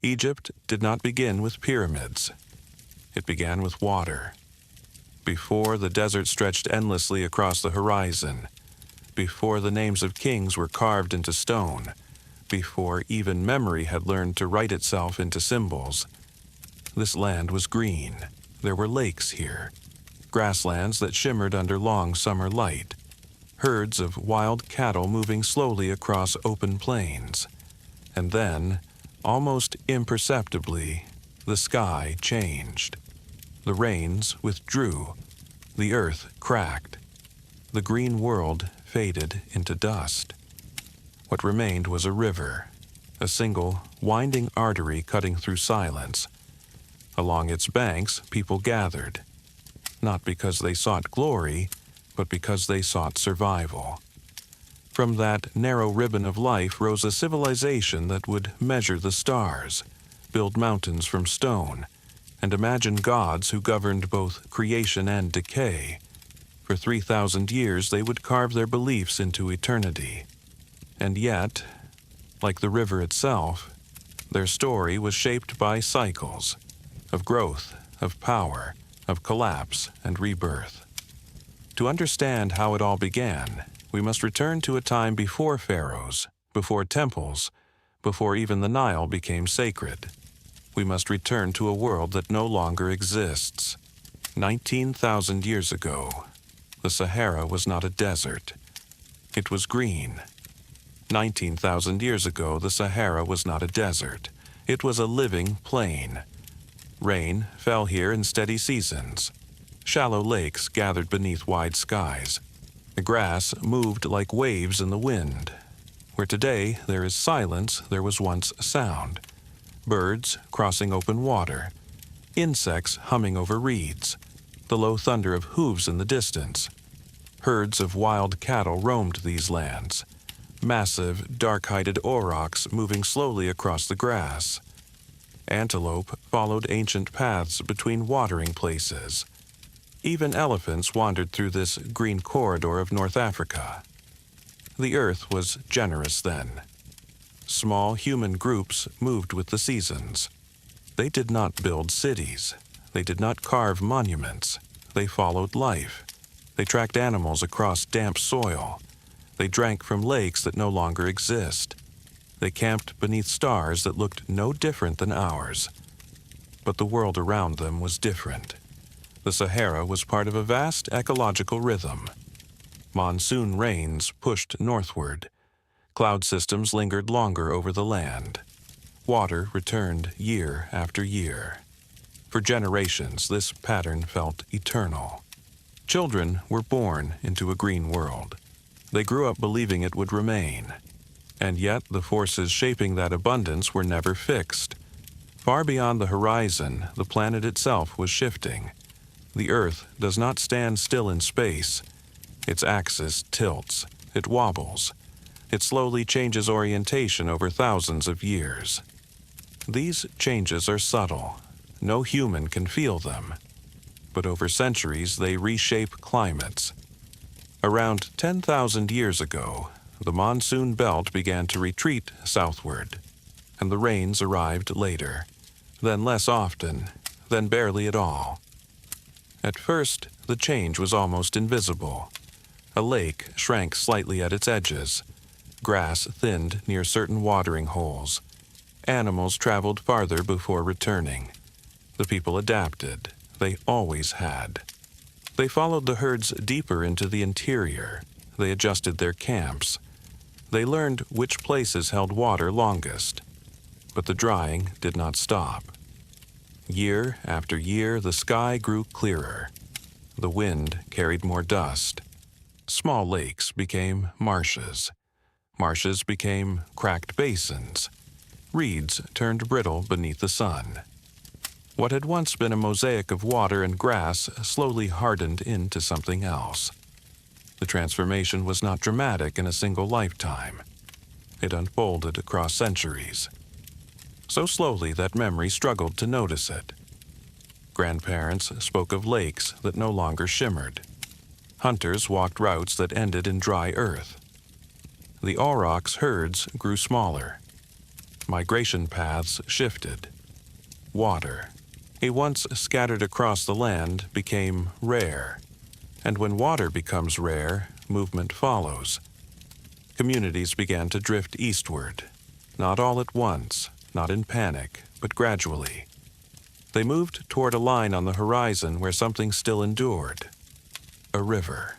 Egypt did not begin with pyramids. It began with water. Before the desert stretched endlessly across the horizon, before the names of kings were carved into stone, before even memory had learned to write itself into symbols, this land was green. There were lakes here, grasslands that shimmered under long summer light, herds of wild cattle moving slowly across open plains. And then, almost imperceptibly, the sky changed. The rains withdrew. The earth cracked. The green world faded into dust. What remained was a river, a single, winding artery cutting through silence. Along its banks, people gathered, not because they sought glory, but because they sought survival. From that narrow ribbon of life rose a civilization that would measure the stars, build mountains from stone, and imagine gods who governed both creation and decay. For 3,000 years they would carve their beliefs into eternity. And yet, like the river itself, their story was shaped by cycles of growth, of power, of collapse and rebirth. To understand how it all began, we must return to a time before pharaohs, before temples, before even the Nile became sacred. We must return to a world that no longer exists. 19,000 years ago, the Sahara was not a desert. It was green. 19,000 years ago, the Sahara was not a desert. It was a living plain. Rain fell here in steady seasons. Shallow lakes gathered beneath wide skies. The grass moved like waves in the wind. Where today there is silence, there was once sound. Birds crossing open water. Insects humming over reeds. The low thunder of hooves in the distance. Herds of wild cattle roamed these lands. Massive, dark-hided aurochs moving slowly across the grass. Antelope followed ancient paths between watering places. Even elephants wandered through this green corridor of North Africa. The earth was generous then. Small human groups moved with the seasons. They did not build cities. They did not carve monuments. They followed life. They tracked animals across damp soil. They drank from lakes that no longer exist. They camped beneath stars that looked no different than ours. But the world around them was different. The Sahara was part of a vast ecological rhythm. Monsoon rains pushed northward. Cloud systems lingered longer over the land. Water returned year after year. For generations, this pattern felt eternal. Children were born into a green world. They grew up believing it would remain. And yet the forces shaping that abundance were never fixed. Far beyond the horizon, the planet itself was shifting. The Earth does not stand still in space. Its axis tilts. It wobbles. It slowly changes orientation over thousands of years. These changes are subtle. No human can feel them. But over centuries, they reshape climates. Around 10,000 years ago, the monsoon belt began to retreat southward, and the rains arrived later, then less often, then barely at all. At first, the change was almost invisible. A lake shrank slightly at its edges. Grass thinned near certain watering holes. Animals traveled farther before returning. The people adapted. They always had. They followed the herds deeper into the interior. They adjusted their camps. They learned which places held water longest. But the drying did not stop. Year after year, the sky grew clearer. The wind carried more dust. Small lakes became marshes. Marshes became cracked basins. Reeds turned brittle beneath the sun. What had once been a mosaic of water and grass slowly hardened into something else. The transformation was not dramatic in a single lifetime. It unfolded across centuries. So slowly that memory struggled to notice it. Grandparents spoke of lakes that no longer shimmered. Hunters walked routes that ended in dry earth. The aurochs' herds grew smaller. Migration paths shifted. Water, a once scattered across the land, became rare. And when water becomes rare, movement follows. Communities began to drift eastward, not all at once, not in panic, but gradually. They moved toward a line on the horizon where something still endured: a river.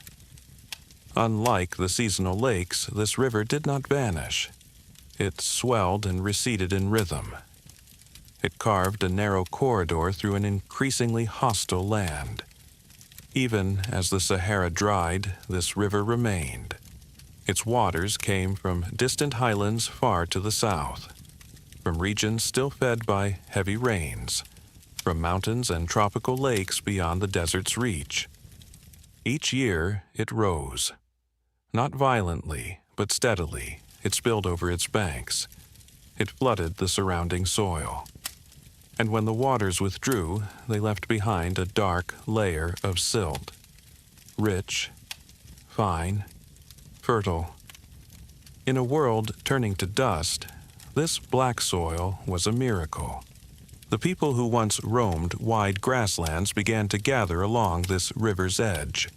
Unlike the seasonal lakes, this river did not vanish. It swelled and receded in rhythm. It carved a narrow corridor through an increasingly hostile land. Even as the Sahara dried, this river remained. Its waters came from distant highlands far to the south, from regions still fed by heavy rains, from mountains and tropical lakes beyond the desert's reach. Each year it rose. Not violently, but steadily, it spilled over its banks. It flooded the surrounding soil. And when the waters withdrew, they left behind a dark layer of silt. Rich, fine, fertile. In a world turning to dust, this black soil was a miracle. The people who once roamed wide grasslands began to gather along this river's edge.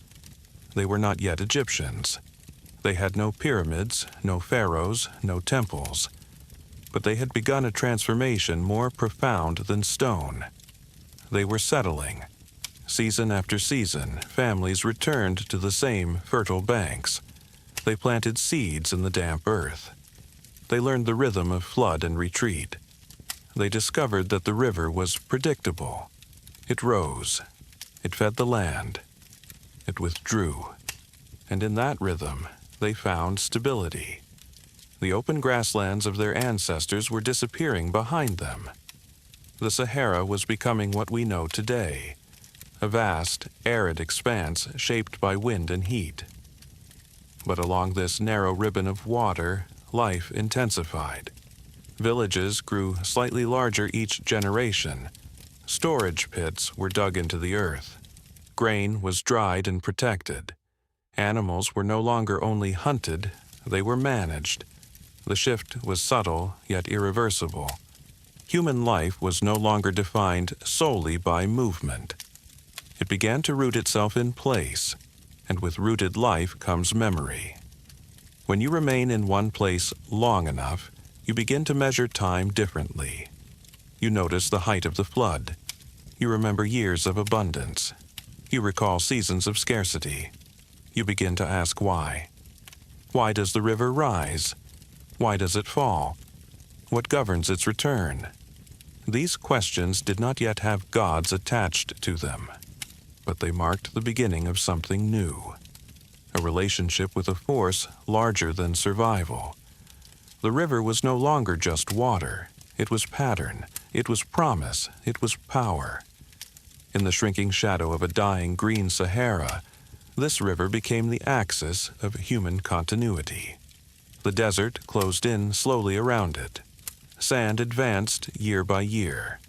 They were not yet Egyptians. They had no pyramids, no pharaohs, no temples. But they had begun a transformation more profound than stone. They were settling. Season after season, families returned to the same fertile banks. They planted seeds in the damp earth. They learned the rhythm of flood and retreat. They discovered that the river was predictable. It rose. It fed the land. It withdrew. And in that rhythm, they found stability. The open grasslands of their ancestors were disappearing behind them. The Sahara was becoming what we know today, a vast, arid expanse shaped by wind and heat. But along this narrow ribbon of water, life intensified. Villages grew slightly larger each generation. Storage pits were dug into the earth. Grain was dried and protected. Animals were no longer only hunted, they were managed. The shift was subtle, yet irreversible. Human life was no longer defined solely by movement. It began to root itself in place, and with rooted life comes memory. When you remain in one place long enough, you begin to measure time differently. You notice the height of the flood. You remember years of abundance. You recall seasons of scarcity. You begin to ask why. Why does the river rise? Why does it fall? What governs its return? These questions did not yet have gods attached to them, but they marked the beginning of something new, a relationship with a force larger than survival. The river was no longer just water. It was pattern. It was promise. It was power. In the shrinking shadow of a dying green Sahara, this river became the axis of human continuity. The desert closed in slowly around it. Sand advanced year by year.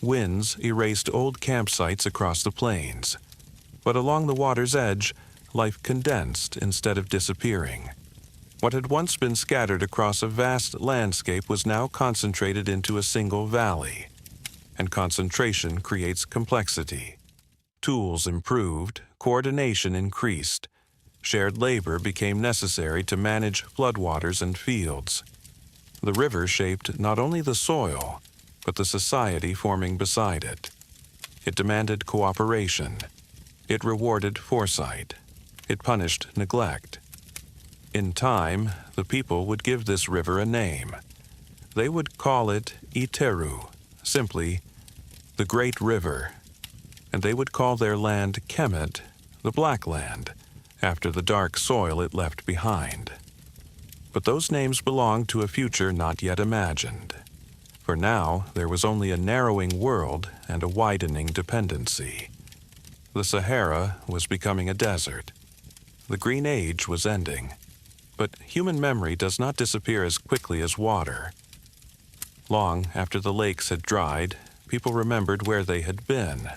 Winds erased old campsites across the plains. But along the water's edge, life condensed instead of disappearing. What had once been scattered across a vast landscape was now concentrated into a single valley. And concentration creates complexity. Tools improved, coordination increased. Shared labor became necessary to manage floodwaters and fields. The river shaped not only the soil, but the society forming beside it. It demanded cooperation. It rewarded foresight. It punished neglect. In time, the people would give this river a name. They would call it Iteru, simply, the Great River. And they would call their land Kemet, the Black Land, after the dark soil it left behind. But those names belonged to a future not yet imagined. For now, there was only a narrowing world and a widening dependency. The Sahara was becoming a desert. The Green Age was ending. But human memory does not disappear as quickly as water. Long after the lakes had dried, people remembered where they had been.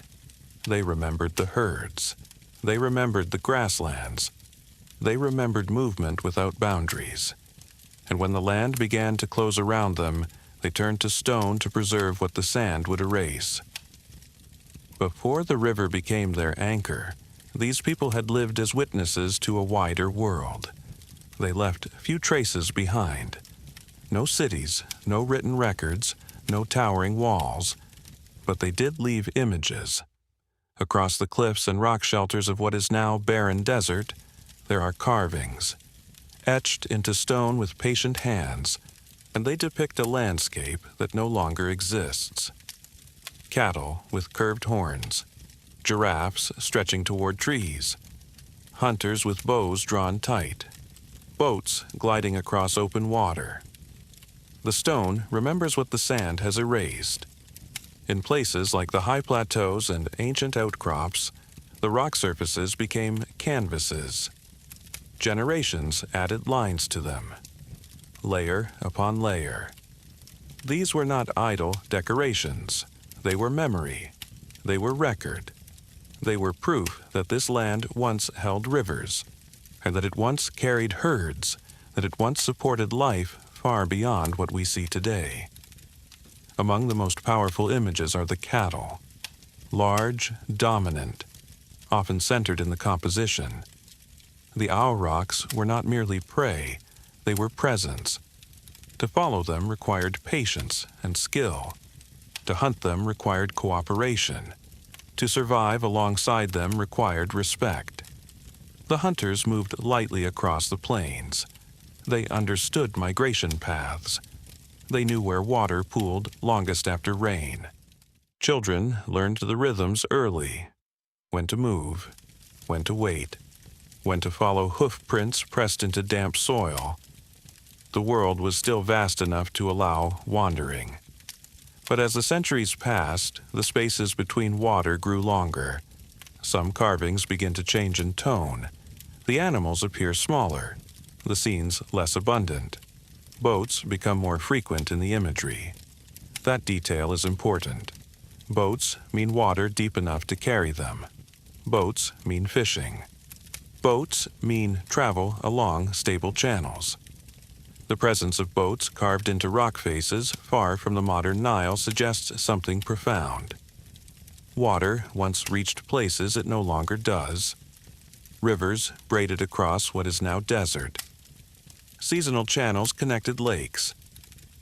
They remembered the herds. They remembered the grasslands. They remembered movement without boundaries. And when the land began to close around them, They turned to stone to preserve what the sand would erase. Before the river became their anchor, these people had lived as witnesses to a wider world. They left few traces behind. No cities, no written records, no towering walls, but they did leave images. Across the cliffs and rock shelters of what is now barren desert, there are carvings, etched into stone with patient hands, and they depict a landscape that no longer exists. Cattle with curved horns, giraffes stretching toward trees, hunters with bows drawn tight, boats gliding across open water. The stone remembers what the sand has erased. In places like the high plateaus and ancient outcrops, the rock surfaces became canvases. Generations added lines to them, layer upon layer. These were not idle decorations. They were memory. They were record. They were proof that this land once held rivers, and that it once carried herds, that it once supported life far beyond what we see today. Among the most powerful images are the cattle, large, dominant, often centered in the composition. The aurochs were not merely prey, they were presence. To follow them required patience and skill. To hunt them required cooperation. To survive alongside them required respect. The hunters moved lightly across the plains. They understood migration paths. They knew where water pooled longest after rain. Children learned the rhythms early: when to move, when to wait, when to follow hoof prints pressed into damp soil. The world was still vast enough to allow wandering. But as the centuries passed, the spaces between water grew longer. Some carvings begin to change in tone. The animals appear smaller, the scenes less abundant. Boats become more frequent in the imagery. That detail is important. Boats mean water deep enough to carry them. Boats mean fishing. Boats mean travel along stable channels. The presence of boats carved into rock faces far from the modern Nile suggests something profound. Water once reached places it no longer does. Rivers braided across what is now desert. Seasonal channels connected lakes.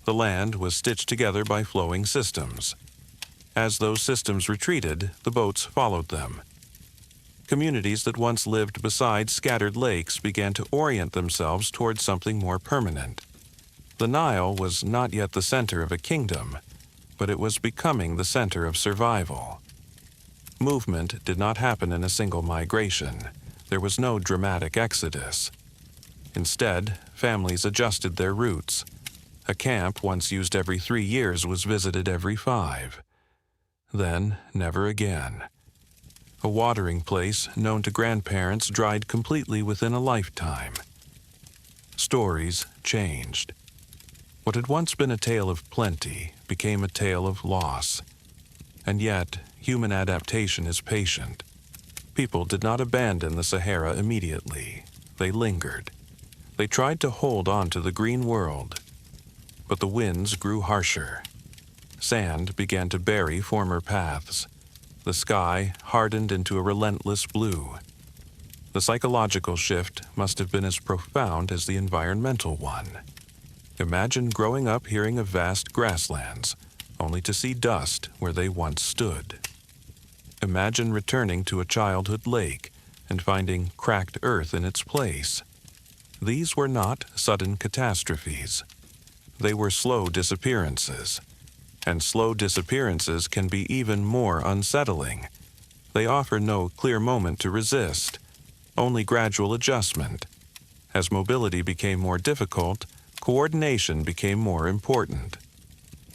The land was stitched together by flowing systems. As those systems retreated, the boats followed them. Communities that once lived beside scattered lakes began to orient themselves towards something more permanent. The Nile was not yet the center of a kingdom, but it was becoming the center of survival. Movement did not happen in a single migration. There was no dramatic exodus. Instead, families adjusted their routes. A camp once used every 3 years was visited every 5. Then, never again. A watering place known to grandparents dried completely within a lifetime. Stories changed. What had once been a tale of plenty became a tale of loss. And yet, human adaptation is patient. People did not abandon the Sahara immediately. They lingered. They tried to hold on to the green world. But the winds grew harsher. Sand began to bury former paths. The sky hardened into a relentless blue. The psychological shift must have been as profound as the environmental one. Imagine growing up hearing of vast grasslands, only to see dust where they once stood. Imagine returning to a childhood lake and finding cracked earth in its place. These were not sudden catastrophes. They were slow disappearances. And slow disappearances can be even more unsettling. They offer no clear moment to resist, only gradual adjustment. As mobility became more difficult, coordination became more important.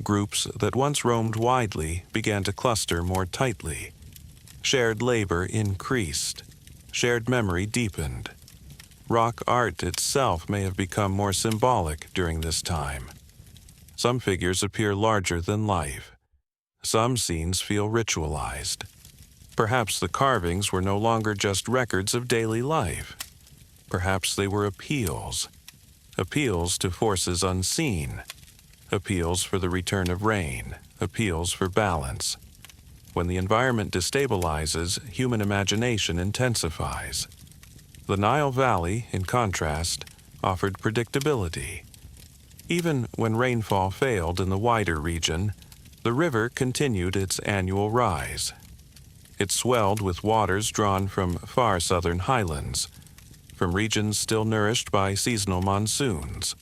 Groups that once roamed widely began to cluster more tightly. Shared labor increased. Shared memory deepened. Rock art itself may have become more symbolic during this time. Some figures appear larger than life. Some scenes feel ritualized. Perhaps the carvings were no longer just records of daily life. Perhaps they were appeals to forces unseen, appeals for the return of rain, appeals for balance. When the environment destabilizes, human imagination intensifies. The Nile Valley, in contrast, offered predictability. Even when rainfall failed in the wider region, the river continued its annual rise. It swelled with waters drawn from far southern highlands, from regions still nourished by seasonal monsoons.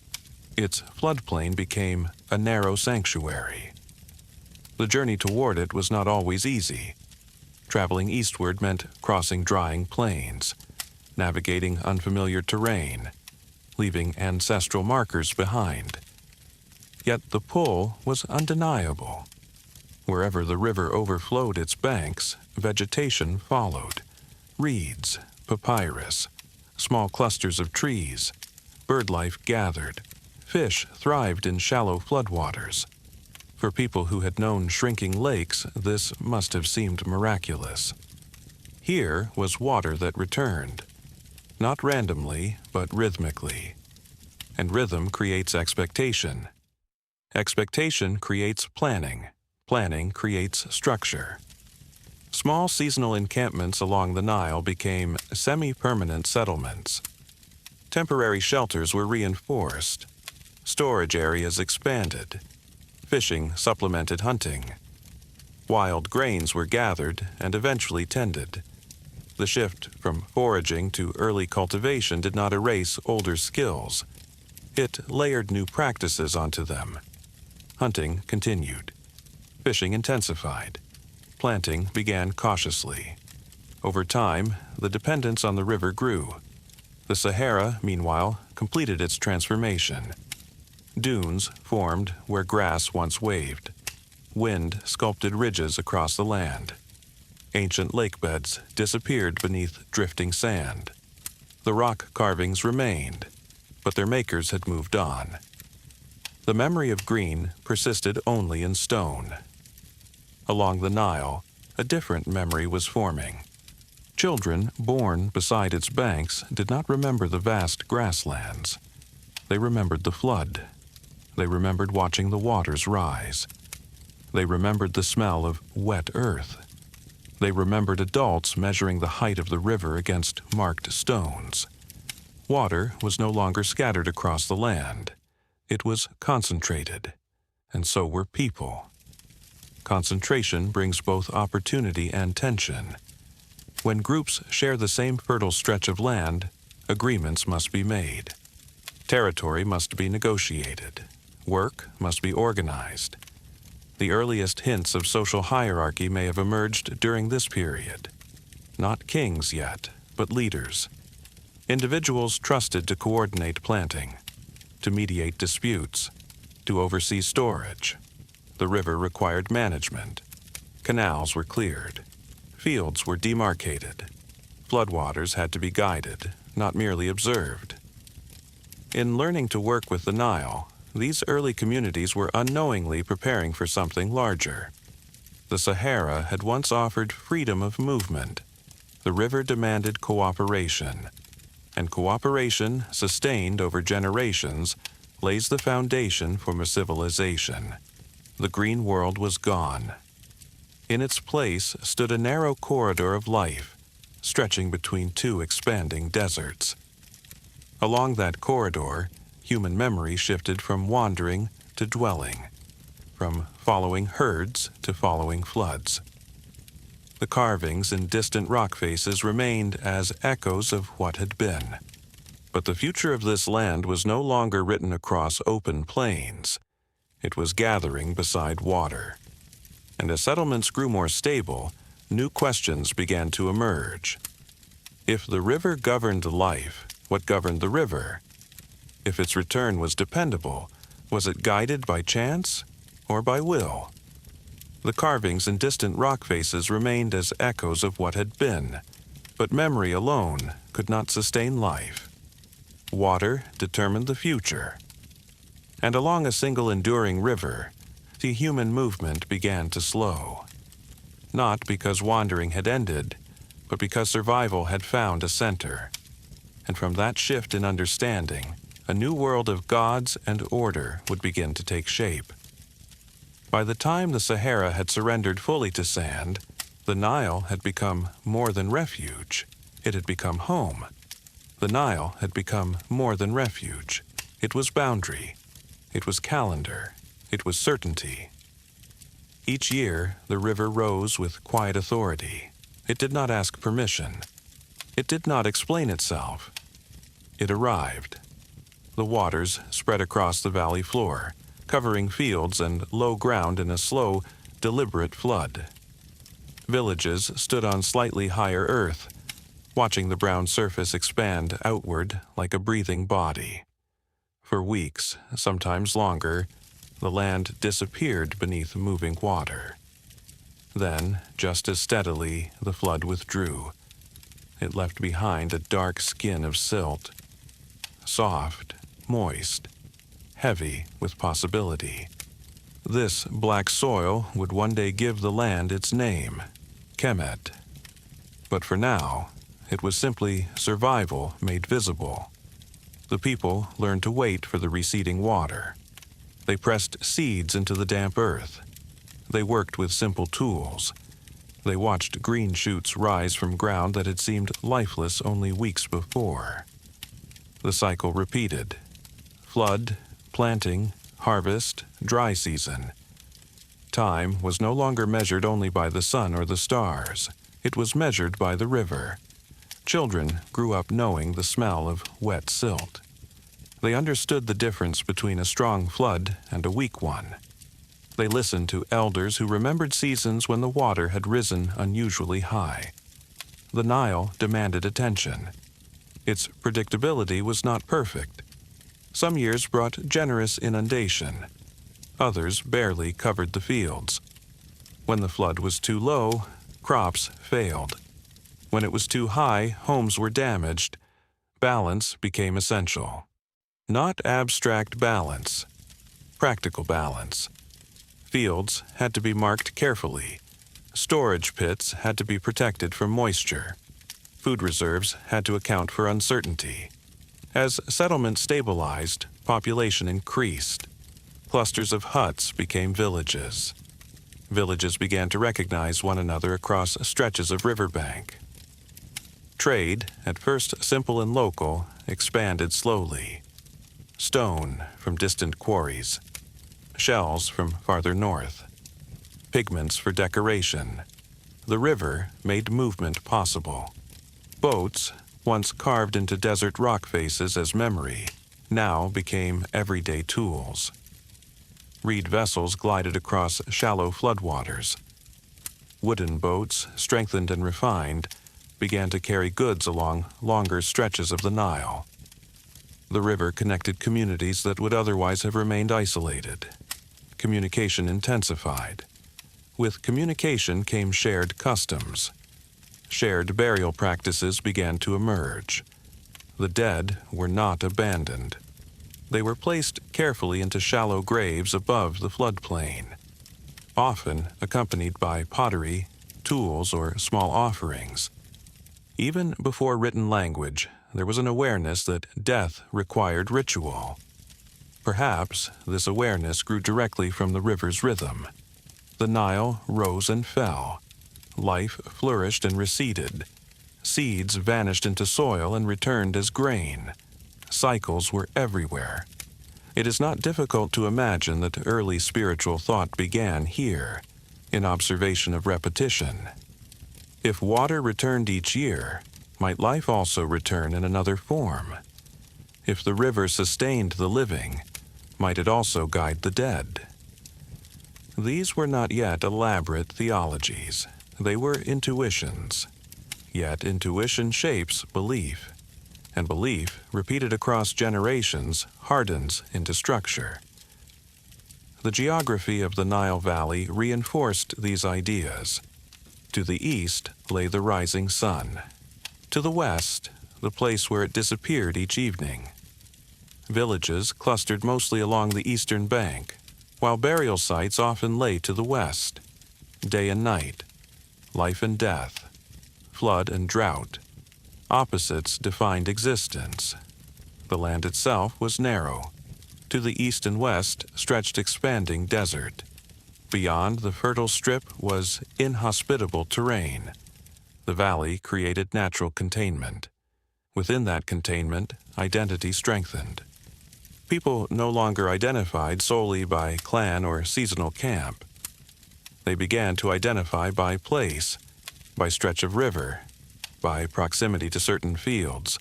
Its floodplain became a narrow sanctuary. The journey toward it was not always easy. Traveling eastward meant crossing drying plains, navigating unfamiliar terrain, leaving ancestral markers behind. Yet the pull was undeniable. Wherever the river overflowed its banks, vegetation followed. Reeds, papyrus, small clusters of trees, bird life gathered. Fish thrived in shallow floodwaters. For people who had known shrinking lakes, this must have seemed miraculous. Here was water that returned, not randomly, but rhythmically. And rhythm creates expectation. Expectation creates planning. Planning creates structure. Small seasonal encampments along the Nile became semi-permanent settlements. Temporary shelters were reinforced. Storage areas expanded. Fishing supplemented hunting. Wild grains were gathered and eventually tended. The shift from foraging to early cultivation did not erase older skills. It layered new practices onto them. Hunting continued. Fishing intensified. Planting began cautiously. Over time, the dependence on the river grew. The Sahara, meanwhile, completed its transformation. Dunes formed where grass once waved. Wind sculpted ridges across the land. Ancient lakebeds disappeared beneath drifting sand. The rock carvings remained, but their makers had moved on. The memory of green persisted only in stone. Along the Nile, a different memory was forming. Children born beside its banks did not remember the vast grasslands. They remembered the flood. They remembered watching the waters rise. They remembered the smell of wet earth. They remembered adults measuring the height of the river against marked stones. Water was no longer scattered across the land. It was concentrated, and so were people. Concentration brings both opportunity and tension. When groups share the same fertile stretch of land, agreements must be made. Territory must be negotiated. Work must be organized. The earliest hints of social hierarchy may have emerged during this period. Not kings yet, but leaders. Individuals trusted to coordinate planting, to mediate disputes, to oversee storage. The river required management. Canals were cleared. Fields were demarcated. Floodwaters had to be guided, not merely observed. In learning to work with the Nile, these early communities were unknowingly preparing for something larger. The Sahara had once offered freedom of movement. The river demanded cooperation, and cooperation, sustained over generations, lays the foundation for a civilization. The green world was gone. In its place stood a narrow corridor of life, stretching between two expanding deserts. Along that corridor, human memory shifted from wandering to dwelling, from following herds to following floods. The carvings in distant rock faces remained as echoes of what had been. But the future of this land was no longer written across open plains. It was gathering beside water. And as settlements grew more stable, new questions began to emerge. If the river governed life, what governed the river? If its return was dependable, was it guided by chance or by will? The carvings in distant rock faces remained as echoes of what had been, but memory alone could not sustain life. Water determined the future. And along a single enduring river, the human movement began to slow. Not because wandering had ended, but because survival had found a center. And from that shift in understanding, a new world of gods and order would begin to take shape. By the time the Sahara had surrendered fully to sand, the Nile had become more than refuge. It had become home. The Nile had become more than refuge. It was boundary. It was calendar. It was certainty. Each year, the river rose with quiet authority. It did not ask permission. It did not explain itself. It arrived. The waters spread across the valley floor, covering fields and low ground in a slow, deliberate flood. Villages stood on slightly higher earth, watching the brown surface expand outward like a breathing body. For weeks, sometimes longer, the land disappeared beneath moving water. Then, just as steadily, the flood withdrew. It left behind a dark skin of silt, soft, moist, heavy with possibility. This black soil would one day give the land its name, Kemet. But for now, it was simply survival made visible. The people learned to wait for the receding water. They pressed seeds into the damp earth. They worked with simple tools. They watched green shoots rise from ground that had seemed lifeless only weeks before. The cycle repeated. Flood, planting, harvest, dry season. Time was no longer measured only by the sun or the stars. It was measured by the river. Children grew up knowing the smell of wet silt. They understood the difference between a strong flood and a weak one. They listened to elders who remembered seasons when the water had risen unusually high. The Nile demanded attention. Its predictability was not perfect. Some years brought generous inundation. Others barely covered the fields. When the flood was too low, crops failed. When it was too high, homes were damaged. Balance became essential. Not abstract balance, practical balance. Fields had to be marked carefully. Storage pits had to be protected from moisture. Food reserves had to account for uncertainty. As settlement stabilized, population increased. Clusters of huts became villages. Villages began to recognize one another across stretches of riverbank. Trade, at first simple and local, expanded slowly. Stone from distant quarries, shells from farther north, pigments for decoration. The river made movement possible. Boats, once carved into desert rock faces as memory, now became everyday tools. Reed vessels glided across shallow floodwaters. Wooden boats, strengthened and refined, began to carry goods along longer stretches of the Nile. The river connected communities that would otherwise have remained isolated. Communication intensified. With communication came shared customs. Shared burial practices began to emerge. The dead were not abandoned. They were placed carefully into shallow graves above the floodplain, often accompanied by pottery, tools, or small offerings. Even before written language, there was an awareness that death required ritual. Perhaps this awareness grew directly from the river's rhythm. The Nile rose and fell. Life flourished and receded. Seeds vanished into soil and returned as grain. Cycles were everywhere. It is not difficult to imagine that early spiritual thought began here, in observation of repetition. If water returned each year, might life also return in another form? If the river sustained the living, might it also guide the dead? These were not yet elaborate theologies. They were intuitions. Yet intuition shapes belief, and belief, repeated across generations, hardens into structure. The geography of the Nile Valley reinforced these ideas. To the east lay the rising sun. To the west, the place where it disappeared each evening. Villages clustered mostly along the eastern bank, while burial sites often lay to the west. Day and night, life and death, flood and drought. Opposites defined existence. The land itself was narrow. To the east and west stretched expanding desert. Beyond the fertile strip was inhospitable terrain. The valley created natural containment. Within that containment, identity strengthened. People no longer identified solely by clan or seasonal camp. They began to identify by place, by stretch of river, by proximity to certain fields,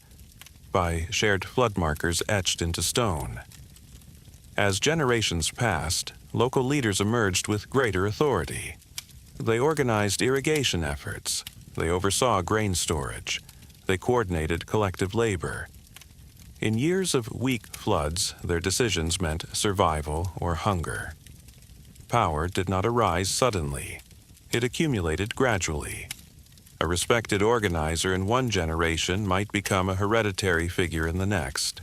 by shared flood markers etched into stone. As generations passed, local leaders emerged with greater authority. They organized irrigation efforts. They oversaw grain storage. They coordinated collective labor. In years of weak floods, their decisions meant survival or hunger. Power did not arise suddenly. It accumulated gradually. A respected organizer in one generation might become a hereditary figure in the next.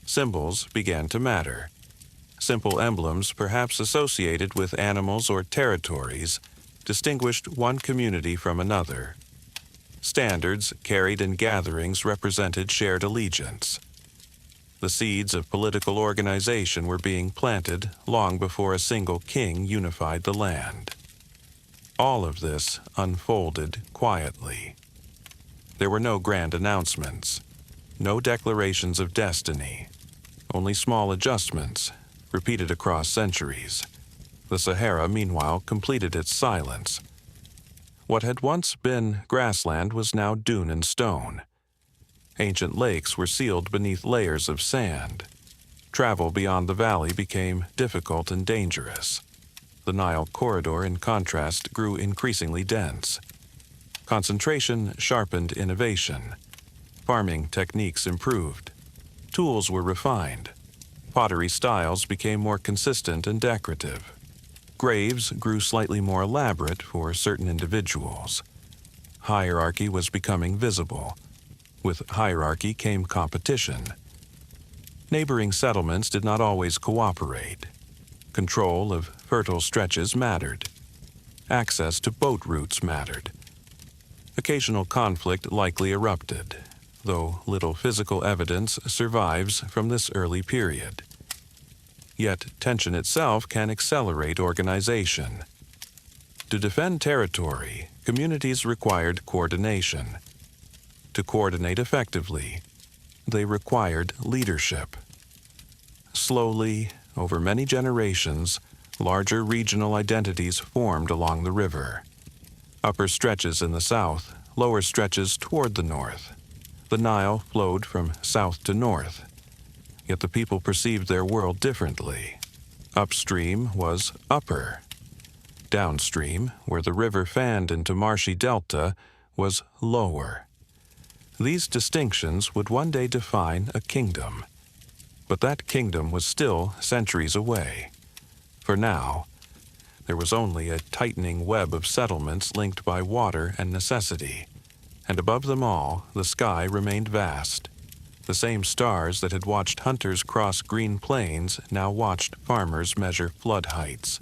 Symbols began to matter. Simple emblems, perhaps associated with animals or territories, distinguished one community from another. Standards carried in gatherings represented shared allegiance. The seeds of political organization were being planted long before a single king unified the land. All of this unfolded quietly. There were no grand announcements, no declarations of destiny, only small adjustments, repeated across centuries. The Sahara, meanwhile, completed its silence. What had once been grassland was now dune and stone. Ancient lakes were sealed beneath layers of sand. Travel beyond the valley became difficult and dangerous. The Nile corridor, in contrast, grew increasingly dense. Concentration sharpened innovation. Farming techniques improved. Tools were refined. Pottery styles became more consistent and decorative. Graves grew slightly more elaborate for certain individuals. Hierarchy was becoming visible. With hierarchy came competition. Neighboring settlements did not always cooperate. Control of fertile stretches mattered. Access to boat routes mattered. Occasional conflict likely erupted, though little physical evidence survives from this early period. Yet tension itself can accelerate organization. To defend territory, communities required coordination. To coordinate effectively, they required leadership. Slowly, over many generations, larger regional identities formed along the river. Upper stretches in the south, lower stretches toward the north. The Nile flowed from south to north, yet the people perceived their world differently. Upstream was upper. Downstream, where the river fanned into marshy delta, was lower. These distinctions would one day define a kingdom. But that kingdom was still centuries away. For now, there was only a tightening web of settlements linked by water and necessity. And above them all, the sky remained vast. The same stars that had watched hunters cross green plains now watched farmers measure flood heights.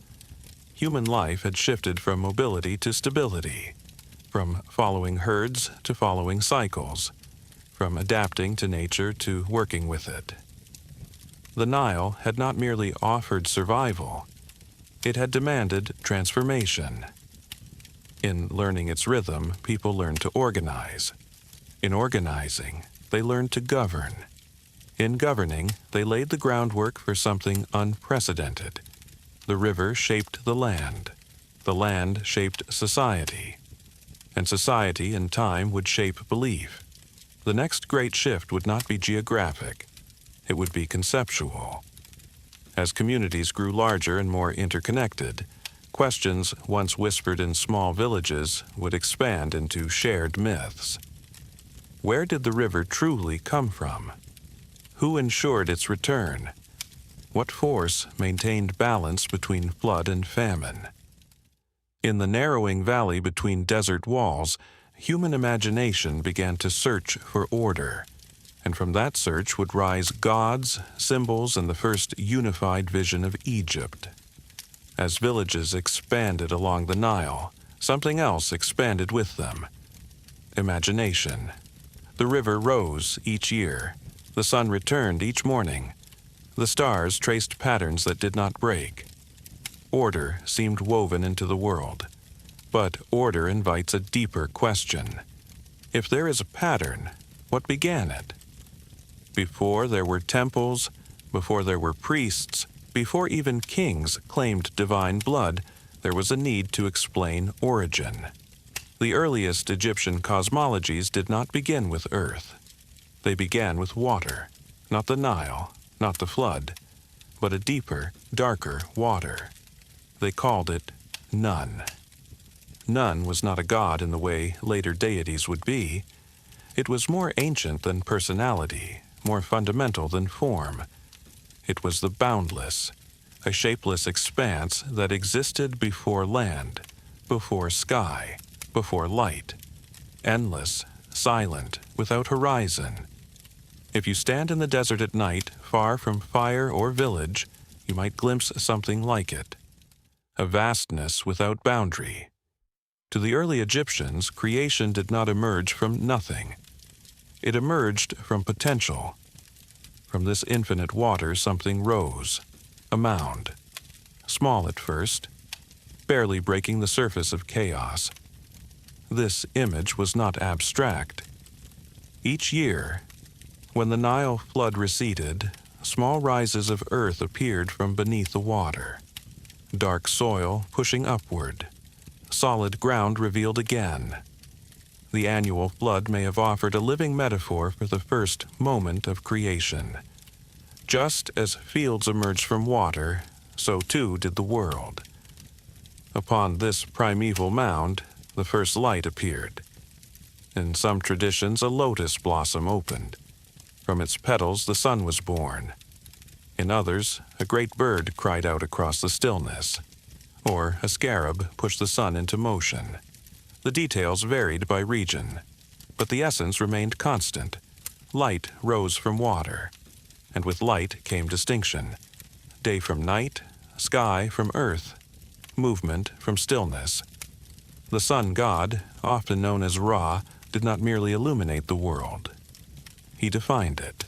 Human life had shifted from mobility to stability, from following herds to following cycles, from adapting to nature to working with it. The Nile had not merely offered survival, it had demanded transformation. In learning its rhythm, people learned to organize. In organizing, they learned to govern. In governing, they laid the groundwork for something unprecedented. The river shaped the land shaped society, and society in time would shape belief. The next great shift would not be geographic, it would be conceptual. As communities grew larger and more interconnected, questions once whispered in small villages would expand into shared myths. Where did the river truly come from? Who ensured its return? What force maintained balance between flood and famine? In the narrowing valley between desert walls, human imagination began to search for order, and from that search would rise gods, symbols, and the first unified vision of Egypt. As villages expanded along the Nile, something else expanded with them. Imagination. The river rose each year. The sun returned each morning. The stars traced patterns that did not break. Order seemed woven into the world. But order invites a deeper question. If there is a pattern, what began it? Before there were temples, before there were priests, before even kings claimed divine blood, there was a need to explain origin. The earliest Egyptian cosmologies did not begin with earth. They began with water, not the Nile, not the flood, but a deeper, darker water. They called it Nun. Nun was not a god in the way later deities would be. It was more ancient than personality, more fundamental than form. It was the boundless, a shapeless expanse that existed before land, before sky, before light. Endless, silent, without horizon. If you stand in the desert at night, far from fire or village, you might glimpse something like it. A vastness without boundary. To the early Egyptians, creation did not emerge from nothing. It emerged from potential. From this infinite water something rose, a mound. Small at first, barely breaking the surface of chaos. This image was not abstract. Each year, when the Nile flood receded, small rises of earth appeared from beneath the water. Dark soil pushing upward. Solid ground revealed again. The annual flood may have offered a living metaphor for the first moment of creation. Just as fields emerged from water, so too did the world. Upon this primeval mound, the first light appeared. In some traditions, a lotus blossom opened. From its petals, the sun was born. In others, a great bird cried out across the stillness. Or a scarab pushed the sun into motion. The details varied by region, but the essence remained constant. Light rose from water, and with light came distinction. Day from night, sky from earth, movement from stillness. The sun god, often known as Ra, did not merely illuminate the world. He defined it.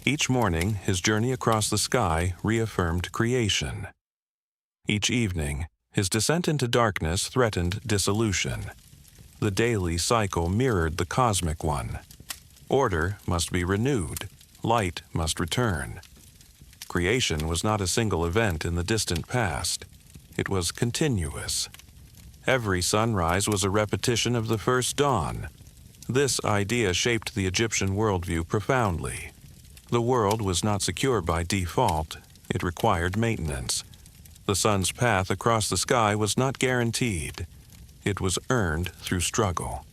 Each morning, his journey across the sky reaffirmed creation. Each evening, his descent into darkness threatened dissolution. The daily cycle mirrored the cosmic one. Order must be renewed. Light must return. Creation was not a single event in the distant past. It was continuous. Every sunrise was a repetition of the first dawn. This idea shaped the Egyptian worldview profoundly. The world was not secure by default. It required maintenance. The sun's path across the sky was not guaranteed. It was earned through struggle.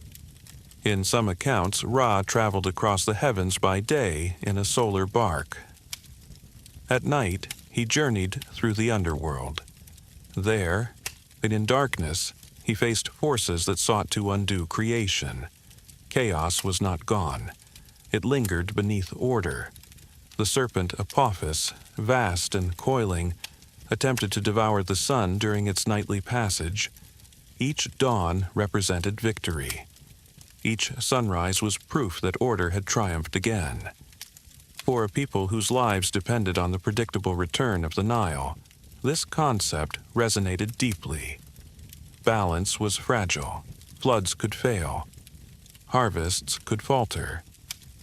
In some accounts, Ra traveled across the heavens by day in a solar bark. At night, he journeyed through the underworld. There, and in darkness, he faced forces that sought to undo creation. Chaos was not gone. It lingered beneath order. The serpent Apophis, vast and coiling, attempted to devour the sun during its nightly passage. Each dawn represented victory. Each sunrise was proof that order had triumphed again. For a people whose lives depended on the predictable return of the Nile, this concept resonated deeply. Balance was fragile. Floods could fail. Harvests could falter.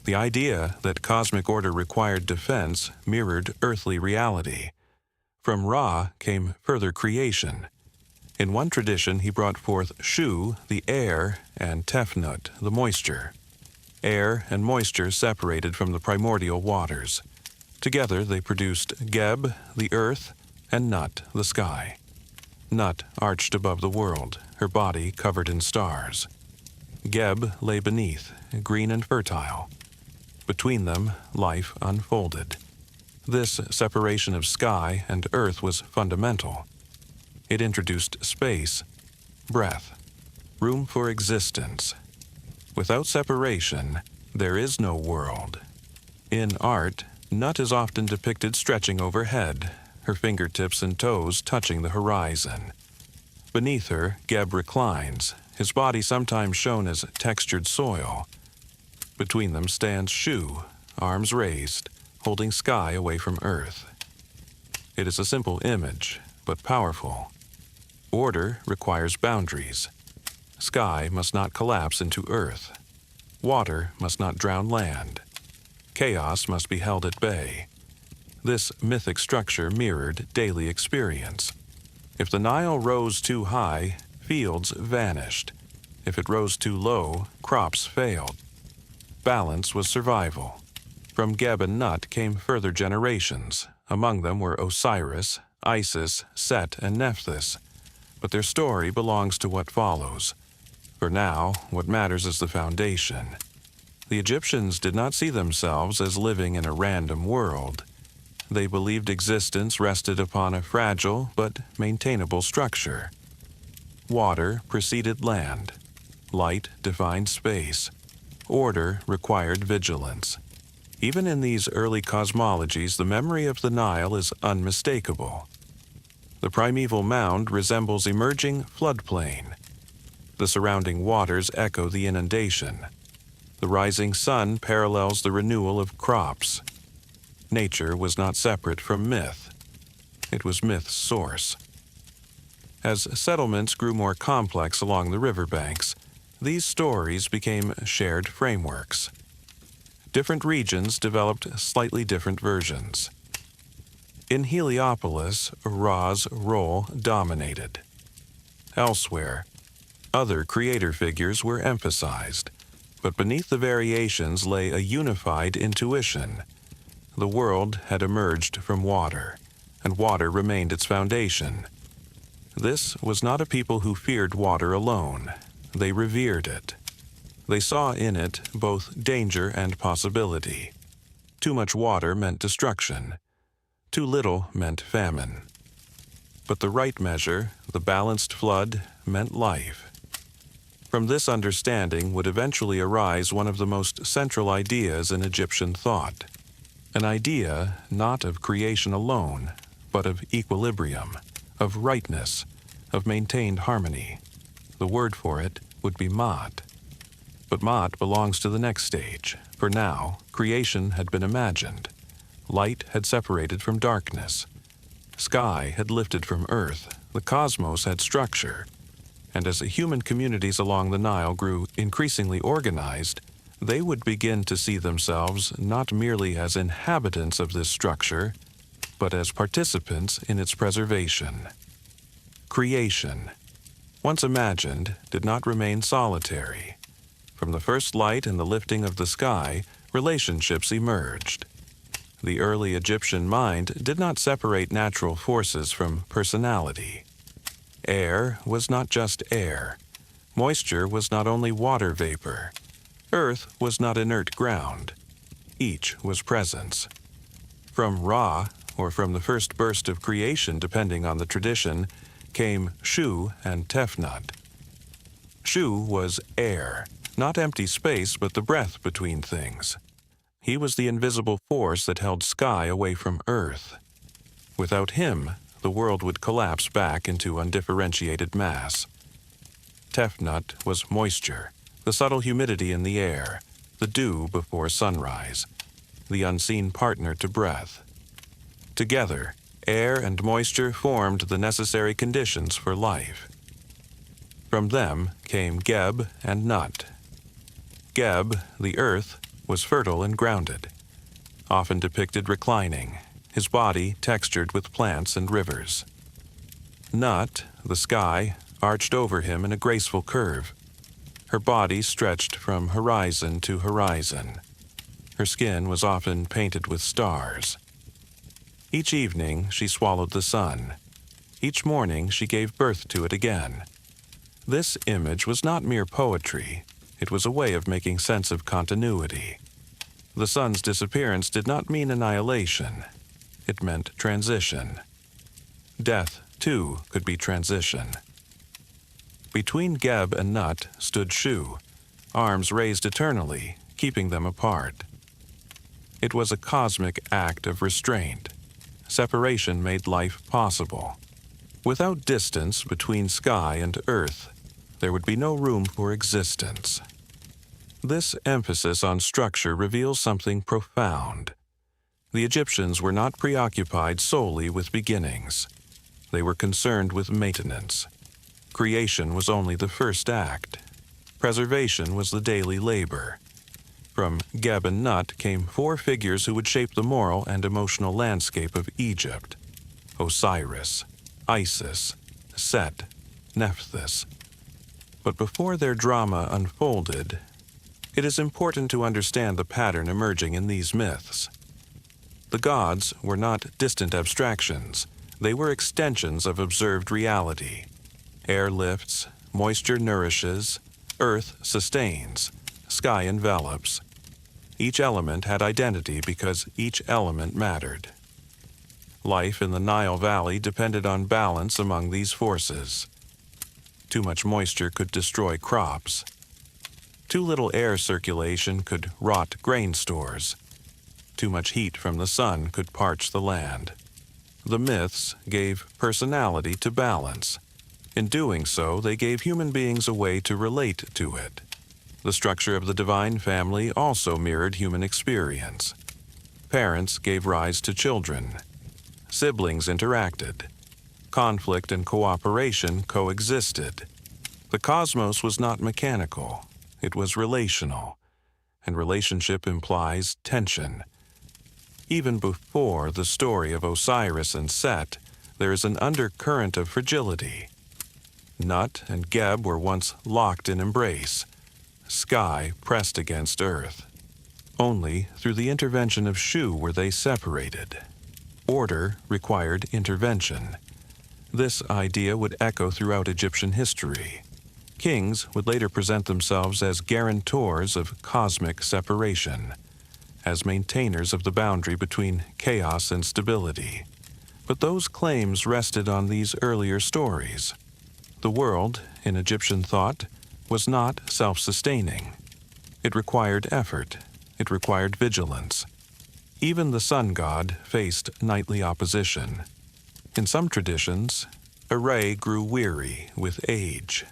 The idea that cosmic order required defense mirrored earthly reality. From Ra came further creation. In one tradition, he brought forth Shu, the air, and Tefnut, the moisture. Air and moisture separated from the primordial waters. Together they produced Geb, the earth, and Nut, the sky. Nut arched above the world, her body covered in stars. Geb lay beneath, green and fertile. Between them, life unfolded. This separation of sky and earth was fundamental. It introduced space, breath, room for existence. Without separation, there is no world. In art, Nut is often depicted stretching overhead, her fingertips and toes touching the horizon. Beneath her, Geb reclines, his body sometimes shown as textured soil. Between them stands Shu, arms raised, holding sky away from earth. It is a simple image, but powerful. Order requires boundaries. Sky must not collapse into earth. Water must not drown land. Chaos must be held at bay. This mythic structure mirrored daily experience. If the Nile rose too high, fields vanished. If it rose too low, crops failed. Balance was survival. From Geb and Nut came further generations. Among them were Osiris, Isis, Set, and Nephthys. But their story belongs to what follows. For now, what matters is the foundation. The Egyptians did not see themselves as living in a random world. They believed existence rested upon a fragile but maintainable structure. Water preceded land. Light defined space. Order required vigilance. Even in these early cosmologies, the memory of the Nile is unmistakable. The primeval mound resembles emerging floodplain. The surrounding waters echo the inundation. The rising sun parallels the renewal of crops. Nature was not separate from myth. It was myth's source. As settlements grew more complex along the riverbanks, these stories became shared frameworks. Different regions developed slightly different versions. In Heliopolis, Ra's role dominated. Elsewhere, other creator figures were emphasized, but beneath the variations lay a unified intuition. The world had emerged from water, and water remained its foundation. This was not a people who feared water alone. They revered it. They saw in it both danger and possibility. Too much water meant destruction. Too little meant famine. But the right measure, the balanced flood, meant life. From this understanding would eventually arise one of the most central ideas in Egyptian thought. An idea not of creation alone, but of equilibrium, of rightness, of maintained harmony. The word for it would be Maat. But Maat belongs to the next stage. For now, creation had been imagined. Light had separated from darkness. Sky had lifted from earth. The cosmos had structure. And as the human communities along the Nile grew increasingly organized, they would begin to see themselves not merely as inhabitants of this structure, but as participants in its preservation. Creation, once imagined, did not remain solitary. From the first light and the lifting of the sky, relationships emerged. The early Egyptian mind did not separate natural forces from personality. Air was not just air. Moisture was not only water vapor. Earth was not inert ground. Each was presence. From Ra, or from the first burst of creation depending on the tradition, came Shu and Tefnut. Shu was air, not empty space but the breath between things. He was the invisible force that held sky away from earth. Without him, the world would collapse back into undifferentiated mass. Tefnut was moisture, the subtle humidity in the air, the dew before sunrise, the unseen partner to breath. Together, air and moisture formed the necessary conditions for life. From them came Geb and Nut. Geb, the earth, was fertile and grounded, often depicted reclining, his body textured with plants and rivers. Nut, the sky, arched over him in a graceful curve. Her body stretched from horizon to horizon. Her skin was often painted with stars. Each evening she swallowed the sun. Each morning she gave birth to it again. This image was not mere poetry. It was a way of making sense of continuity. The sun's disappearance did not mean annihilation. It meant transition. Death, too, could be transition. Between Geb and Nut stood Shu, arms raised eternally, keeping them apart. It was a cosmic act of restraint. Separation made life possible. Without distance between sky and earth, there would be no room for existence. This emphasis on structure reveals something profound. The Egyptians were not preoccupied solely with beginnings. They were concerned with maintenance. Creation was only the first act. Preservation was the daily labor. From Geb and Nut came 4 figures who would shape the moral and emotional landscape of Egypt: Osiris, Isis, Set, Nephthys. But before their drama unfolded, it is important to understand the pattern emerging in these myths. The gods were not distant abstractions. They were extensions of observed reality. Air lifts, moisture nourishes, earth sustains, sky envelops. Each element had identity because each element mattered. Life in the Nile Valley depended on balance among these forces. Too much moisture could destroy crops. Too little air circulation could rot grain stores. Too much heat from the sun could parch the land. The myths gave personality to balance. In doing so, they gave human beings a way to relate to it. The structure of the divine family also mirrored human experience. Parents gave rise to children. Siblings interacted. Conflict and cooperation coexisted. The cosmos was not mechanical. It was relational, and relationship implies tension. Even before the story of Osiris and Set, there is an undercurrent of fragility. Nut and Geb were once locked in embrace, sky pressed against earth. Only through the intervention of Shu were they separated. Order required intervention. This idea would echo throughout Egyptian history. Kings would later present themselves as guarantors of cosmic separation, as maintainers of the boundary between chaos and stability. But those claims rested on these earlier stories. The world, in Egyptian thought, was not self-sustaining. It required effort. It required vigilance. Even the sun god faced nightly opposition. In some traditions, Re grew weary with age.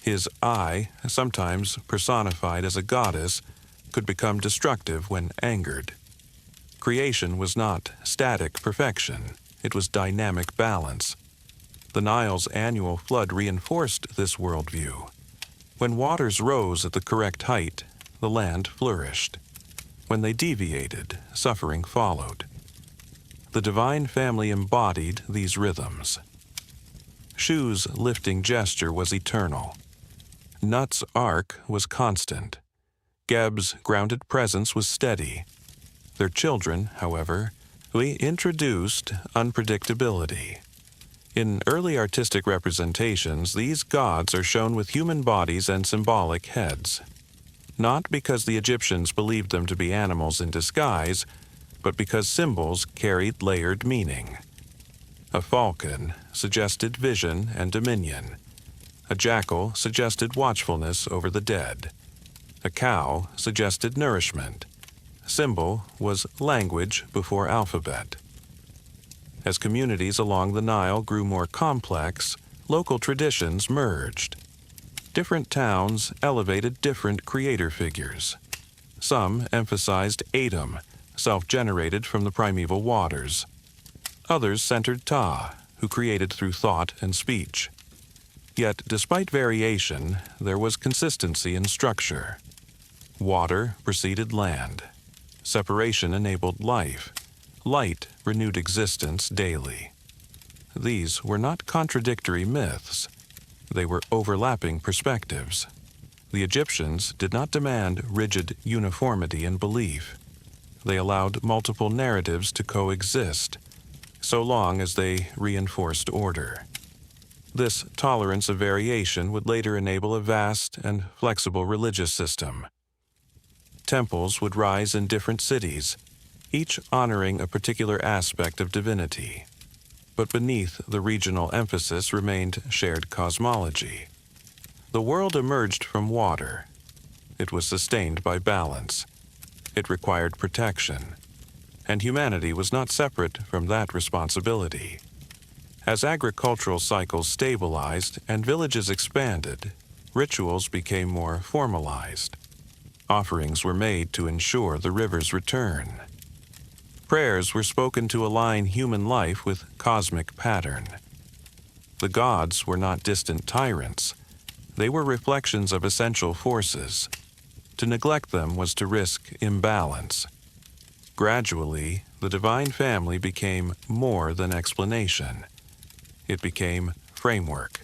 His eye, sometimes personified as a goddess, could become destructive when angered. Creation was not static perfection. It was dynamic balance. The Nile's annual flood reinforced this worldview. When waters rose at the correct height, the land flourished. When they deviated, suffering followed. The divine family embodied these rhythms. Shu's lifting gesture was eternal. Nut's arc was constant. Geb's grounded presence was steady. Their children, however, introduced unpredictability. In early artistic representations, these gods are shown with human bodies and symbolic heads. Not because the Egyptians believed them to be animals in disguise, but because symbols carried layered meaning. A falcon suggested vision and dominion. A jackal suggested watchfulness over the dead. A cow suggested nourishment. Symbol was language before alphabet. As communities along the Nile grew more complex, local traditions merged. Different towns elevated different creator figures. Some emphasized Atum, self-generated from the primeval waters. Others centered Ta, who created through thought and speech. Yet, despite variation, there was consistency in structure. Water preceded land. Separation enabled life. Light renewed existence daily. These were not contradictory myths. They were overlapping perspectives. The Egyptians did not demand rigid uniformity in belief. They allowed multiple narratives to coexist, so long as they reinforced order. This tolerance of variation would later enable a vast and flexible religious system. Temples would rise in different cities, each honoring a particular aspect of divinity. But beneath the regional emphasis remained shared cosmology. The world emerged from water. It was sustained by balance. It required protection. And humanity was not separate from that responsibility. As agricultural cycles stabilized and villages expanded, rituals became more formalized. Offerings were made to ensure the river's return. Prayers were spoken to align human life with cosmic pattern. The gods were not distant tyrants. They were reflections of essential forces. To neglect them was to risk imbalance. Gradually, the divine family became more than explanation. It became framework.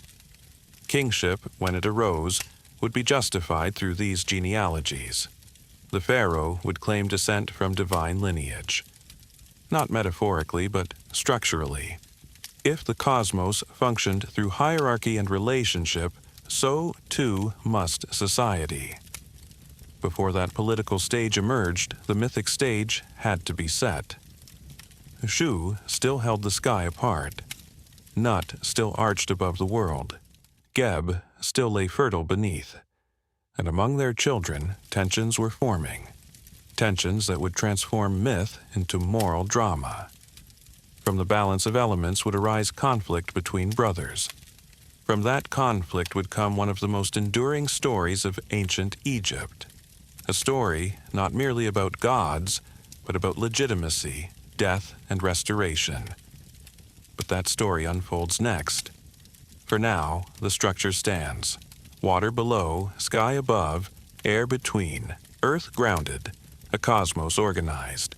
Kingship, when it arose, would be justified through these genealogies. The pharaoh would claim descent from divine lineage. Not metaphorically, but structurally. If the cosmos functioned through hierarchy and relationship, so too must society. Before that political stage emerged, the mythic stage had to be set. Shu still held the sky apart. Nut still arched above the world. Geb still lay fertile beneath. And among their children, tensions were forming. Tensions that would transform myth into moral drama. From the balance of elements would arise conflict between brothers. From that conflict would come one of the most enduring stories of ancient Egypt. A story not merely about gods, but about legitimacy, death, and restoration. But that story unfolds next. For now, the structure stands. Water below, sky above, air between, earth grounded, a cosmos organized.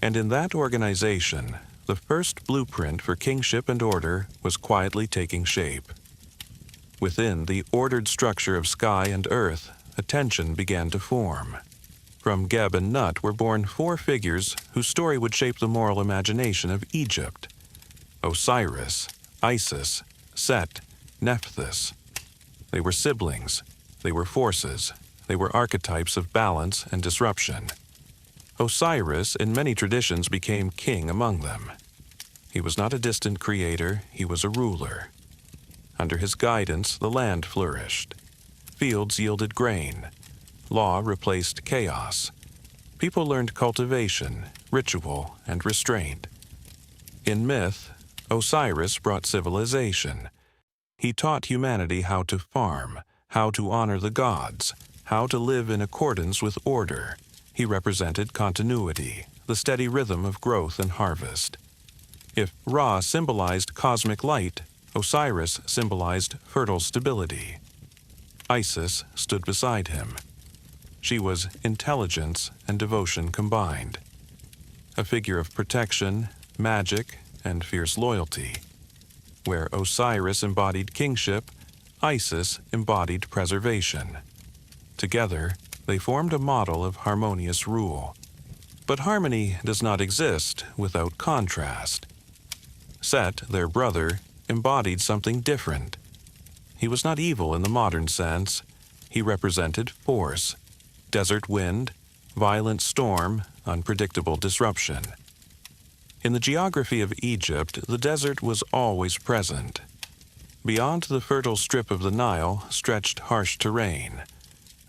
And in that organization, the first blueprint for kingship and order was quietly taking shape. Within the ordered structure of sky and earth, a tension began to form. From Geb and Nut were born four figures whose story would shape the moral imagination of Egypt. Osiris, Isis, Set, Nephthys. They were siblings. They were forces. They were archetypes of balance and disruption. Osiris, in many traditions, became king among them. He was not a distant creator, he was a ruler. Under his guidance, the land flourished. Fields yielded grain. Law replaced chaos. People learned cultivation, ritual, and restraint. In myth, Osiris brought civilization. He taught humanity how to farm, how to honor the gods, how to live in accordance with order. He represented continuity, the steady rhythm of growth and harvest. If Ra symbolized cosmic light, Osiris symbolized fertile stability. Isis stood beside him. She was intelligence and devotion combined. A figure of protection, magic, and fierce loyalty. Where Osiris embodied kingship, Isis embodied preservation. Together, they formed a model of harmonious rule. But harmony does not exist without contrast. Set, their brother, embodied something different. He was not evil in the modern sense. He represented force, desert wind, violent storm, unpredictable disruption. In the geography of Egypt, the desert was always present. Beyond the fertile strip of the Nile stretched harsh terrain.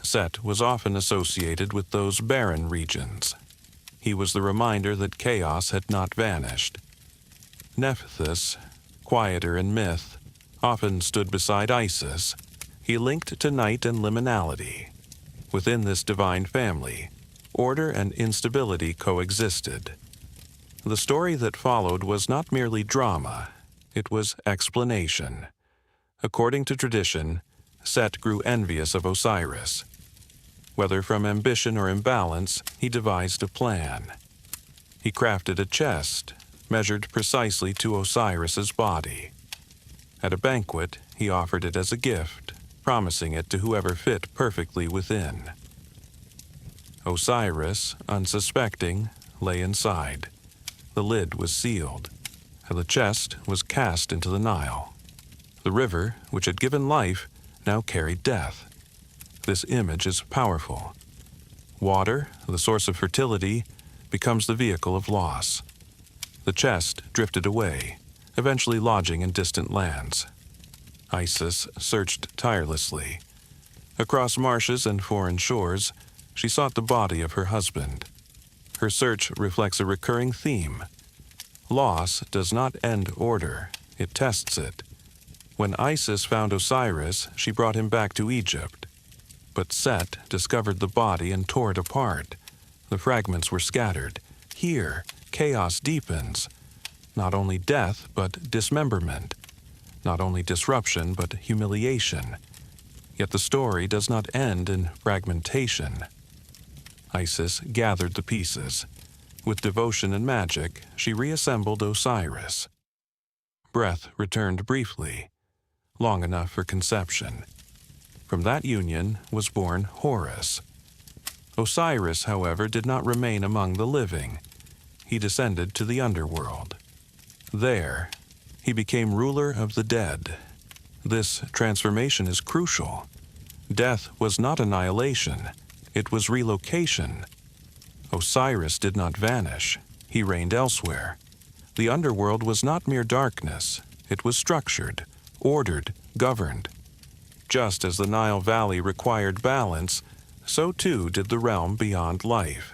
Set was often associated with those barren regions. He was the reminder that chaos had not vanished. Nephthys, quieter in myth, often stood beside Isis. He linked to night and liminality. Within this divine family, order and instability coexisted. The story that followed was not merely drama, it was explanation. According to tradition, Set grew envious of Osiris. Whether from ambition or imbalance, he devised a plan. He crafted a chest, measured precisely to Osiris's body. At a banquet, he offered it as a gift, promising it to whoever fit perfectly within. Osiris, unsuspecting, lay inside. The lid was sealed, and the chest was cast into the Nile. The river, which had given life, now carried death. This image is powerful. Water, the source of fertility, becomes the vehicle of loss. The chest drifted away, eventually lodging in distant lands. Isis searched tirelessly. Across marshes and foreign shores, she sought the body of her husband. Her search reflects a recurring theme. Loss does not end order, it tests it. When Isis found Osiris, she brought him back to Egypt. But Set discovered the body and tore it apart. The fragments were scattered. Here, chaos deepens. Not only death, but dismemberment. Not only disruption, but humiliation. Yet the story does not end in fragmentation. Isis gathered the pieces. With devotion and magic, she reassembled Osiris. Breath returned briefly, long enough for conception. From that union was born Horus. Osiris, however, did not remain among the living. He descended to the underworld. There, he became ruler of the dead. This transformation is crucial. Death was not annihilation, it was relocation. Osiris did not vanish, he reigned elsewhere. The underworld was not mere darkness, it was structured, ordered, governed. Just as the Nile Valley required balance, so too did the realm beyond life.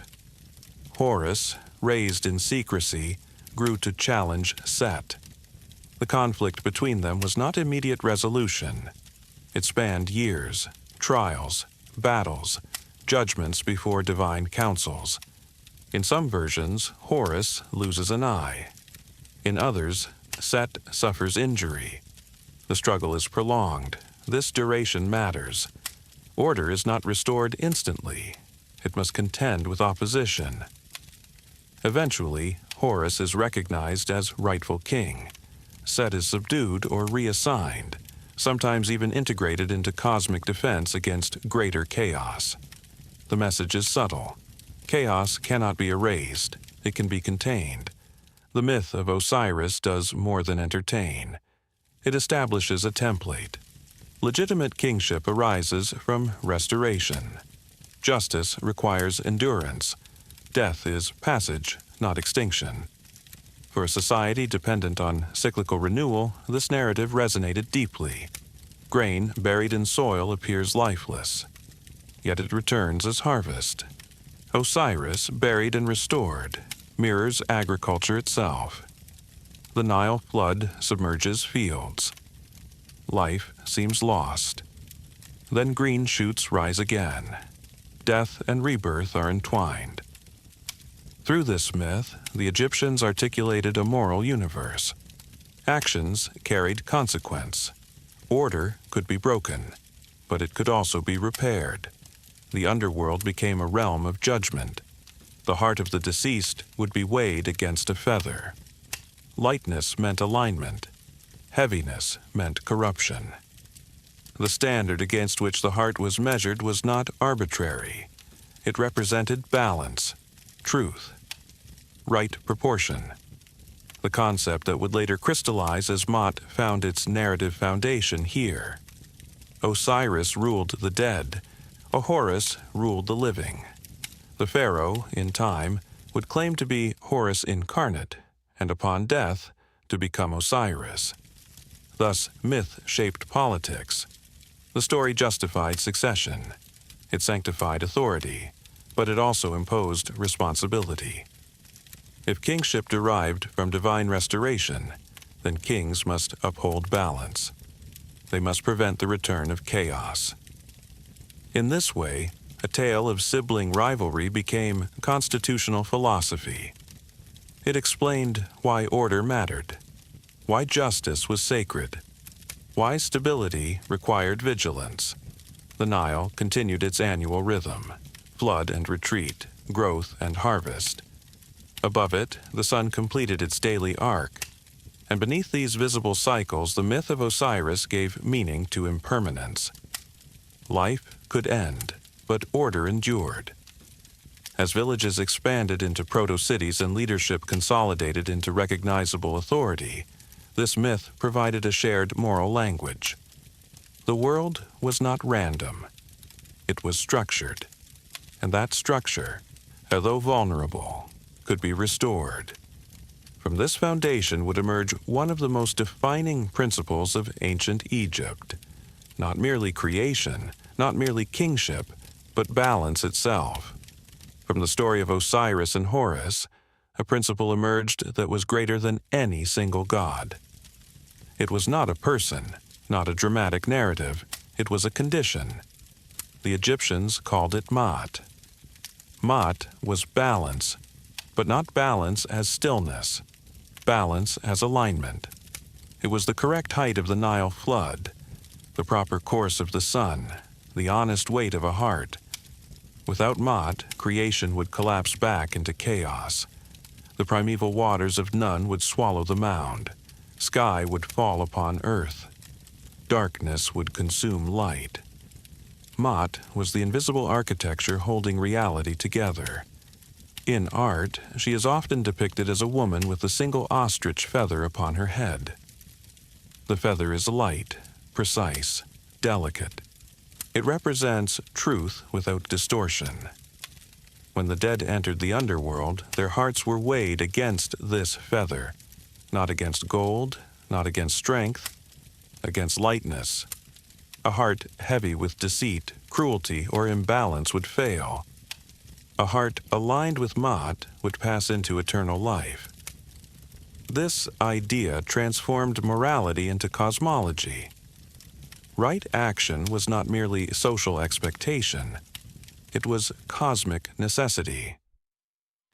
Horus, raised in secrecy, grew to challenge Set. The conflict between them was not immediate resolution. It spanned years, trials, battles, judgments before divine councils. In some versions, Horus loses an eye. In others, Set suffers injury. The struggle is prolonged. This duration matters. Order is not restored instantly. It must contend with opposition. Eventually, Horus is recognized as rightful king. Set is subdued or reassigned, sometimes even integrated into cosmic defense against greater chaos. The message is subtle. Chaos cannot be erased. It can be contained. The myth of Osiris does more than entertain. It establishes a template. Legitimate kingship arises from restoration. Justice requires endurance. Death is passage, not extinction. For a society dependent on cyclical renewal, this narrative resonated deeply. Grain buried in soil appears lifeless, yet it returns as harvest. Osiris, buried and restored, mirrors agriculture itself. The Nile flood submerges fields. Life seems lost. Then green shoots rise again. Death and rebirth are entwined. Through this myth, the Egyptians articulated a moral universe. Actions carried consequence. Order could be broken, but it could also be repaired. The underworld became a realm of judgment. The heart of the deceased would be weighed against a feather. Lightness meant alignment. Heaviness meant corruption. The standard against which the heart was measured was not arbitrary. It represented balance, truth, right proportion. The concept that would later crystallize as Mott found its narrative foundation here. Osiris ruled the dead. Horus ruled the living. The pharaoh, in time, would claim to be Horus incarnate, and upon death, to become Osiris. Thus, myth shaped politics. The story justified succession. It sanctified authority, but it also imposed responsibility. If kingship derived from divine restoration, then kings must uphold balance. They must prevent the return of chaos. In this way, a tale of sibling rivalry became constitutional philosophy. It explained why order mattered, why justice was sacred, why stability required vigilance. The Nile continued its annual rhythm, flood and retreat, growth and harvest. Above it, the sun completed its daily arc, and beneath these visible cycles, the myth of Osiris gave meaning to impermanence. Life could end, but order endured. As villages expanded into proto-cities and leadership consolidated into recognizable authority, this myth provided a shared moral language. The world was not random. It was structured. And that structure, although vulnerable, could be restored. From this foundation would emerge one of the most defining principles of ancient Egypt. Not merely creation, not merely kingship, but balance itself. From the story of Osiris and Horus, a principle emerged that was greater than any single god. It was not a person, not a dramatic narrative, it was a condition. The Egyptians called it Ma'at. Ma'at was balance, but not balance as stillness, balance as alignment. It was the correct height of the Nile flood, the proper course of the sun, the honest weight of a heart. Without Ma'at, creation would collapse back into chaos. The primeval waters of Nun would swallow the mound. Sky would fall upon earth. Darkness would consume light. Ma'at was the invisible architecture holding reality together. In art, she is often depicted as a woman with a single ostrich feather upon her head. The feather is light, precise, delicate. It represents truth without distortion. When the dead entered the underworld, their hearts were weighed against this feather, not against gold, not against strength, against lightness. A heart heavy with deceit, cruelty, or imbalance would fail. A heart aligned with Ma'at would pass into eternal life. This idea transformed morality into cosmology. Right action was not merely social expectation. It was cosmic necessity.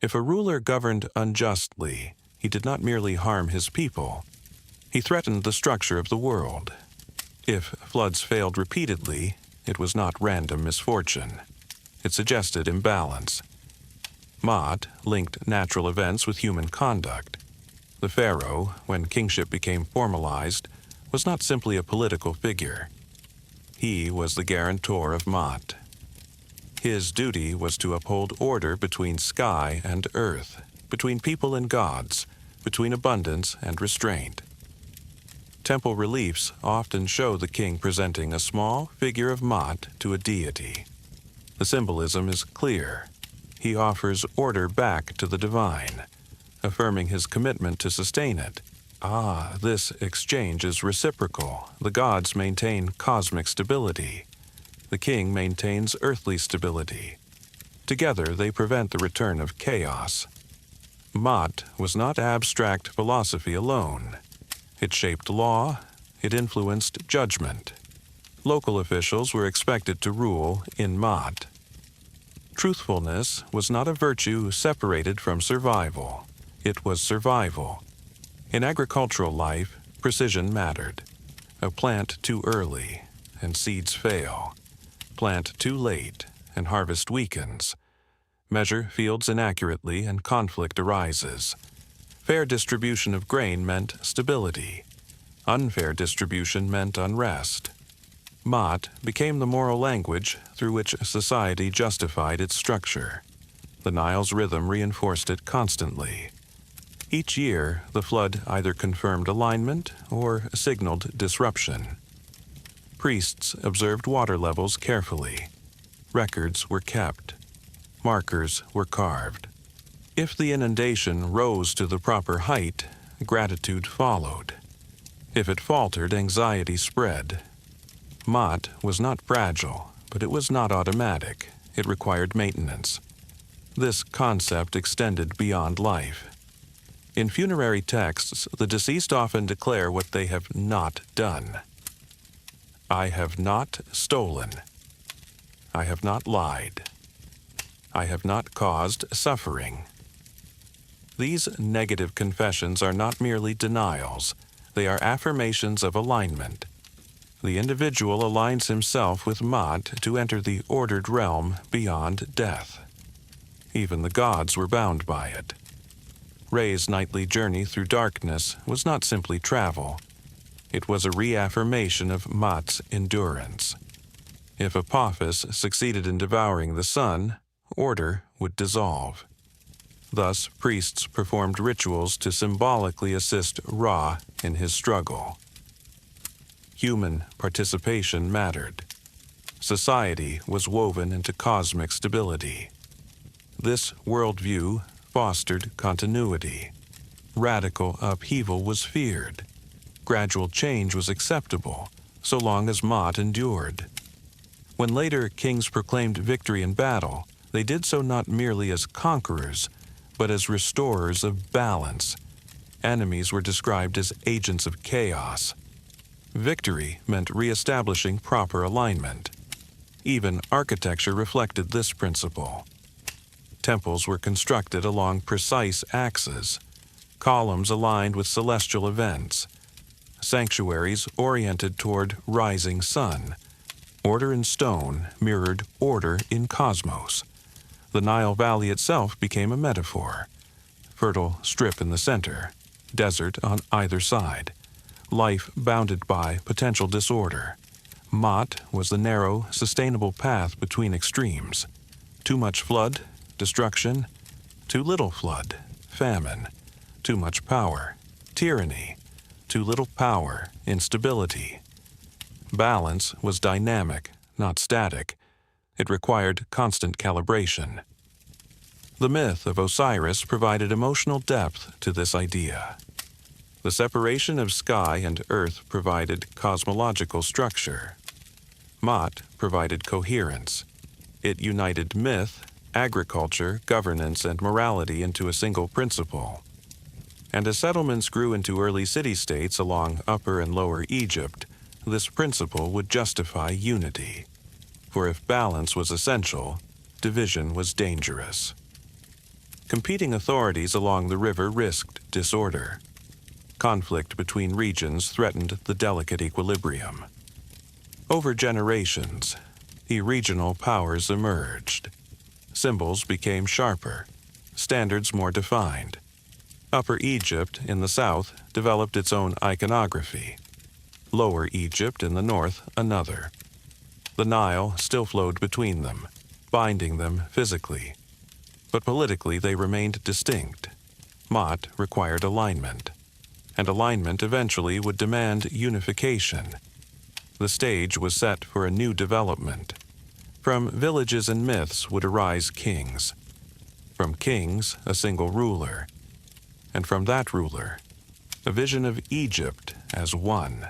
If a ruler governed unjustly, he did not merely harm his people. He threatened the structure of the world. If floods failed repeatedly, it was not random misfortune. It suggested imbalance. Ma'at linked natural events with human conduct. The pharaoh, when kingship became formalized, was not simply a political figure. He was the guarantor of Ma'at. His duty was to uphold order between sky and earth, between people and gods, between abundance and restraint. Temple reliefs often show the king presenting a small figure of Ma'at to a deity. The symbolism is clear. He offers order back to the divine, affirming his commitment to sustain it. This exchange is reciprocal. The gods maintain cosmic stability. The king maintains earthly stability. Together they prevent the return of chaos. Ma'at was not abstract philosophy alone. It shaped law. It influenced judgment. Local officials were expected to rule in Ma'at. Truthfulness was not a virtue separated from survival. It was survival. In agricultural life, precision mattered. A plant too early, and seeds fail. Plant too late, and harvest weakens. Measure fields inaccurately, and conflict arises. Fair distribution of grain meant stability. Unfair distribution meant unrest. Ma'at became the moral language through which society justified its structure. The Nile's rhythm reinforced it constantly. Each year, the flood either confirmed alignment or signaled disruption. Priests observed water levels carefully. Records were kept. Markers were carved. If the inundation rose to the proper height, gratitude followed. If it faltered, anxiety spread. Ma'at was not fragile, but it was not automatic. It required maintenance. This concept extended beyond life. In funerary texts, the deceased often declare what they have not done. I have not stolen. I have not lied. I have not caused suffering. These negative confessions are not merely denials. They are affirmations of alignment. The individual aligns himself with Ma'at to enter the ordered realm beyond death. Even the gods were bound by it. Re's nightly journey through darkness was not simply travel. It was a reaffirmation of Ma'at's endurance. If Apophis succeeded in devouring the sun, order would dissolve. Thus, priests performed rituals to symbolically assist Ra in his struggle. Human participation mattered. Society was woven into cosmic stability. This worldview fostered continuity. Radical upheaval was feared. Gradual change was acceptable, so long as Ma'at endured. When later kings proclaimed victory in battle, they did so not merely as conquerors, but as restorers of balance. Enemies were described as agents of chaos. Victory meant reestablishing proper alignment. Even architecture reflected this principle. Temples were constructed along precise axes, columns aligned with celestial events, sanctuaries oriented toward rising sun. Order in stone mirrored order in cosmos. The Nile Valley itself became a metaphor. Fertile strip in the center, desert on either side, life bounded by potential disorder. Ma'at was the narrow, sustainable path between extremes. Too much flood, destruction; too little flood, famine; too much power, tyranny; too little power, instability. Balance was dynamic, not static. It required constant calibration. The myth of Osiris provided emotional depth to this idea. The separation of sky and earth provided cosmological structure. Ma'at provided coherence. It united myth, agriculture, governance, and morality into a single principle. And as settlements grew into early city-states along Upper and Lower Egypt, this principle would justify unity. For if balance was essential, division was dangerous. Competing authorities along the river risked disorder. Conflict between regions threatened the delicate equilibrium. Over generations, the regional powers emerged. Symbols became sharper, standards more defined. Upper Egypt in the south developed its own iconography. Lower Egypt in the north another. The Nile still flowed between them, binding them physically. But politically they remained distinct. Ma'at required alignment, and alignment eventually would demand unification. The stage was set for a new development. From villages and myths would arise kings. From kings, a single ruler. And from that ruler, a vision of Egypt as one.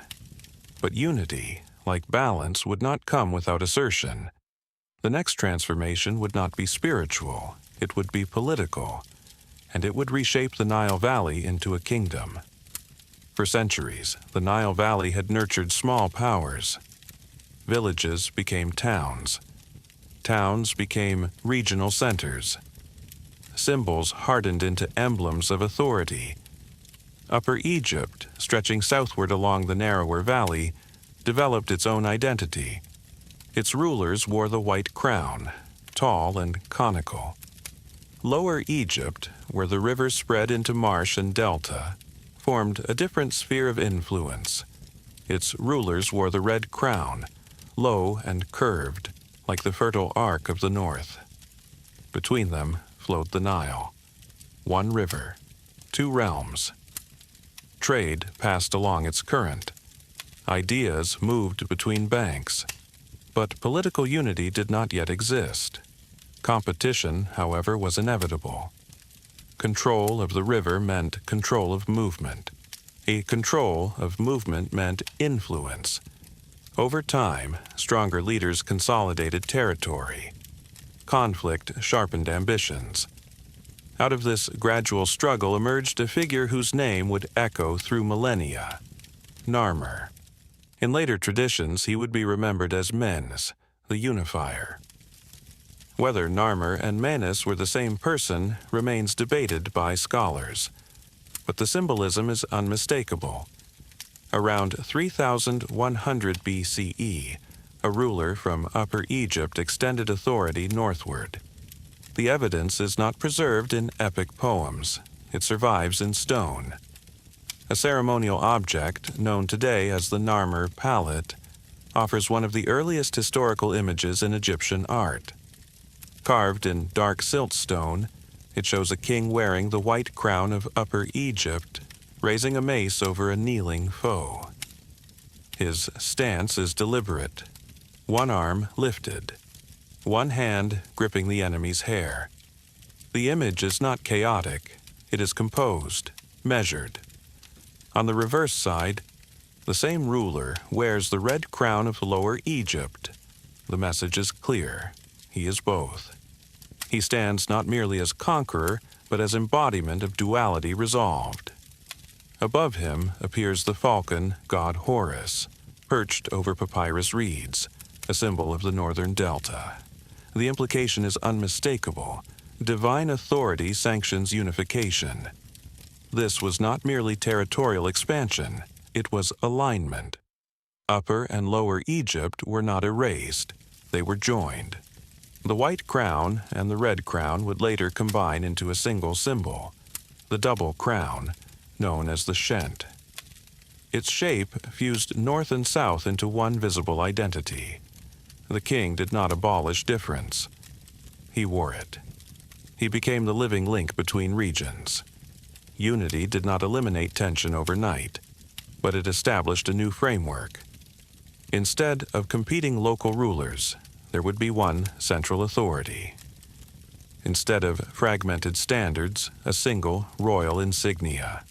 But unity, like balance, would not come without assertion. The next transformation would not be spiritual, it would be political, and it would reshape the Nile Valley into a kingdom. For centuries, the Nile Valley had nurtured small powers. Villages became towns. Towns became regional centers. Symbols hardened into emblems of authority. Upper Egypt, stretching southward along the narrower valley, developed its own identity. Its rulers wore the white crown, tall and conical. Lower Egypt, where the river spread into marsh and delta, formed a different sphere of influence. Its rulers wore the red crown, low and curved, like the fertile arc of the north. Between them flowed the Nile. One river, two realms. Trade passed along its current. Ideas moved between banks. But political unity did not yet exist. Competition, however, was inevitable. Control of the river meant control of movement. A control of movement meant influence. Over time, stronger leaders consolidated territory. Conflict sharpened ambitions. Out of this gradual struggle emerged a figure whose name would echo through millennia: Narmer. In later traditions, he would be remembered as Menes, the unifier. Whether Narmer and Menes were the same person remains debated by scholars, but the symbolism is unmistakable. Around 3100 BCE, a ruler from Upper Egypt extended authority northward. The evidence is not preserved in epic poems. It survives in stone. A ceremonial object, known today as the Narmer palette, offers one of the earliest historical images in Egyptian art. Carved in dark siltstone, it shows a king wearing the white crown of Upper Egypt, raising a mace over a kneeling foe. His stance is deliberate, one arm lifted, one hand gripping the enemy's hair. The image is not chaotic, it is composed, measured. On the reverse side, the same ruler wears the red crown of Lower Egypt. The message is clear. He is both. He stands not merely as conqueror, but as embodiment of duality resolved. Above him appears the falcon god Horus, perched over papyrus reeds, a symbol of the northern delta. The implication is unmistakable. Divine authority sanctions unification. This was not merely territorial expansion, it was alignment. Upper and Lower Egypt were not erased, they were joined. The white crown and the red crown would later combine into a single symbol, the double crown, known as the Shent. Its shape fused north and south into one visible identity. The king did not abolish difference. He wore it. He became the living link between regions. Unity did not eliminate tension overnight, but it established a new framework. Instead of competing local rulers, there would be one central authority. Instead of fragmented standards, a single royal insignia.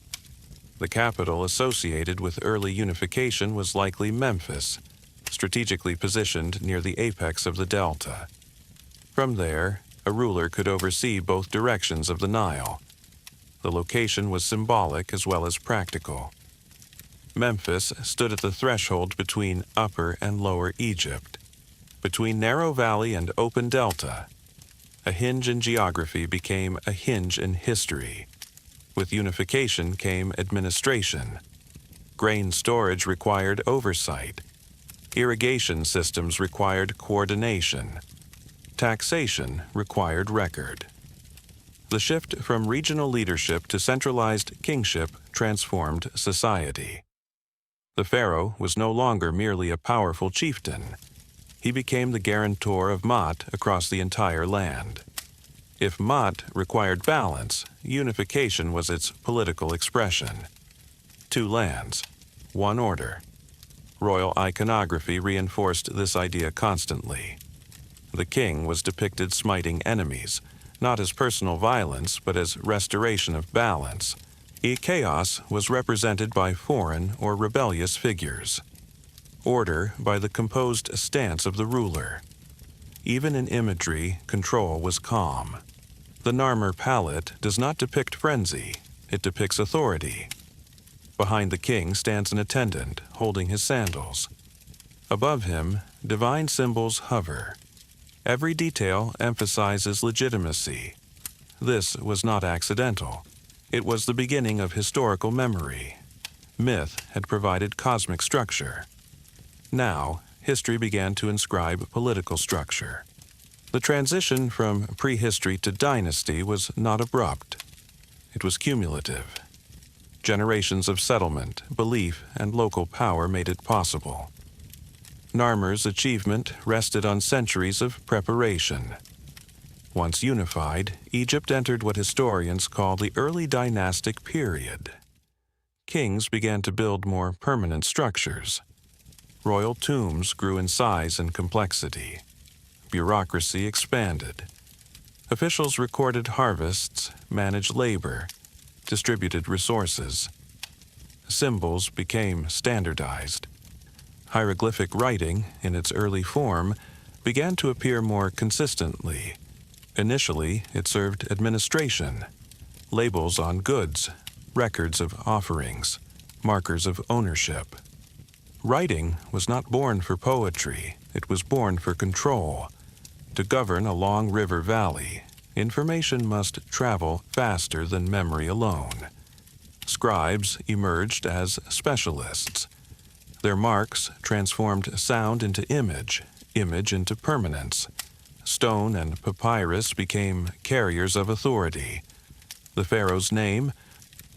The capital associated with early unification was likely Memphis, strategically positioned near the apex of the delta. From there, a ruler could oversee both directions of the Nile. The location was symbolic as well as practical. Memphis stood at the threshold between Upper and Lower Egypt, between narrow valley and open delta. A hinge in geography became a hinge in history. With unification came administration. Grain storage required oversight. Irrigation systems required coordination. Taxation required record. The shift from regional leadership to centralized kingship transformed society. The pharaoh was no longer merely a powerful chieftain. He became the guarantor of Maat across the entire land. If Maat required balance, unification was its political expression. 2 lands, 1 order. Royal iconography reinforced this idea constantly. The king was depicted smiting enemies, not as personal violence, but as restoration of balance. Chaos was represented by foreign or rebellious figures. Order by the composed stance of the ruler. Even in imagery, control was calm. The Narmer palette does not depict frenzy, it depicts authority. Behind the king stands an attendant, holding his sandals. Above him, divine symbols hover. Every detail emphasizes legitimacy. This was not accidental. It was the beginning of historical memory. Myth had provided cosmic structure. Now, history began to inscribe political structure. The transition from prehistory to dynasty was not abrupt. It was cumulative. Generations of settlement, belief, and local power made it possible. Narmer's achievement rested on centuries of preparation. Once unified, Egypt entered what historians call the early dynastic period. Kings began to build more permanent structures. Royal tombs grew in size and complexity. Bureaucracy expanded. Officials recorded harvests, managed labor, distributed resources. Symbols became standardized. Hieroglyphic writing, in its early form, began to appear more consistently. Initially, it served administration, labels on goods, records of offerings, markers of ownership. Writing was not born for poetry, it was born for control. To govern a long river valley, information must travel faster than memory alone. Scribes emerged as specialists. Their marks transformed sound into image, image into permanence. Stone and papyrus became carriers of authority. The pharaoh's name,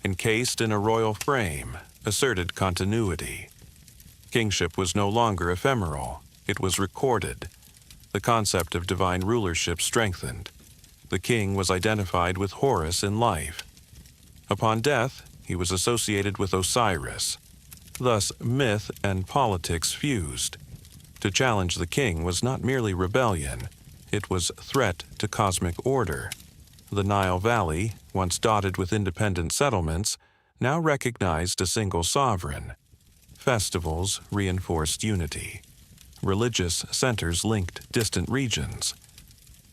encased in a royal frame, asserted continuity. Kingship was no longer ephemeral, it was recorded. The concept of divine rulership strengthened. The king was identified with Horus in life. Upon death, he was associated with Osiris. Thus, myth and politics fused. To challenge the king was not merely rebellion, it was threat to cosmic order. The Nile Valley, once dotted with independent settlements, now recognized a single sovereign. Festivals reinforced unity. Religious centers linked distant regions.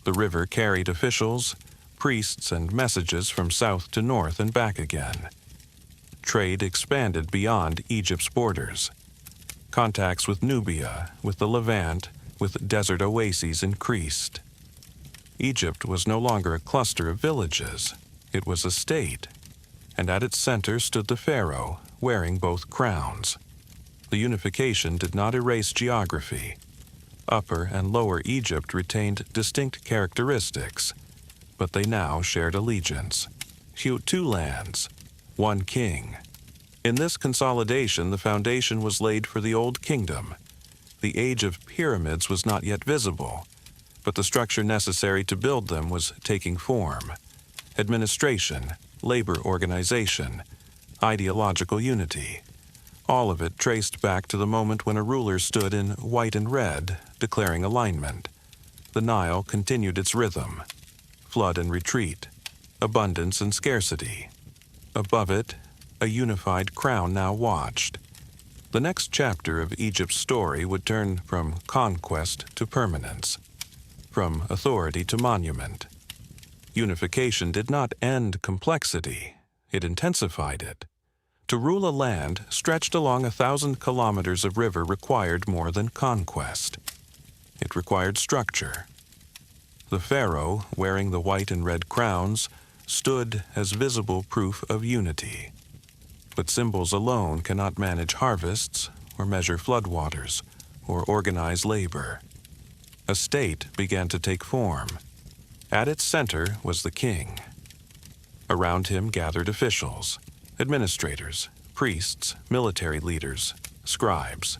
The river carried officials, priests, and messages from south to north and back again. Trade expanded beyond Egypt's borders. Contacts with Nubia, with the Levant, with desert oases increased. Egypt was no longer a cluster of villages. It was a state, and at its center stood the pharaoh, wearing both crowns. The unification did not erase geography. Upper and Lower Egypt retained distinct characteristics, but they now shared allegiance. Two lands, one king. In this consolidation, the foundation was laid for the Old Kingdom. The age of pyramids was not yet visible, but the structure necessary to build them was taking form. Administration, labor organization, ideological unity, all of it traced back to the moment when a ruler stood in white and red, declaring alignment. The Nile continued its rhythm, flood and retreat, abundance and scarcity. Above it, a unified crown now watched. The next chapter of Egypt's story would turn from conquest to permanence, from authority to monument. Unification did not end complexity, it intensified it. To rule a land stretched along 1,000 kilometers of river required more than conquest. It required structure. The pharaoh, wearing the white and red crowns, stood as visible proof of unity. But symbols alone cannot manage harvests, or measure floodwaters, or organize labor. A state began to take form. At its center was the king. Around him gathered officials, administrators, priests, military leaders, scribes.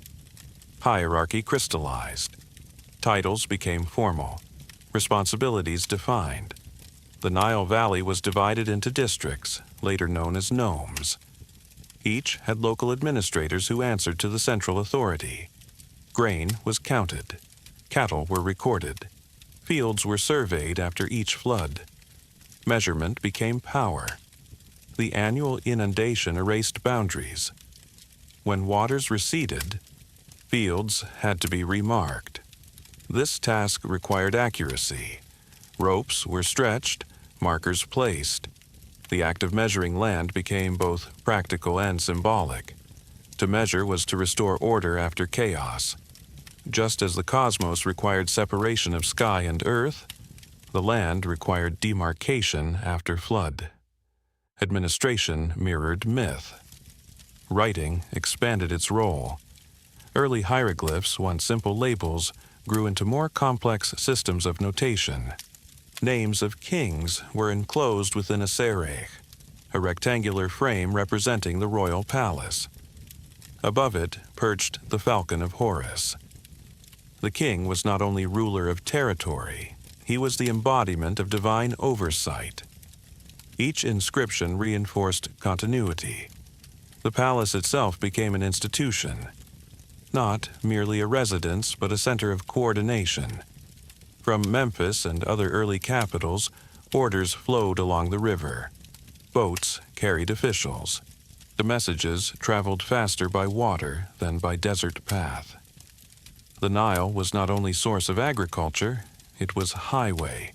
Hierarchy crystallized. Titles became formal, responsibilities defined. The Nile Valley was divided into districts, later known as nomes. Each had local administrators who answered to the central authority. Grain was counted. Cattle were recorded. Fields were surveyed after each flood. Measurement became power. The annual inundation erased boundaries. When waters receded, fields had to be remarked. This task required accuracy. Ropes were stretched, markers placed. The act of measuring land became both practical and symbolic. To measure was to restore order after chaos. Just as the cosmos required separation of sky and earth, the land required demarcation after flood. Administration mirrored myth. Writing expanded its role. Early hieroglyphs, once simple labels, grew into more complex systems of notation. Names of kings were enclosed within a serech, a rectangular frame representing the royal palace. Above it perched the falcon of Horus. The king was not only ruler of territory, he was the embodiment of divine oversight. Each inscription reinforced continuity. The palace itself became an institution, not merely a residence, but a center of coordination. From Memphis and other early capitals, orders flowed along the river. Boats carried officials. The messages traveled faster by water than by desert path. The Nile was not only source of agriculture, it was highway.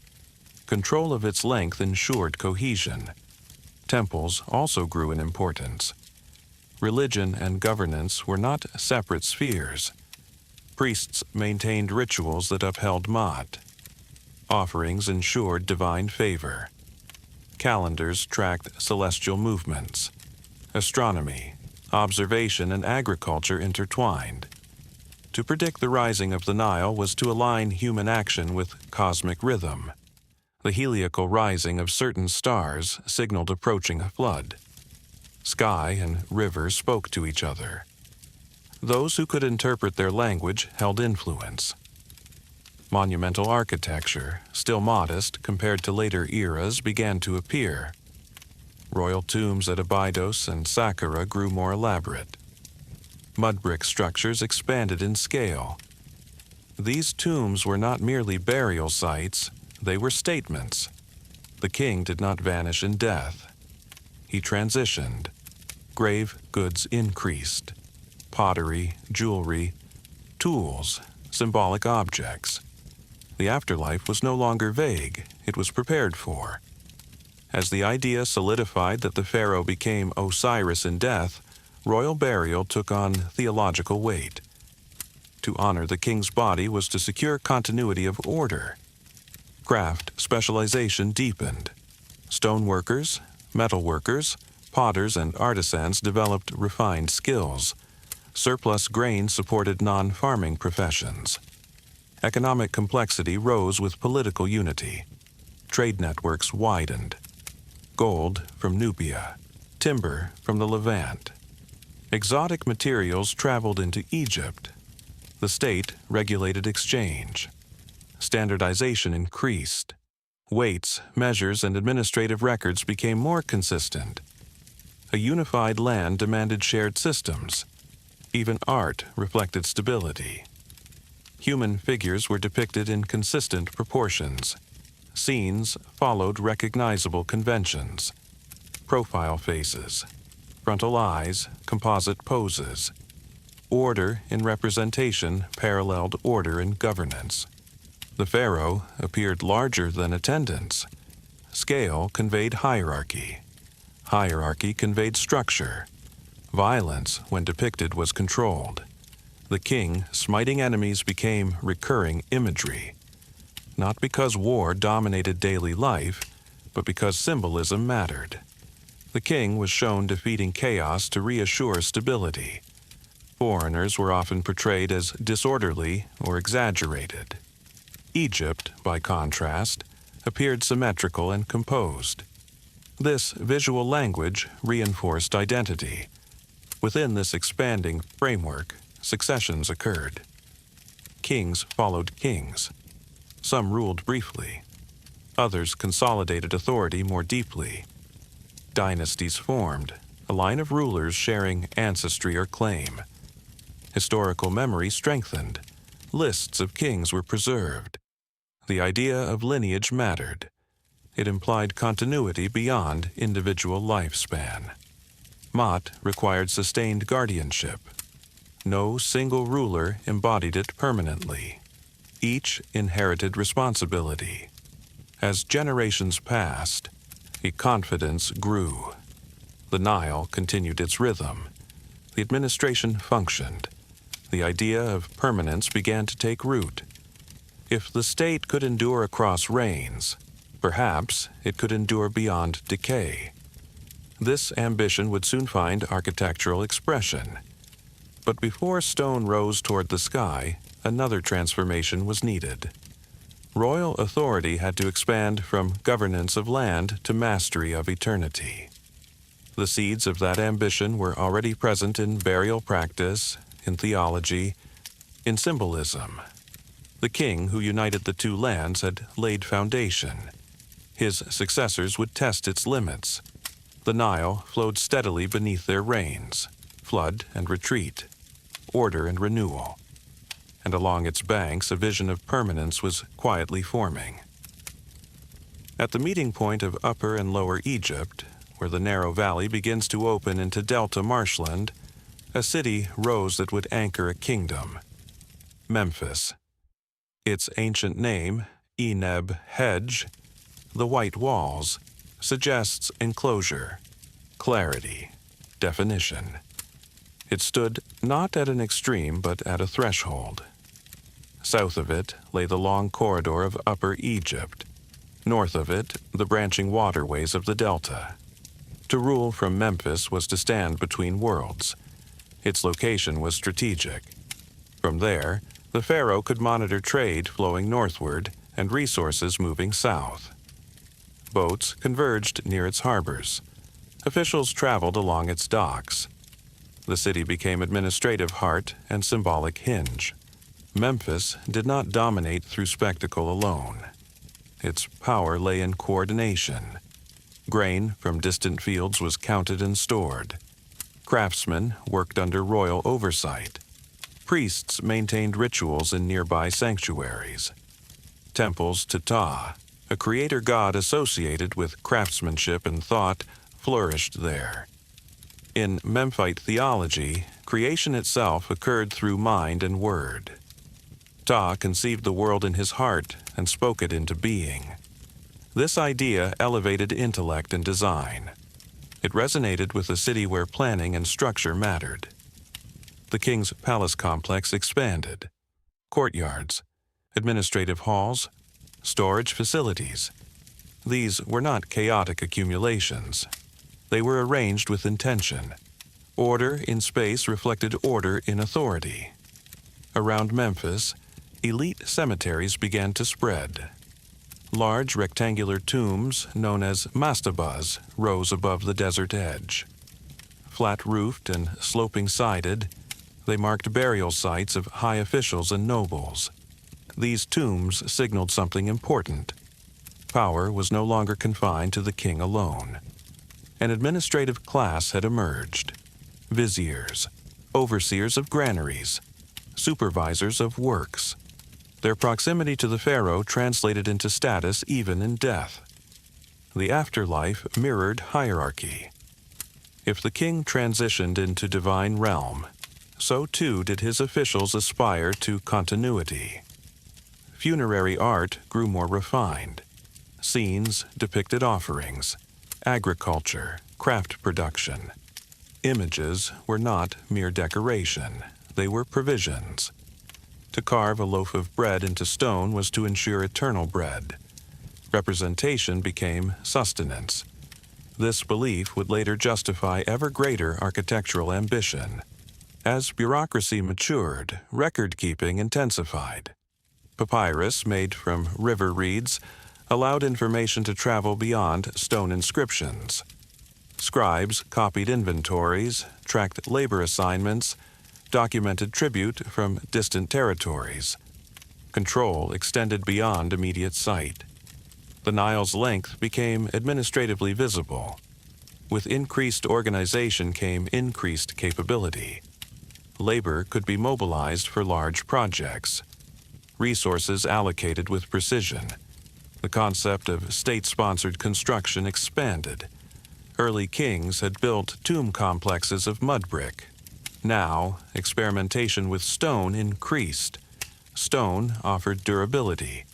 Control of its length ensured cohesion. Temples also grew in importance. Religion and governance were not separate spheres. Priests maintained rituals that upheld Maat. Offerings ensured divine favor. Calendars tracked celestial movements. Astronomy, observation, and agriculture intertwined. To predict the rising of the Nile was to align human action with cosmic rhythm. The heliacal rising of certain stars signaled approaching a flood. Sky and river spoke to each other. Those who could interpret their language held influence. Monumental architecture, still modest compared to later eras, began to appear. Royal tombs at Abydos and Saqqara grew more elaborate. Mud brick structures expanded in scale. These tombs were not merely burial sites, they were statements. The king did not vanish in death. He transitioned. Grave goods increased. Pottery, jewelry, tools, symbolic objects. The afterlife was no longer vague, it was prepared for. As the idea solidified that the pharaoh became Osiris in death, royal burial took on theological weight. To honor the king's body was to secure continuity of order. Craft specialization deepened. Stoneworkers, metalworkers, potters, and artisans developed refined skills. Surplus grain supported non-farming professions. Economic complexity rose with political unity. Trade networks widened. Gold from Nubia, timber from the Levant. Exotic materials traveled into Egypt. The state regulated exchange. Standardization increased. Weights, measures, and administrative records became more consistent. A unified land demanded shared systems. Even art reflected stability. Human figures were depicted in consistent proportions. Scenes followed recognizable conventions. Profile faces, frontal eyes, composite poses. Order in representation paralleled order in governance. The pharaoh appeared larger than attendants. Scale conveyed hierarchy. Hierarchy conveyed structure. Violence, when depicted, was controlled. The king smiting enemies became recurring imagery, not because war dominated daily life, but because symbolism mattered. The king was shown defeating chaos to reassure stability. Foreigners were often portrayed as disorderly or exaggerated. Egypt, by contrast, appeared symmetrical and composed. This visual language reinforced identity. Within this expanding framework, successions occurred. Kings followed kings. Some ruled briefly. Others consolidated authority more deeply. Dynasties formed, a line of rulers sharing ancestry or claim. Historical memory strengthened. Lists of kings were preserved. The idea of lineage mattered. It implied continuity beyond individual lifespan. Maat required sustained guardianship. No single ruler embodied it permanently. Each inherited responsibility. As generations passed, a confidence grew. The Nile continued its rhythm. The administration functioned. The idea of permanence began to take root. If the state could endure across reigns, perhaps it could endure beyond decay. This ambition would soon find architectural expression. But before stone rose toward the sky, another transformation was needed. Royal authority had to expand from governance of land to mastery of eternity. The seeds of that ambition were already present in burial practice, in theology, in symbolism. The king who united the two lands had laid foundation. His successors would test its limits. The Nile flowed steadily beneath their reigns, flood and retreat, order and renewal. And along its banks a vision of permanence was quietly forming. At the meeting point of Upper and Lower Egypt, where the narrow valley begins to open into delta marshland, a city rose that would anchor a kingdom. Memphis. Its ancient name, Eneb-Hedge, the white walls, suggests enclosure, clarity, definition. It stood not at an extreme but at a threshold. South of it lay the long corridor of Upper Egypt. North of it, the branching waterways of the delta. To rule from Memphis was to stand between worlds. Its location was strategic. From there, the pharaoh could monitor trade flowing northward and resources moving south. Boats converged near its harbors. Officials traveled along its docks. The city became administrative heart and symbolic hinge. Memphis did not dominate through spectacle alone. Its power lay in coordination. Grain from distant fields was counted and stored. Craftsmen worked under royal oversight. Priests maintained rituals in nearby sanctuaries. Temples to Ptah, a creator god associated with craftsmanship and thought, flourished there. In Memphite theology, creation itself occurred through mind and word. Ptah conceived the world in his heart and spoke it into being. This idea elevated intellect and design. It resonated with a city where planning and structure mattered. The king's palace complex expanded. courtyards, administrative halls, storage facilities. These were not chaotic accumulations. They were arranged with intention. Order in space reflected order in authority. Around Memphis, elite cemeteries began to spread. Large rectangular tombs, known as mastabas, rose above the desert edge. Flat-roofed and sloping-sided, they marked burial sites of high officials and nobles. These tombs signaled something important. Power was no longer confined to the king alone. An administrative class had emerged. Viziers, overseers of granaries, supervisors of works. Their proximity to the pharaoh translated into status even in death. The afterlife mirrored hierarchy. If the king transitioned into divine realm, so too did his officials aspire to continuity. Funerary art grew more refined. Scenes depicted offerings, agriculture, craft production. Images were not mere decoration, they were provisions. To carve a loaf of bread into stone was to ensure eternal bread. Representation became sustenance. This belief would later justify ever greater architectural ambition. As bureaucracy matured, record-keeping intensified. Papyrus, made from river reeds, allowed information to travel beyond stone inscriptions. Scribes copied inventories, tracked labor assignments, documented tribute from distant territories. Control extended beyond immediate sight. The Nile's length became administratively visible. With increased organization came increased capability. Labor could be mobilized for large projects. Resources allocated with precision. The concept of state-sponsored construction expanded. Early kings had built tomb complexes of mud brick. Now, experimentation with stone increased. Stone offered durability.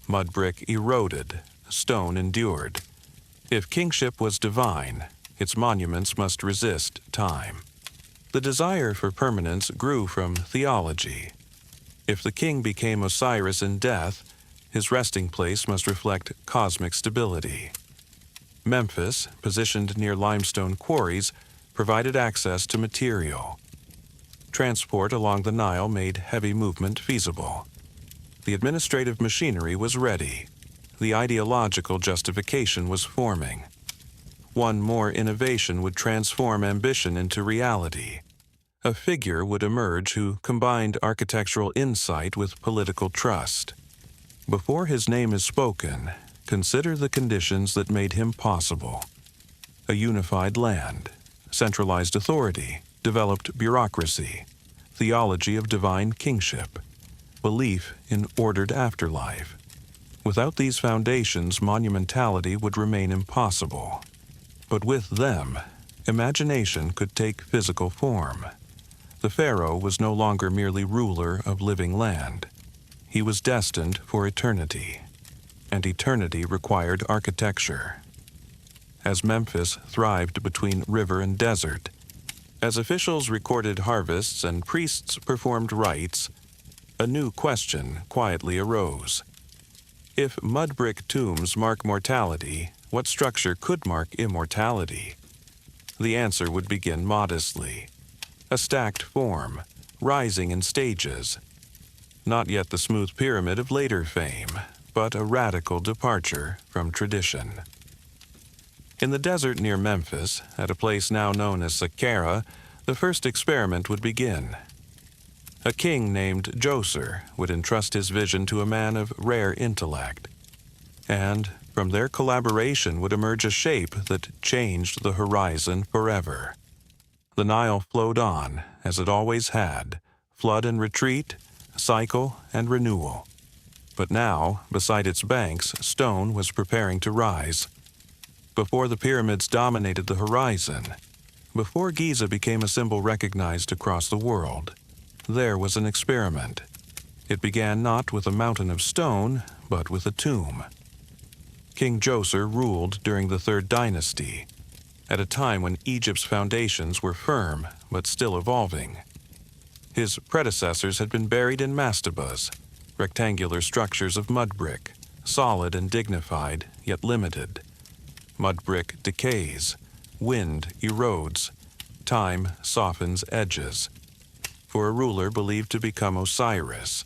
Mud brick eroded. Stone endured. If kingship was divine, its monuments must resist time. The desire for permanence grew from theology. If the king became Osiris in death, his resting place must reflect cosmic stability. Memphis, positioned near limestone quarries, provided access to material. Transport along the Nile made heavy movement feasible. The administrative machinery was ready. The ideological justification was forming. One more innovation would transform ambition into reality. A figure would emerge who combined architectural insight with political trust. Before his name is spoken, consider the conditions that made him possible. A unified land, centralized authority, developed bureaucracy, theology of divine kingship, belief in ordered afterlife. Without these foundations, monumentality would remain impossible. But with them, imagination could take physical form. The pharaoh was no longer merely ruler of living land. He was destined for eternity, and eternity required architecture. As Memphis thrived between river and desert, as officials recorded harvests and priests performed rites, a new question quietly arose. If mud brick tombs mark mortality, what structure could mark immortality? The answer would begin modestly. A stacked form, rising in stages. Not yet the smooth pyramid of later fame, but a radical departure from tradition. In the desert near Memphis, at a place now known as Sahara, the first experiment would begin. A king named Djoser would entrust his vision to a man of rare intellect. And from their collaboration would emerge a shape that changed the horizon forever. The Nile flowed on, as it always had, flood and retreat, cycle and renewal. But now, beside its banks, stone was preparing to rise. Before the pyramids dominated the horizon, before Giza became a symbol recognized across the world, there was an experiment. It began not with a mountain of stone, but with a tomb. King Djoser ruled during the Third Dynasty, at a time when Egypt's foundations were firm but still evolving. His predecessors had been buried in mastabas, rectangular structures of mud brick, solid and dignified, yet limited. Mud brick decays, wind erodes, time softens edges. For a ruler believed to become Osiris,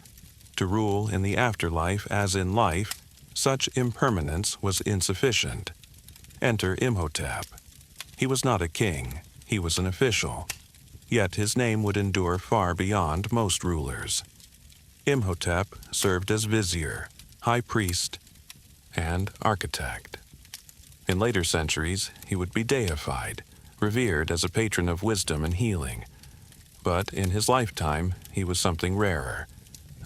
to rule in the afterlife as in life, such impermanence was insufficient. Enter Imhotep. He was not a king, he was an official. Yet his name would endure far beyond most rulers. Imhotep served as vizier, high priest, and architect. In later centuries, he would be deified, revered as a patron of wisdom and healing. But in his lifetime, he was something rarer,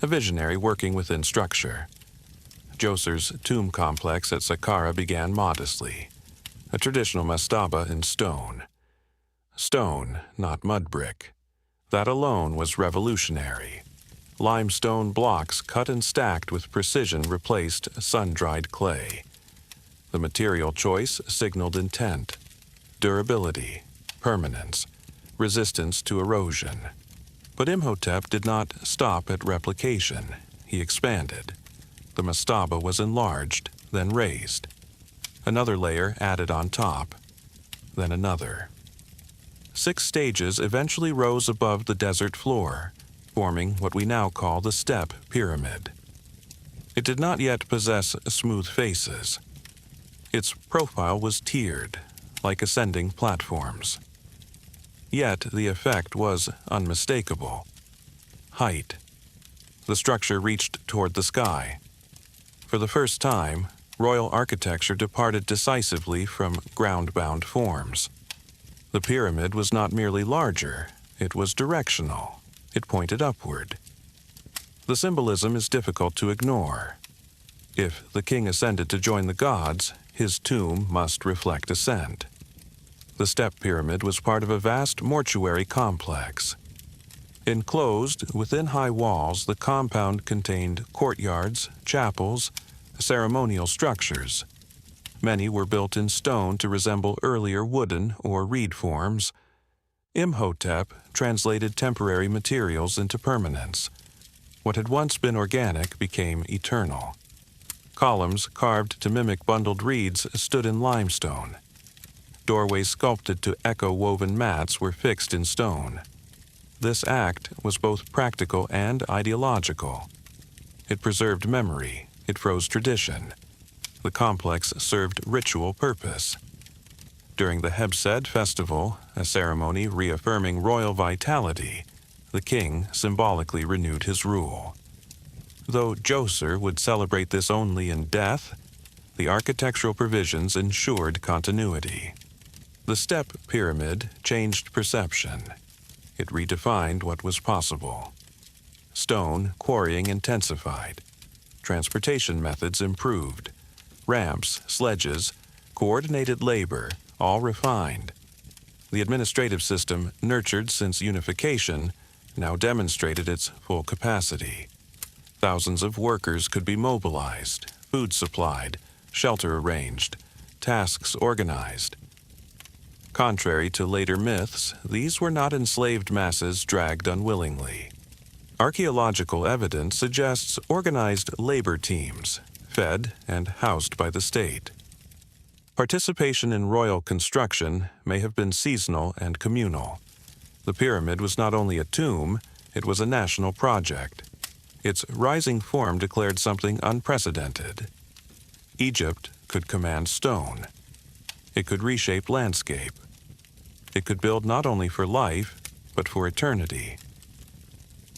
a visionary working within structure. Djoser's tomb complex at Saqqara began modestly, a traditional mastaba in stone. Stone, not mud brick. That alone was revolutionary. Limestone blocks cut and stacked with precision replaced sun-dried clay. The material choice signaled intent, durability, permanence, resistance to erosion. But Imhotep did not stop at replication. He expanded. The mastaba was enlarged, then raised. Another layer added on top, then another. 6 stages eventually rose above the desert floor, forming what we now call the step pyramid. It did not yet possess smooth faces. Its profile was tiered, like ascending platforms. Yet the effect was unmistakable. Height. The structure reached toward the sky. For the first time, royal architecture departed decisively from ground-bound forms. The pyramid was not merely larger, it was directional. It pointed upward. The symbolism is difficult to ignore. If the king ascended to join the gods, his tomb must reflect ascent. The step pyramid was part of a vast mortuary complex. Enclosed within high walls, the compound contained courtyards, chapels, ceremonial structures. Many were built in stone to resemble earlier wooden or reed forms. Imhotep translated temporary materials into permanence. What had once been organic became eternal. Columns carved to mimic bundled reeds stood in limestone. Doorways sculpted to echo woven mats were fixed in stone. This act was both practical and ideological. It preserved memory, it froze tradition. The complex served ritual purpose. During the Hebsed festival, a ceremony reaffirming royal vitality, the king symbolically renewed his rule. Though Djoser would celebrate this only in death, the architectural provisions ensured continuity. The step pyramid changed perception. It redefined what was possible. Stone quarrying intensified. Transportation methods improved. Ramps, sledges, coordinated labor, all refined. The administrative system, nurtured since unification, now demonstrated its full capacity. Thousands of workers could be mobilized, food supplied, shelter arranged, tasks organized. Contrary to later myths, these were not enslaved masses dragged unwillingly. Archaeological evidence suggests organized labor teams, fed and housed by the state. Participation in royal construction may have been seasonal and communal. The pyramid was not only a tomb, it was a national project. Its rising form declared something unprecedented. Egypt could command stone. It could reshape landscape. It could build not only for life, but for eternity.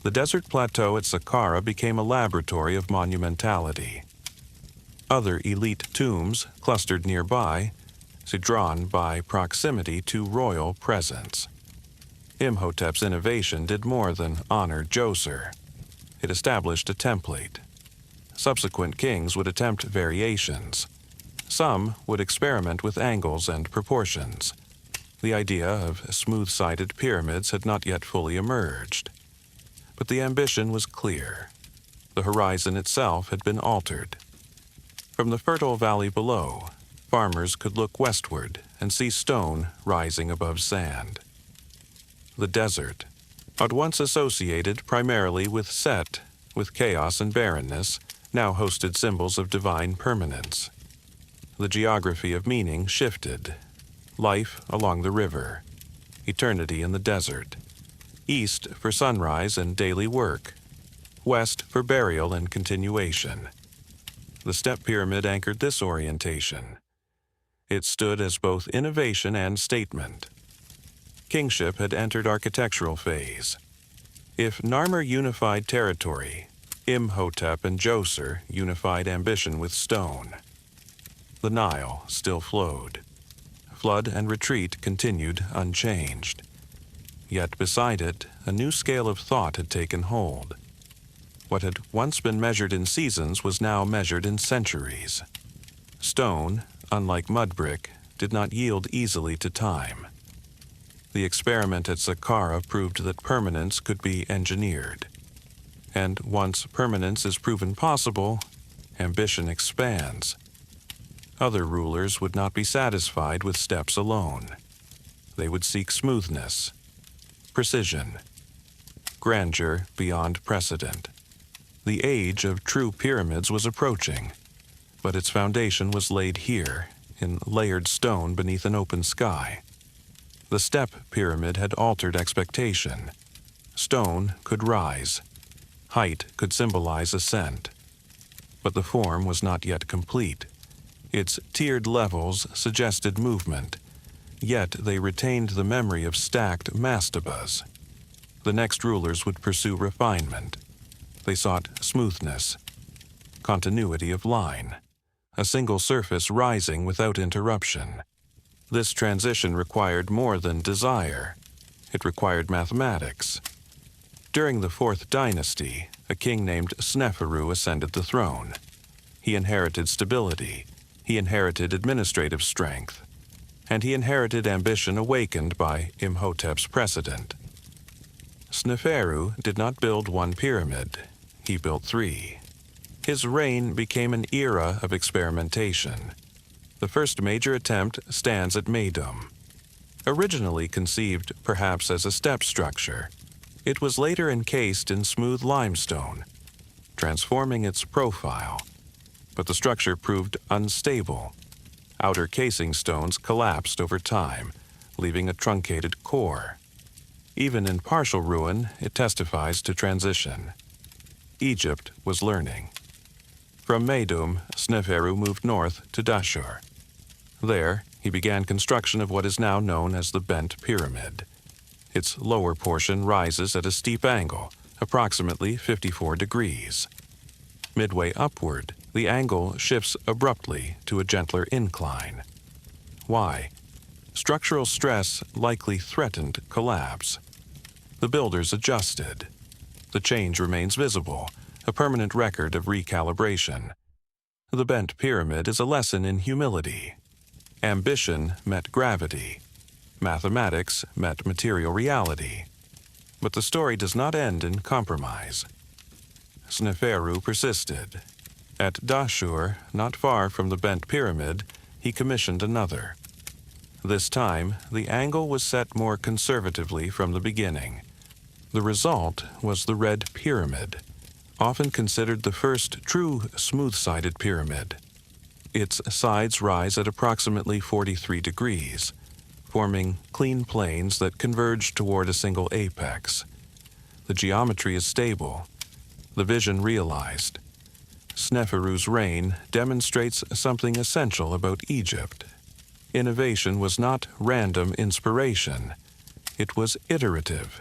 The desert plateau at Saqqara became a laboratory of monumentality. Other elite tombs clustered nearby, drawn by proximity to royal presence. Imhotep's innovation did more than honor Djoser. It established a template. Subsequent kings would attempt variations. Some would experiment with angles and proportions. The idea of smooth-sided pyramids had not yet fully emerged. But the ambition was clear. The horizon itself had been altered. From the fertile valley below, farmers could look westward and see stone rising above sand. The desert, At once associated primarily with Set, with chaos and barrenness, now hosted symbols of divine permanence. The geography of meaning shifted. Life along the river, eternity in the desert. East for sunrise and daily work, west for burial and continuation. The step pyramid anchored this orientation. It stood as both innovation and statement. Kingship had entered architectural phase. If Narmer unified territory, Imhotep and Djoser unified ambition with stone. The Nile still flowed. Flood and retreat continued unchanged. Yet beside it, a new scale of thought had taken hold. What had once been measured in seasons was now measured in centuries. Stone, unlike mud brick, did not yield easily to time. The experiment at Saqqara proved that permanence could be engineered. And once permanence is proven possible, ambition expands. Other rulers would not be satisfied with steps alone. They would seek smoothness, precision, grandeur beyond precedent. The age of true pyramids was approaching, but its foundation was laid here, in layered stone beneath an open sky. The step pyramid had altered expectation. Stone could rise. Height could symbolize ascent. But the form was not yet complete. Its tiered levels suggested movement, yet they retained the memory of stacked mastabas. The next rulers would pursue refinement. They sought smoothness, continuity of line, a single surface rising without interruption. This transition required more than desire. It required mathematics. During the Fourth Dynasty, a king named Sneferu ascended the throne. He inherited stability. He inherited administrative strength. And he inherited ambition awakened by Imhotep's precedent. Sneferu did not build one pyramid. He built three. His reign became an era of experimentation. The first major attempt stands at Meidum. Originally conceived perhaps as a step structure, it was later encased in smooth limestone, transforming its profile. But the structure proved unstable. Outer casing stones collapsed over time, leaving a truncated core. Even in partial ruin, it testifies to transition. Egypt was learning. From Meidum, Sneferu moved north to Dashur. There, he began construction of what is now known as the Bent Pyramid. Its lower portion rises at a steep angle, approximately 54 degrees. Midway upward, the angle shifts abruptly to a gentler incline. Why? Structural stress likely threatened collapse. The builders adjusted. The change remains visible, a permanent record of recalibration. The Bent Pyramid is a lesson in humility. Ambition met gravity. Mathematics met material reality. But the story does not end in compromise. Sneferu persisted. At Dashur, not far from the Bent Pyramid, he commissioned another. This time, the angle was set more conservatively from the beginning. The result was the Red Pyramid, often considered the first true smooth-sided pyramid. Its sides rise at approximately 43 degrees, forming clean planes that converge toward a single apex. The geometry is stable, the vision realized. Sneferu's reign demonstrates something essential about Egypt. Innovation was not random inspiration. It was iterative.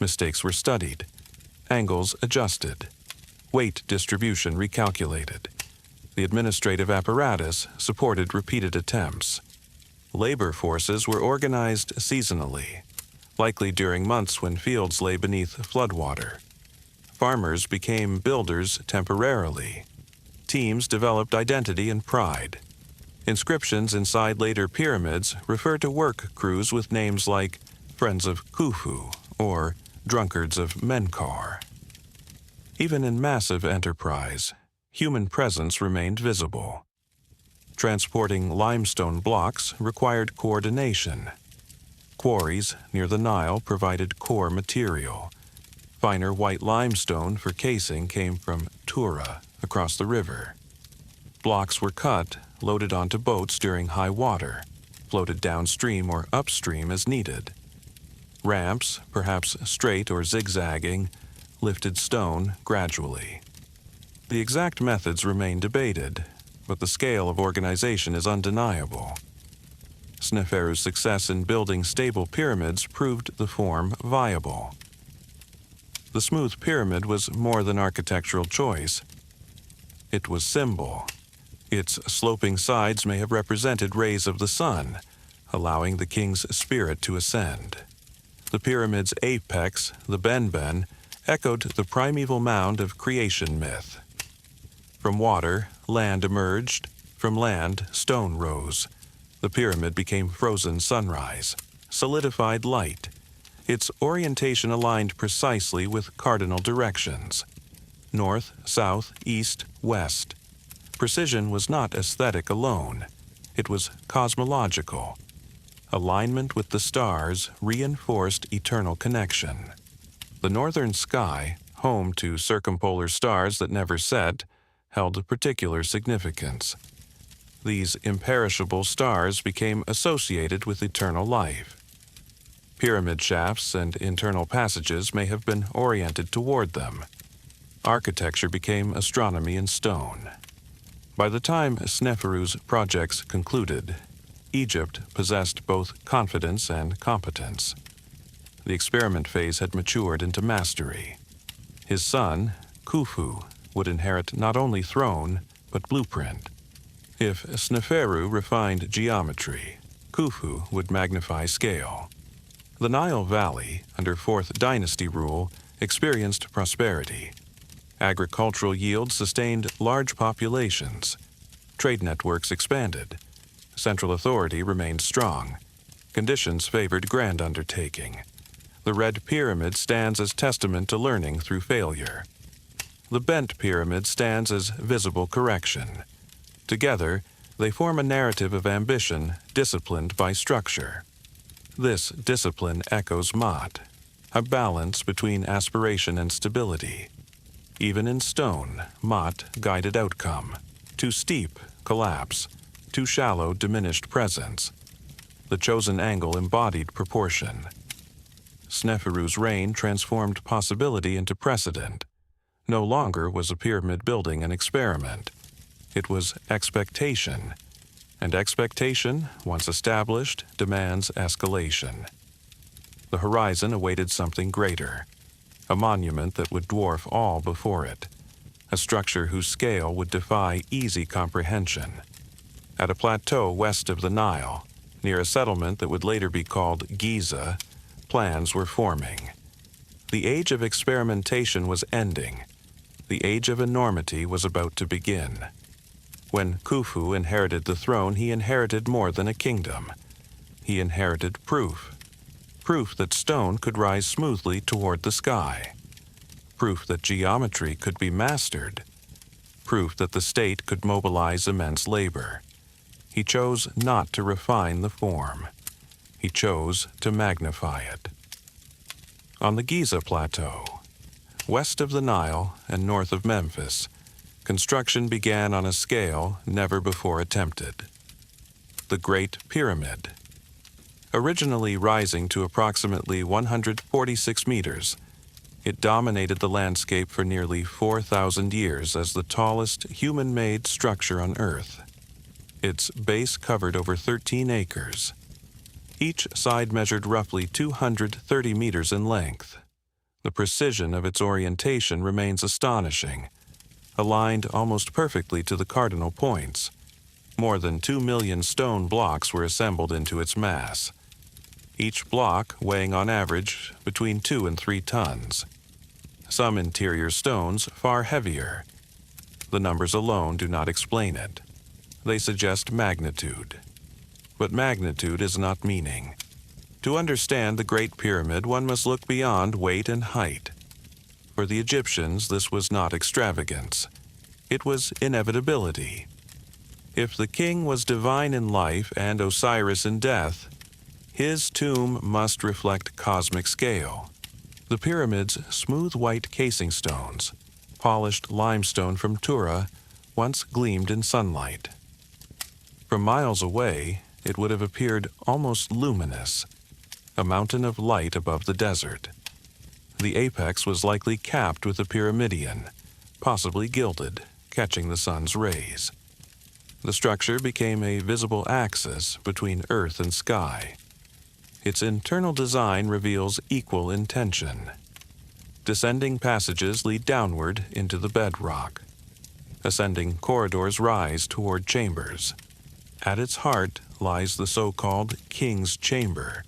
Mistakes were studied, angles adjusted, weight distribution recalculated. The administrative apparatus supported repeated attempts. Labor forces were organized seasonally, likely during months when fields lay beneath floodwater. Farmers became builders temporarily. Teams developed identity and pride. Inscriptions inside later pyramids refer to work crews with names like Friends of Khufu or Drunkards of Menkar. Even in massive enterprise, human presence remained visible. Transporting limestone blocks required coordination. quarries near the Nile provided core material. Finer white limestone for casing came from Tura, across the river. Blocks were cut, loaded onto boats during high water, floated downstream or upstream as needed. Ramps, perhaps straight or zigzagging, lifted stone gradually. The exact methods remain debated, but the scale of organization is undeniable. Sneferu's success in building stable pyramids proved the form viable. The smooth pyramid was more than architectural choice. It was symbol. Its sloping sides may have represented rays of the sun, allowing the king's spirit to ascend. The pyramid's apex, the Benben, echoed the primeval mound of creation myth. From water, land emerged. From land, stone rose. The pyramid became frozen sunrise, solidified light. Its orientation aligned precisely with cardinal directions: north, south, east, west. Precision was not aesthetic alone. It was cosmological. Alignment with the stars reinforced eternal connection. The northern sky, home to circumpolar stars that never set, held a particular significance. These imperishable stars became associated with eternal life. Pyramid shafts and internal passages may have been oriented toward them. Architecture became astronomy in stone. By the time Sneferu's projects concluded, Egypt possessed both confidence and competence. The experiment phase had matured into mastery. His son, Khufu, would inherit not only throne, but blueprint. If Sneferu refined geometry, Khufu would magnify scale. The Nile Valley, under Fourth Dynasty rule, experienced prosperity. Agricultural yields sustained large populations. Trade networks expanded. Central authority remained strong. Conditions favored grand undertaking. The Red Pyramid stands as testament to learning through failure. The Bent Pyramid stands as visible correction. Together, they form a narrative of ambition disciplined by structure. This discipline echoes Ma'at, a balance between aspiration and stability. Even in stone, Ma'at guided outcome. Too steep, collapse. Too shallow, diminished presence. The chosen angle embodied proportion. Sneferu's reign transformed possibility into precedent. No longer was a pyramid building an experiment. It was expectation. And expectation, once established, demands escalation. The horizon awaited something greater, a monument that would dwarf all before it, a structure whose scale would defy easy comprehension. At a plateau west of the Nile, near a settlement that would later be called Giza, plans were forming. The age of experimentation was ending. The age of enormity was about to begin. When Khufu inherited the throne, he inherited more than a kingdom. He inherited proof. Proof that stone could rise smoothly toward the sky. Proof that geometry could be mastered. Proof that the state could mobilize immense labor. He chose not to refine the form. He chose to magnify it. On the Giza Plateau, west of the Nile and north of Memphis, construction began on a scale never before attempted. The Great Pyramid. Originally rising to approximately 146 meters, it dominated the landscape for nearly 4,000 years as the tallest human-made structure on Earth. Its base covered over 13 acres. Each side measured roughly 230 meters in length. The precision of its orientation remains astonishing, aligned almost perfectly to the cardinal points. More than 2 million stone blocks were assembled into its mass, each block weighing on average between 2 and 3 tons. Some interior stones far heavier. The numbers alone do not explain it. They suggest magnitude. But magnitude is not meaning. To understand the Great Pyramid, one must look beyond weight and height. For the Egyptians, this was not extravagance. It was inevitability. If the king was divine in life and Osiris in death, His tomb must reflect cosmic scale. The pyramid's smooth white casing stones, polished limestone from Tura, once gleamed in sunlight. From miles away, it would have appeared almost luminous, a mountain of light above the desert. The apex was likely capped with a pyramidion, possibly gilded, catching the sun's rays. The structure became a visible axis between earth and sky. Its internal design reveals equal intention. Descending passages lead downward into the bedrock. Ascending corridors rise toward chambers. At its heart lies the so-called King's Chamber,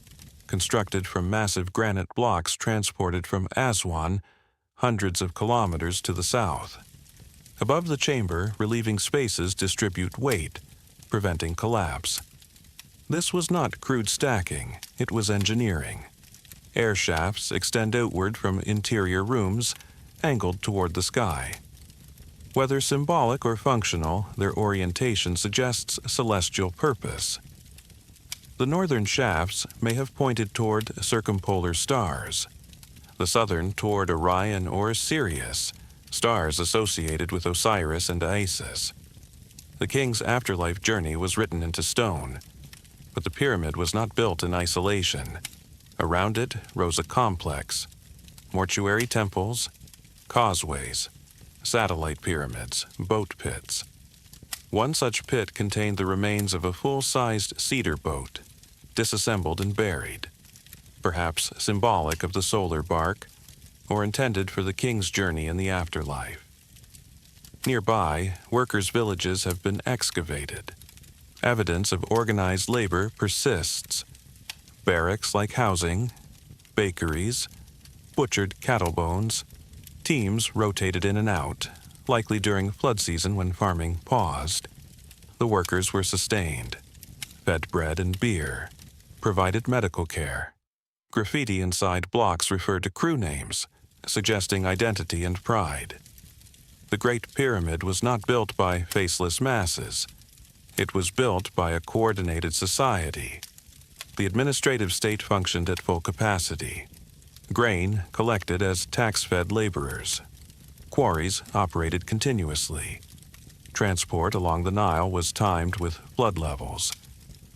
constructed from massive granite blocks transported from Aswan, hundreds of kilometers to the south. Above the chamber, relieving spaces distribute weight, preventing collapse. This was not crude stacking, it was engineering. Air shafts extend outward from interior rooms, angled toward the sky. Whether symbolic or functional, their orientation suggests celestial purpose. The northern shafts may have pointed toward circumpolar stars, the southern toward Orion or Sirius, stars associated with Osiris and Isis. The king's afterlife journey was written into stone, but the pyramid was not built in isolation. Around it rose a complex: mortuary temples, causeways, satellite pyramids, boat pits. One such pit contained the remains of a full-sized cedar boat, disassembled and buried, perhaps symbolic of the solar bark, or intended for the king's journey in the afterlife. Nearby, workers' villages have been excavated. Evidence of organized labor persists. Barracks like housing, bakeries, butchered cattle bones, teams rotated in and out, likely during flood season when farming paused. The workers were sustained, fed bread and beer, provided medical care. Graffiti inside blocks referred to crew names, suggesting identity and pride. The Great Pyramid was not built by faceless masses. It was built by a coordinated society. The administrative state functioned at full capacity. Grain collected as tax-fed laborers. Quarries operated continuously. Transport along the Nile was timed with flood levels.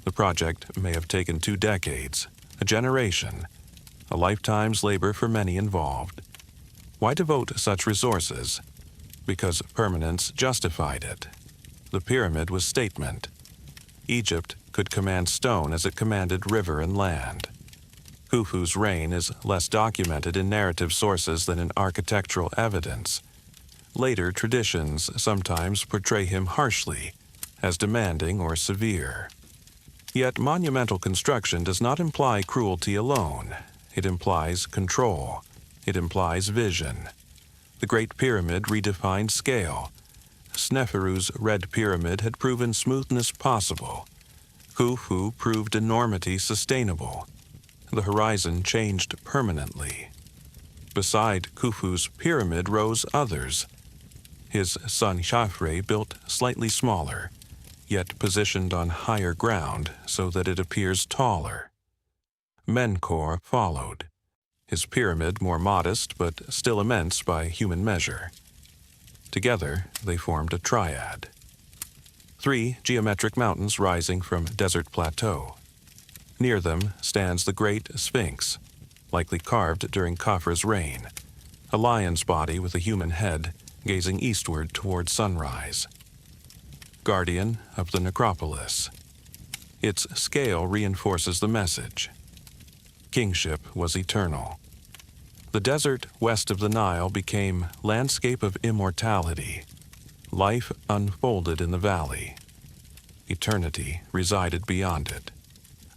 The project may have taken 2 decades, a generation, a lifetime's labor for many involved. Why devote such resources? Because permanence justified it. The pyramid was statement. Egypt could command stone as it commanded river and land. Khufu's reign is less documented in narrative sources than in architectural evidence. Later traditions sometimes portray him harshly, as demanding or severe. Yet monumental construction does not imply cruelty alone. It implies control. It implies vision. The Great Pyramid redefined scale. Sneferu's Red Pyramid had proven smoothness possible. Khufu proved enormity sustainable. The horizon changed permanently. Beside Khufu's pyramid rose others. His son Khafre built slightly smaller, yet positioned on higher ground so that it appears taller. Menkaure followed. His pyramid more modest but still immense by human measure. Together, they formed a triad. 3 geometric mountains rising from desert plateau. Near them stands the Great Sphinx, likely carved during Khafre's reign, a lion's body with a human head gazing eastward toward sunrise. Guardian of the necropolis. Its scale reinforces the message. Kingship was eternal. The desert west of the Nile became landscape of immortality. Life unfolded in the valley. Eternity resided beyond it.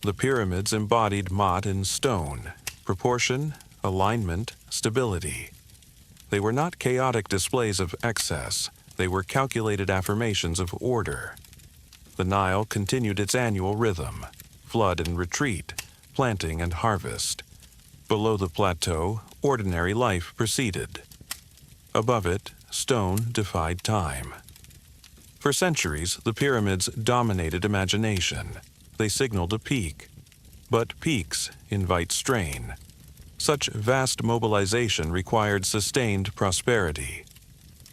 The pyramids embodied Ma'at in stone, proportion, alignment, stability. They were not chaotic displays of excess. They were calculated affirmations of order. The Nile continued its annual rhythm: flood and retreat, planting and harvest. Below the plateau, ordinary life proceeded. Above it, stone defied time. For centuries, the pyramids dominated imagination. They signaled a peak. But peaks invite strain. Such vast mobilization required sustained prosperity.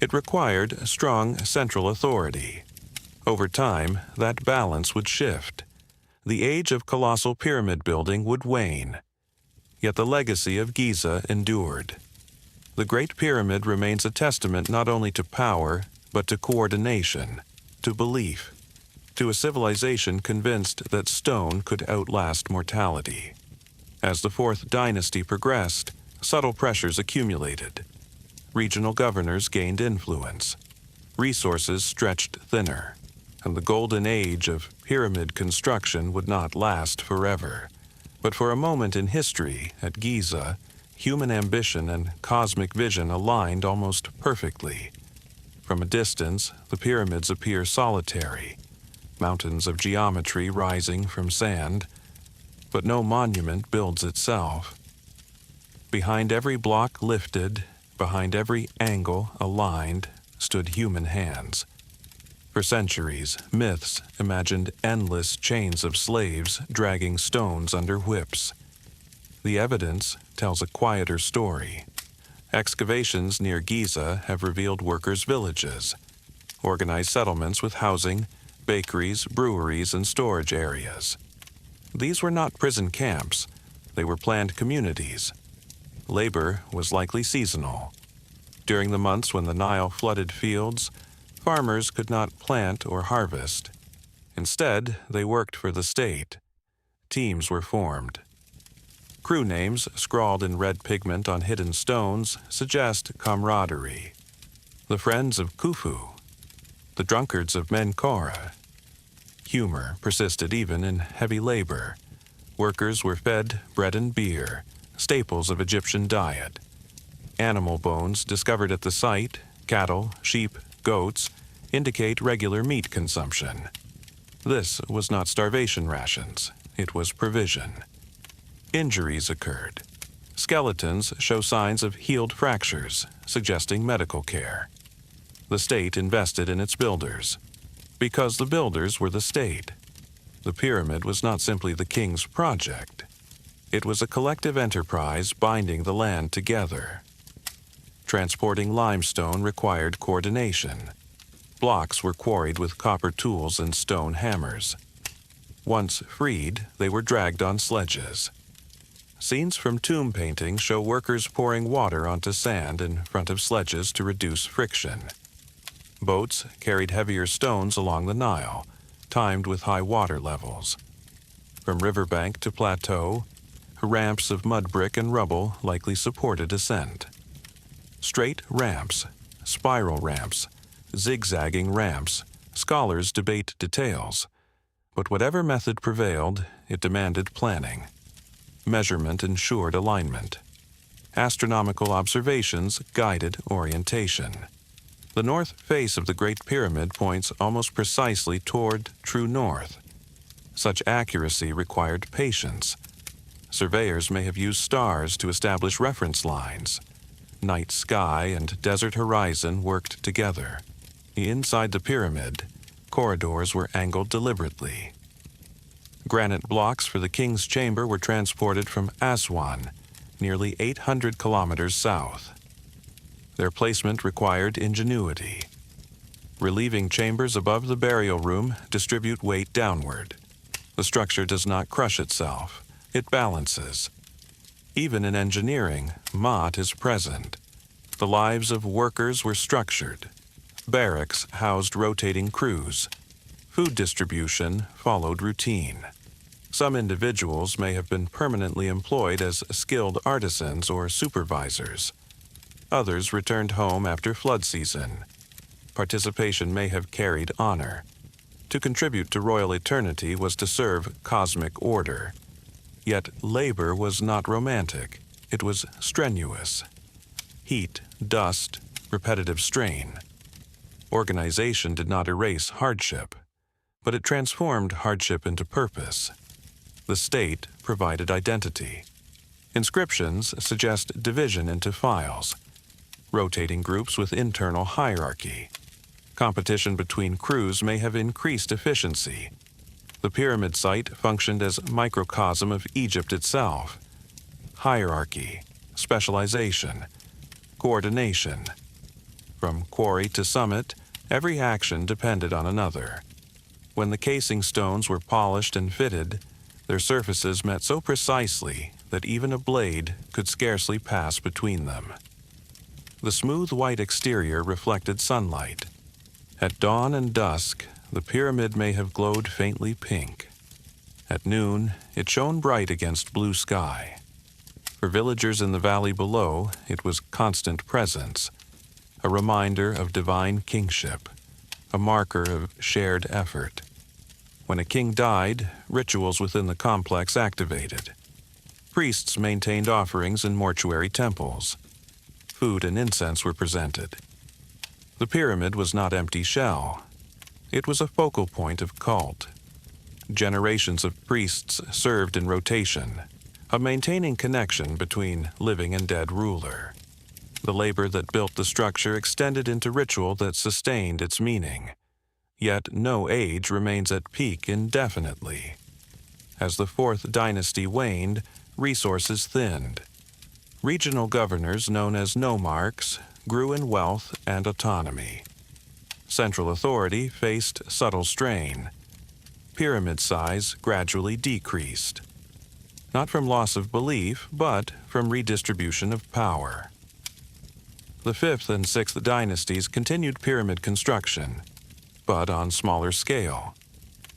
It required strong central authority. Over time, that balance would shift. The age of colossal pyramid building would wane. Yet the legacy of Giza endured. The Great Pyramid remains a testament not only to power, but to coordination, to belief, to a civilization convinced that stone could outlast mortality. As the Fourth Dynasty progressed, subtle pressures accumulated. Regional governors gained influence. Resources stretched thinner, and the golden age of pyramid construction would not last forever. But for a moment in history, at Giza, human ambition and cosmic vision aligned almost perfectly. From a distance, the pyramids appear solitary, mountains of geometry rising from sand, but no monument builds itself. Behind every block lifted, behind every angle aligned, stood human hands. For centuries, myths imagined endless chains of slaves dragging stones under whips. The evidence tells a quieter story. Excavations near Giza have revealed workers' villages, organized settlements with housing, bakeries, breweries, and storage areas. These were not prison camps. They were planned communities. Labor was likely seasonal. During the months when the Nile flooded fields, farmers could not plant or harvest. Instead, they worked for the state. Teams were formed. Crew names, scrawled in red pigment on hidden stones, suggest camaraderie. The Friends of Khufu, the Drunkards of Menkaure. Humor persisted even in heavy labor. Workers were fed bread and beer, staples of Egyptian diet. Animal bones discovered at the site, cattle, sheep, goats, indicate regular meat consumption. This was not starvation rations, it was provision. Injuries occurred. Skeletons show signs of healed fractures, suggesting medical care. The state invested in its builders. Because the builders were the state. The pyramid was not simply the king's project. It was a collective enterprise binding the land together. Transporting limestone required coordination. Blocks were quarried with copper tools and stone hammers. Once freed, they were dragged on sledges. Scenes from tomb paintings show workers pouring water onto sand in front of sledges to reduce friction. Boats carried heavier stones along the Nile, timed with high water levels. From riverbank to plateau, ramps of mud brick and rubble likely supported ascent. Straight ramps, spiral ramps, zigzagging ramps, scholars debate details. But whatever method prevailed, it demanded planning. Measurement ensured alignment. Astronomical observations guided orientation. The north face of the Great Pyramid points almost precisely toward true north. Such accuracy required patience. Surveyors may have used stars to establish reference lines. Night sky and desert horizon worked together. Inside the pyramid, corridors were angled deliberately. Granite blocks for the king's chamber were transported from Aswan, nearly 800 kilometers south. Their placement required ingenuity. Relieving chambers above the burial room distribute weight downward. The structure does not crush itself. It balances. Even in engineering, Maat is present. The lives of workers were structured. Barracks housed rotating crews. Food distribution followed routine. Some individuals may have been permanently employed as skilled artisans or supervisors. Others returned home after flood season. Participation may have carried honor. To contribute to royal eternity was to serve cosmic order. Yet labor was not romantic. It was strenuous. Heat, dust, repetitive strain. Organization did not erase hardship, but it transformed hardship into purpose. The state provided identity. Inscriptions suggest division into files, rotating groups with internal hierarchy. Competition between crews may have increased efficiency. The pyramid site functioned as a microcosm of Egypt itself. Hierarchy, specialization, coordination. From quarry to summit, every action depended on another. When the casing stones were polished and fitted, their surfaces met so precisely that even a blade could scarcely pass between them. The smooth white exterior reflected sunlight. At dawn and dusk, the pyramid may have glowed faintly pink. At noon, it shone bright against blue sky. For villagers in the valley below, it was constant presence, a reminder of divine kingship, a marker of shared effort. When a king died, rituals within the complex activated. Priests maintained offerings in mortuary temples. Food and incense were presented. The pyramid was not empty shell. It was a focal point of cult. Generations of priests served in rotation, a maintaining connection between living and dead ruler. The labor that built the structure extended into ritual that sustained its meaning. Yet no age remains at peak indefinitely. As the fourth dynasty waned, resources thinned. Regional governors, known as nomarchs, grew in wealth and autonomy. Central authority faced subtle strain. Pyramid size gradually decreased. Not from loss of belief, but from redistribution of power. The fifth and sixth dynasties continued pyramid construction, but on smaller scale.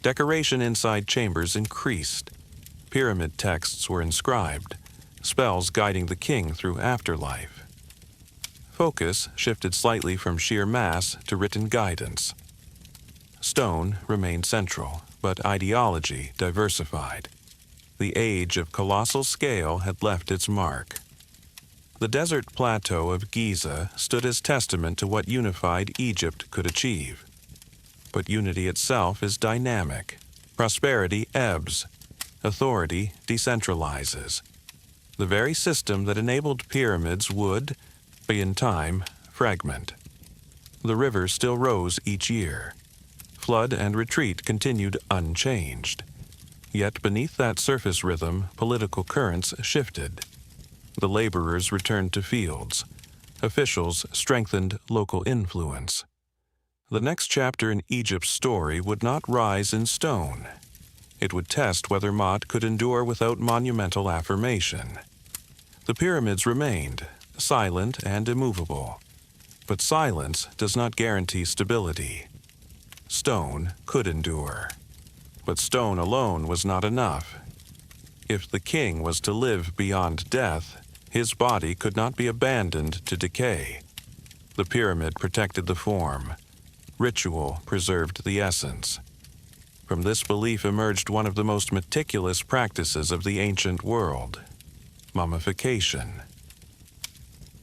Decoration inside chambers increased. Pyramid texts were inscribed, spells guiding the king through afterlife. Focus shifted slightly from sheer mass to written guidance. Stone remained central, but ideology diversified. The age of colossal scale had left its mark. The desert plateau of Giza stood as testament to what unified Egypt could achieve. But unity itself is dynamic. Prosperity ebbs. Authority decentralizes. The very system that enabled pyramids would, in time, fragment. The river still rose each year. Flood and retreat continued unchanged. Yet beneath that surface rhythm, political currents shifted. The laborers returned to fields. Officials strengthened local influence. The next chapter in Egypt's story would not rise in stone. It would test whether Ma'at could endure without monumental affirmation. The pyramids remained, silent and immovable. But silence does not guarantee stability. Stone could endure. But stone alone was not enough. If the king was to live beyond death, his body could not be abandoned to decay. The pyramid protected the form. Ritual preserved the essence. From this belief emerged one of the most meticulous practices of the ancient world: mummification.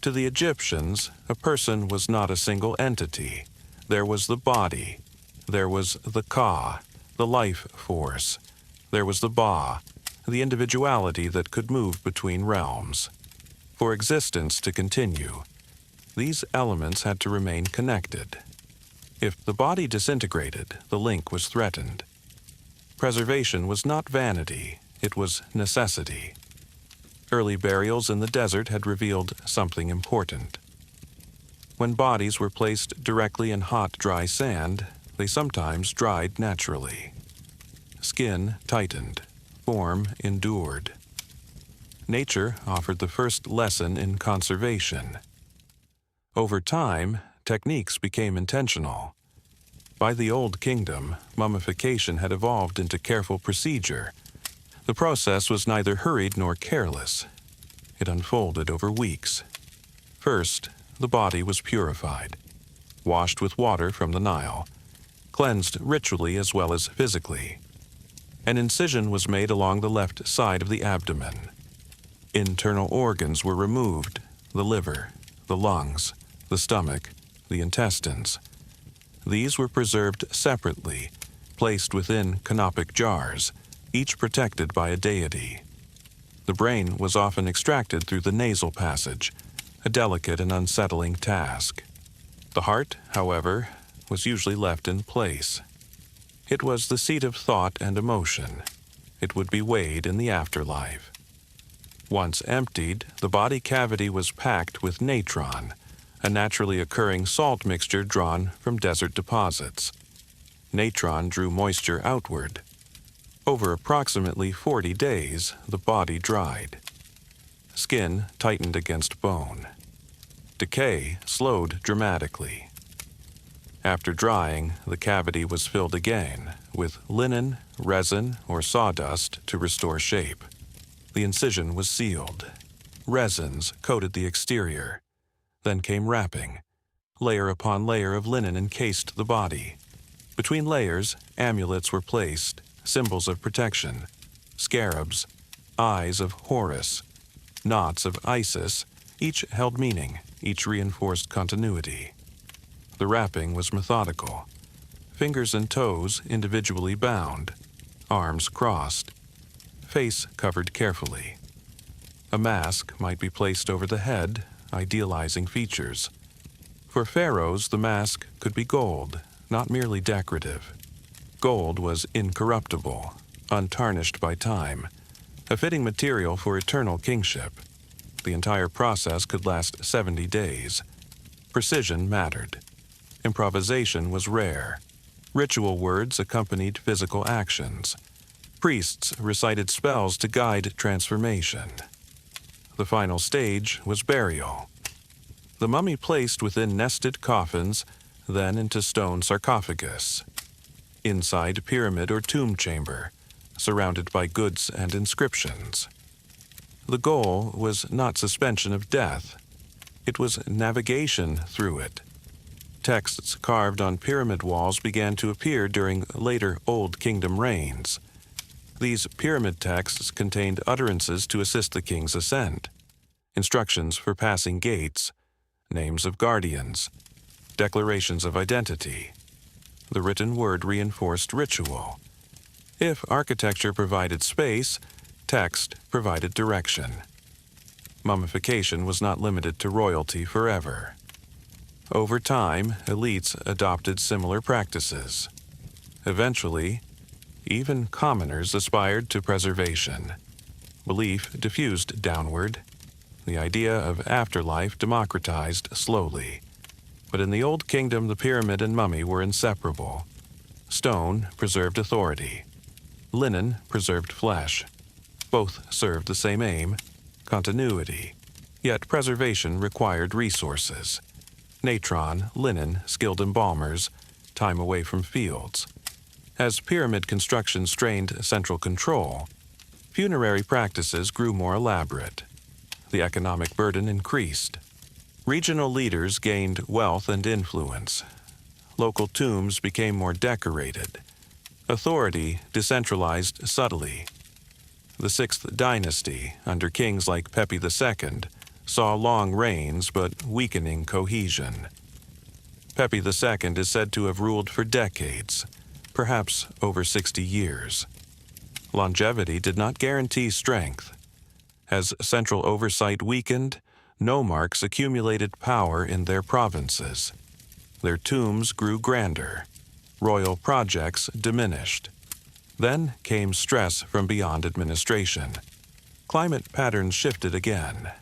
To the Egyptians, a person was not a single entity. There was the body. There was the Ka, the life force. There was the Ba, the individuality that could move between realms. For existence to continue, these elements had to remain connected. If the body disintegrated, the link was threatened. Preservation was not vanity, it was necessity. Early burials in the desert had revealed something important. When bodies were placed directly in hot, dry sand, they sometimes dried naturally. Skin tightened, form endured. Nature offered the first lesson in conservation. Over time, techniques became intentional. By the Old Kingdom, mummification had evolved into careful procedure. The process was neither hurried nor careless. It unfolded over weeks. First, the body was purified, washed with water from the Nile, cleansed ritually as well as physically. An incision was made along the left side of the abdomen. Internal organs were removed: the liver, the lungs, the stomach, the intestines. These were preserved separately, placed within canopic jars, each protected by a deity. The brain was often extracted through the nasal passage, a delicate and unsettling task. The heart, however, was usually left in place. It was the seat of thought and emotion. It would be weighed in the afterlife. Once emptied, the body cavity was packed with natron, a naturally occurring salt mixture drawn from desert deposits. Natron drew moisture outward. Over approximately 40 days, the body dried. Skin tightened against bone. Decay slowed dramatically. After drying, the cavity was filled again with linen, resin, or sawdust to restore shape. The incision was sealed. Resins coated the exterior. Then came wrapping. Layer upon layer of linen encased the body. Between layers, amulets were placed, symbols of protection, scarabs, eyes of Horus, knots of Isis, each held meaning, each reinforced continuity. The wrapping was methodical. Fingers and toes individually bound, arms crossed, face covered carefully. A mask might be placed over the head, idealizing features. For pharaohs, the mask could be gold, not merely decorative. Gold was incorruptible, untarnished by time, a fitting material for eternal kingship. The entire process could last 70 days. Precision mattered. Improvisation was rare. Ritual words accompanied physical actions. Priests recited spells to guide transformation. The final stage was burial. The mummy placed within nested coffins, then into stone sarcophagus. Inside pyramid or tomb chamber, surrounded by goods and inscriptions. The goal was not suspension of death. It was navigation through it. Texts carved on pyramid walls began to appear during later Old Kingdom reigns. These pyramid texts contained utterances to assist the king's ascent, instructions for passing gates, names of guardians, declarations of identity. The written word reinforced ritual. If architecture provided space, text provided direction. Mummification was not limited to royalty forever. Over time, elites adopted similar practices. Eventually, even commoners aspired to preservation. Belief diffused downward. The idea of afterlife democratized slowly. But in the Old Kingdom, the pyramid and mummy were inseparable. Stone preserved authority. Linen preserved flesh. Both served the same aim, continuity. Yet preservation required resources. Natron, linen, skilled embalmers, time away from fields. As pyramid construction strained central control, funerary practices grew more elaborate. The economic burden increased. Regional leaders gained wealth and influence. Local tombs became more decorated. Authority decentralized subtly. The Sixth Dynasty, under kings like Pepi II, saw long reigns but weakening cohesion. Pepi II is said to have ruled for decades, perhaps over 60 years. Longevity did not guarantee strength. As central oversight weakened, nomarchs accumulated power in their provinces. Their tombs grew grander. Royal projects diminished. Then came stress from beyond administration. Climate patterns shifted again.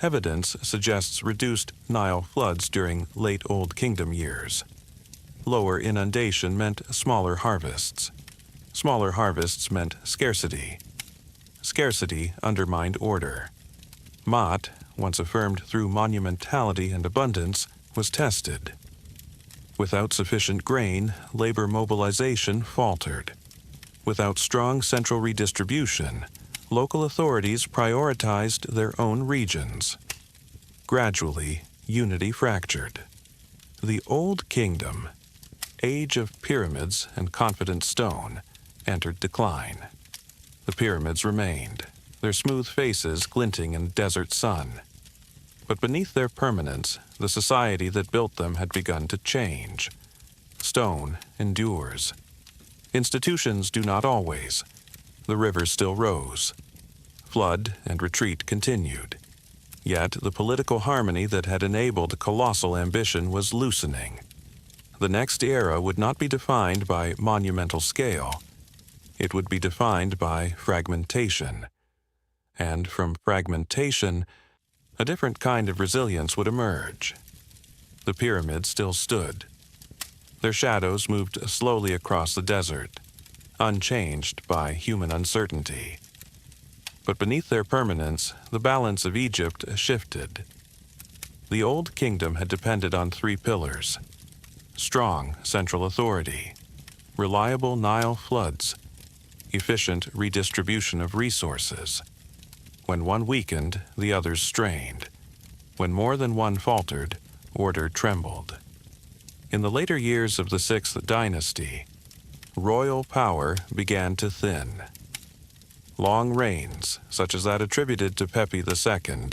Evidence suggests reduced Nile floods during late Old Kingdom years. Lower inundation meant smaller harvests. Smaller harvests meant scarcity. Scarcity undermined order. Maat, once affirmed through monumentality and abundance, was tested. Without sufficient grain, labor mobilization faltered. Without strong central redistribution, local authorities prioritized their own regions. Gradually, unity fractured. The Old Kingdom, age of pyramids and confident stone, entered decline. The pyramids remained, their smooth faces glinting in desert sun. But beneath their permanence, the society that built them had begun to change. Stone endures. Institutions do not always. The river still rose. Flood and retreat continued. Yet the political harmony that had enabled colossal ambition was loosening. The next era would not be defined by monumental scale. It would be defined by fragmentation. And from fragmentation, a different kind of resilience would emerge. The pyramids still stood. Their shadows moved slowly across the desert, unchanged by human uncertainty. But beneath their permanence, the balance of Egypt shifted. The old kingdom had depended on three pillars: strong central authority, reliable Nile floods, efficient redistribution of resources. When one weakened, the others strained. When more than one faltered, order trembled. In the later years of the Sixth Dynasty, royal power began to thin. Long reigns, such as that attributed to Pepi II,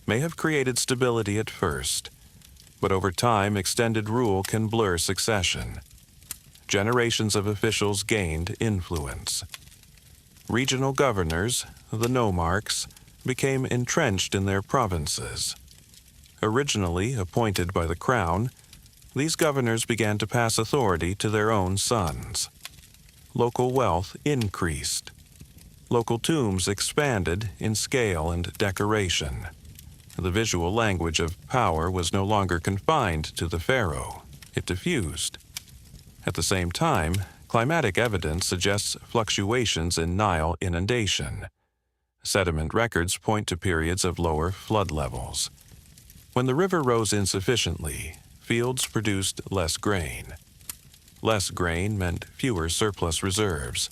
may have created stability at first, but over time extended rule can blur succession. Generations of officials gained influence. Regional governors, the nomarchs, became entrenched in their provinces. Originally appointed by the crown, these governors began to pass authority to their own sons. Local wealth increased. Local tombs expanded in scale and decoration. The visual language of power was no longer confined to the pharaoh. It diffused. At the same time, climatic evidence suggests fluctuations in Nile inundation. Sediment records point to periods of lower flood levels. When the river rose insufficiently, fields produced less grain. Less grain meant fewer surplus reserves,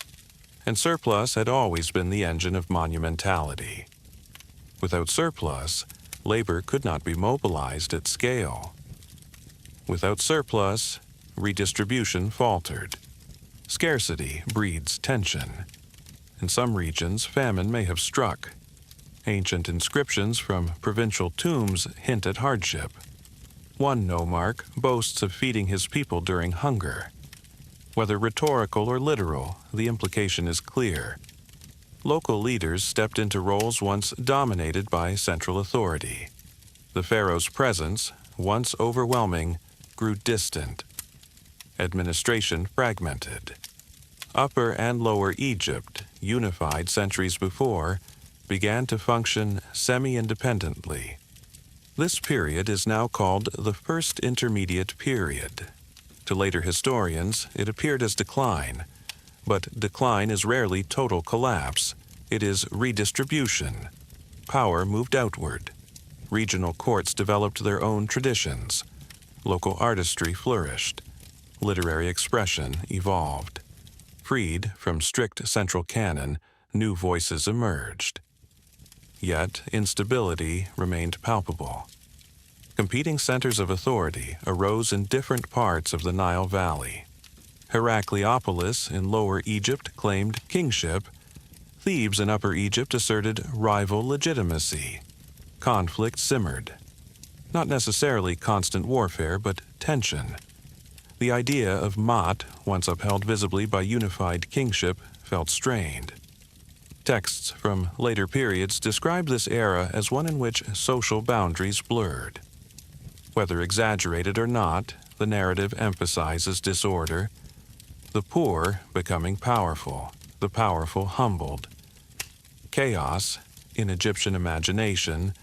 and surplus had always been the engine of monumentality. Without surplus, labor could not be mobilized at scale. Without surplus, redistribution faltered. Scarcity breeds tension. In some regions, famine may have struck. Ancient inscriptions from provincial tombs hint at hardship. One nomarch boasts of feeding his people during hunger. Whether rhetorical or literal, the implication is clear. Local leaders stepped into roles once dominated by central authority. The pharaoh's presence, once overwhelming, grew distant. Administration fragmented. Upper and Lower Egypt, unified centuries before, began to function semi-independently. This period is now called the First Intermediate Period. To later historians, it appeared as decline, but decline is rarely total collapse. It is redistribution. Power moved outward. Regional courts developed their own traditions. Local artistry flourished. Literary expression evolved. Freed from strict central canon, new voices emerged. Yet instability remained palpable. Competing centers of authority arose in different parts of the Nile Valley. Heracleopolis in Lower Egypt claimed kingship. Thebes in Upper Egypt asserted rival legitimacy. Conflict simmered. Not necessarily constant warfare, but tension. The idea of Maat, once upheld visibly by unified kingship, felt strained. Texts from later periods describe this era as one in which social boundaries blurred. Whether exaggerated or not, the narrative emphasizes disorder, the poor becoming powerful, the powerful humbled. Chaos, in Egyptian imagination,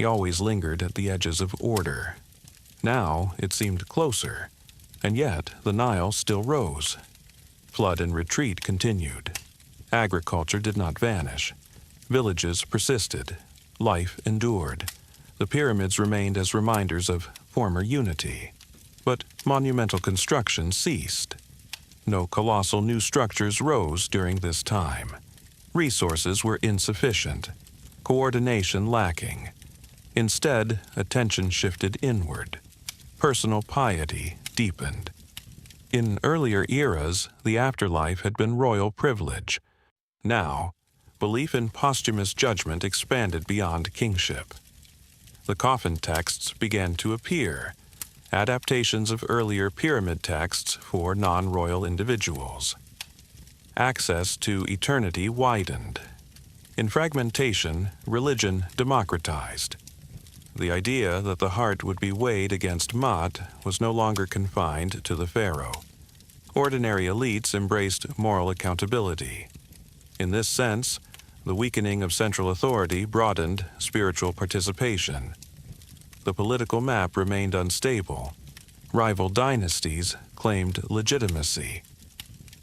always lingered at the edges of order. Now it seemed closer, and yet the Nile still rose. Flood and retreat continued. Agriculture did not vanish. Villages persisted. Life endured. The pyramids remained as reminders of former unity. But monumental construction ceased. No colossal new structures rose during this time. Resources were insufficient. Coordination lacking. Instead, attention shifted inward. Personal piety deepened. In earlier eras, the afterlife had been royal privilege. Now, belief in posthumous judgment expanded beyond kingship. The coffin texts began to appear, adaptations of earlier pyramid texts for non-royal individuals. Access to eternity widened. In fragmentation, religion democratized. The idea that the heart would be weighed against Maat was no longer confined to the pharaoh. Ordinary elites embraced moral accountability. In this sense, the weakening of central authority broadened spiritual participation. The political map remained unstable. Rival dynasties claimed legitimacy.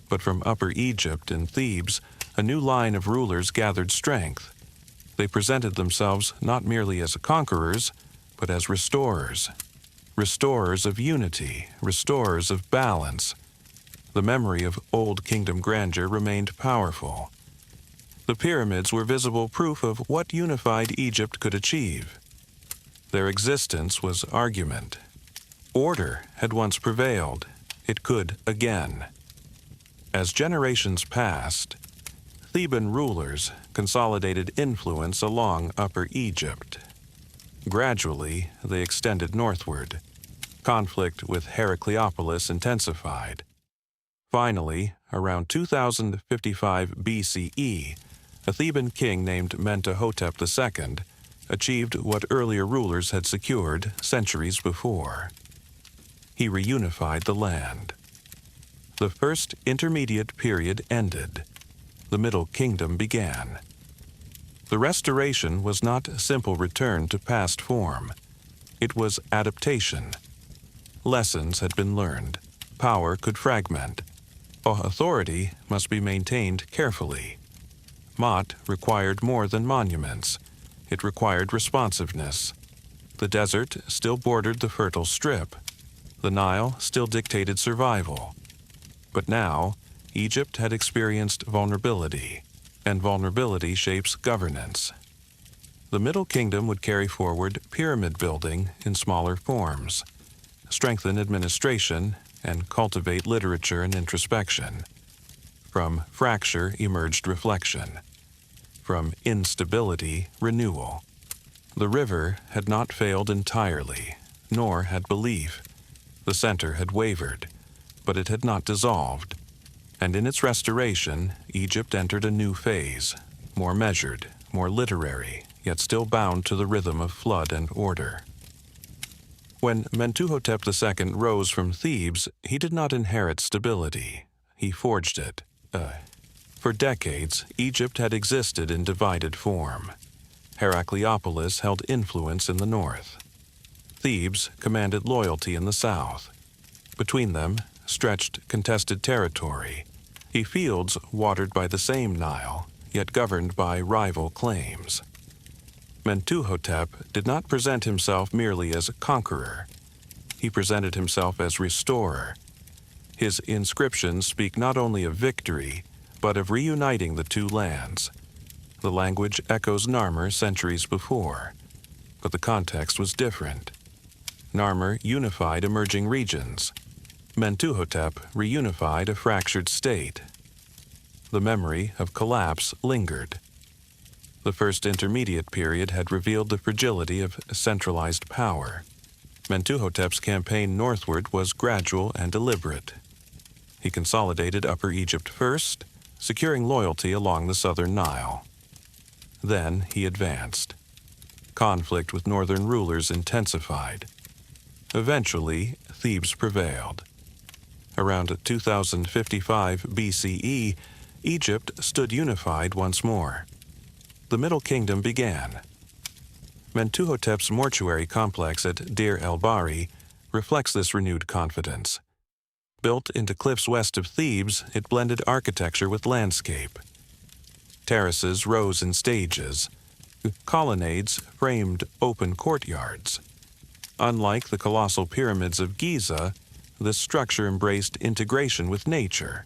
But from Upper Egypt and Thebes, a new line of rulers gathered strength. They presented themselves not merely as conquerors, but as restorers. Restorers of unity, restorers of balance. The memory of Old Kingdom grandeur remained powerful. The pyramids were visible proof of what unified Egypt could achieve. Their existence was argument. Order had once prevailed. It could again. As generations passed, Theban rulers consolidated influence along Upper Egypt. Gradually, they extended northward. Conflict with Heracleopolis intensified. Finally, around 2055 BCE, a Theban king named Mentuhotep II achieved what earlier rulers had secured centuries before. He reunified the land. The first intermediate period ended. The Middle Kingdom began. The restoration was not a simple return to past form. It was adaptation. Lessons had been learned. Power could fragment. Authority must be maintained carefully. Maat required more than monuments. It required responsiveness. The desert still bordered the fertile strip. The Nile still dictated survival. But now, Egypt had experienced vulnerability, and vulnerability shapes governance. The Middle Kingdom would carry forward pyramid building in smaller forms, strengthen administration, and cultivate literature and introspection. From fracture emerged reflection. From instability, renewal. The river had not failed entirely, nor had belief. The center had wavered, but it had not dissolved. And in its restoration, Egypt entered a new phase, more measured, more literary, yet still bound to the rhythm of flood and order. When Mentuhotep II rose from Thebes, he did not inherit stability. He forged it. For decades, Egypt had existed in divided form. Heracleopolis held influence in the north. Thebes commanded loyalty in the south. Between them stretched contested territory, fields watered by the same Nile, yet governed by rival claims. Mentuhotep did not present himself merely as a conqueror. He presented himself as restorer. His inscriptions speak not only of victory, but of reuniting the two lands. The language echoes Narmer centuries before, but the context was different. Narmer unified emerging regions. Mentuhotep reunified a fractured state. The memory of collapse lingered. The first intermediate period had revealed the fragility of centralized power. Mentuhotep's campaign northward was gradual and deliberate. He consolidated Upper Egypt first, securing loyalty along the southern Nile. Then he advanced. Conflict with northern rulers intensified. Eventually, Thebes prevailed. Around 2055 BCE, Egypt stood unified once more. The Middle Kingdom began. Mentuhotep's mortuary complex at Deir el-Bahri reflects this renewed confidence. Built into cliffs west of Thebes, it blended architecture with landscape. Terraces rose in stages. Colonnades framed open courtyards. Unlike the colossal pyramids of Giza, this structure embraced integration with nature.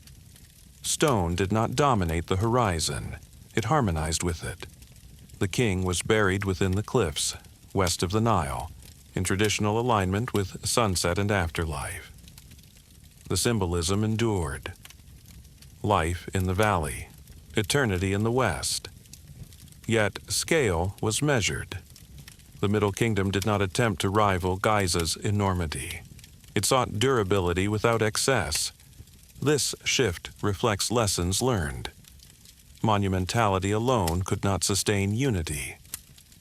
Stone did not dominate the horizon. It harmonized with it. The king was buried within the cliffs, west of the Nile, in traditional alignment with sunset and afterlife. The symbolism endured. Life in the valley, eternity in the west. Yet scale was measured. The Middle Kingdom did not attempt to rival Giza's enormity. It sought durability without excess. This shift reflects lessons learned. Monumentality alone could not sustain unity.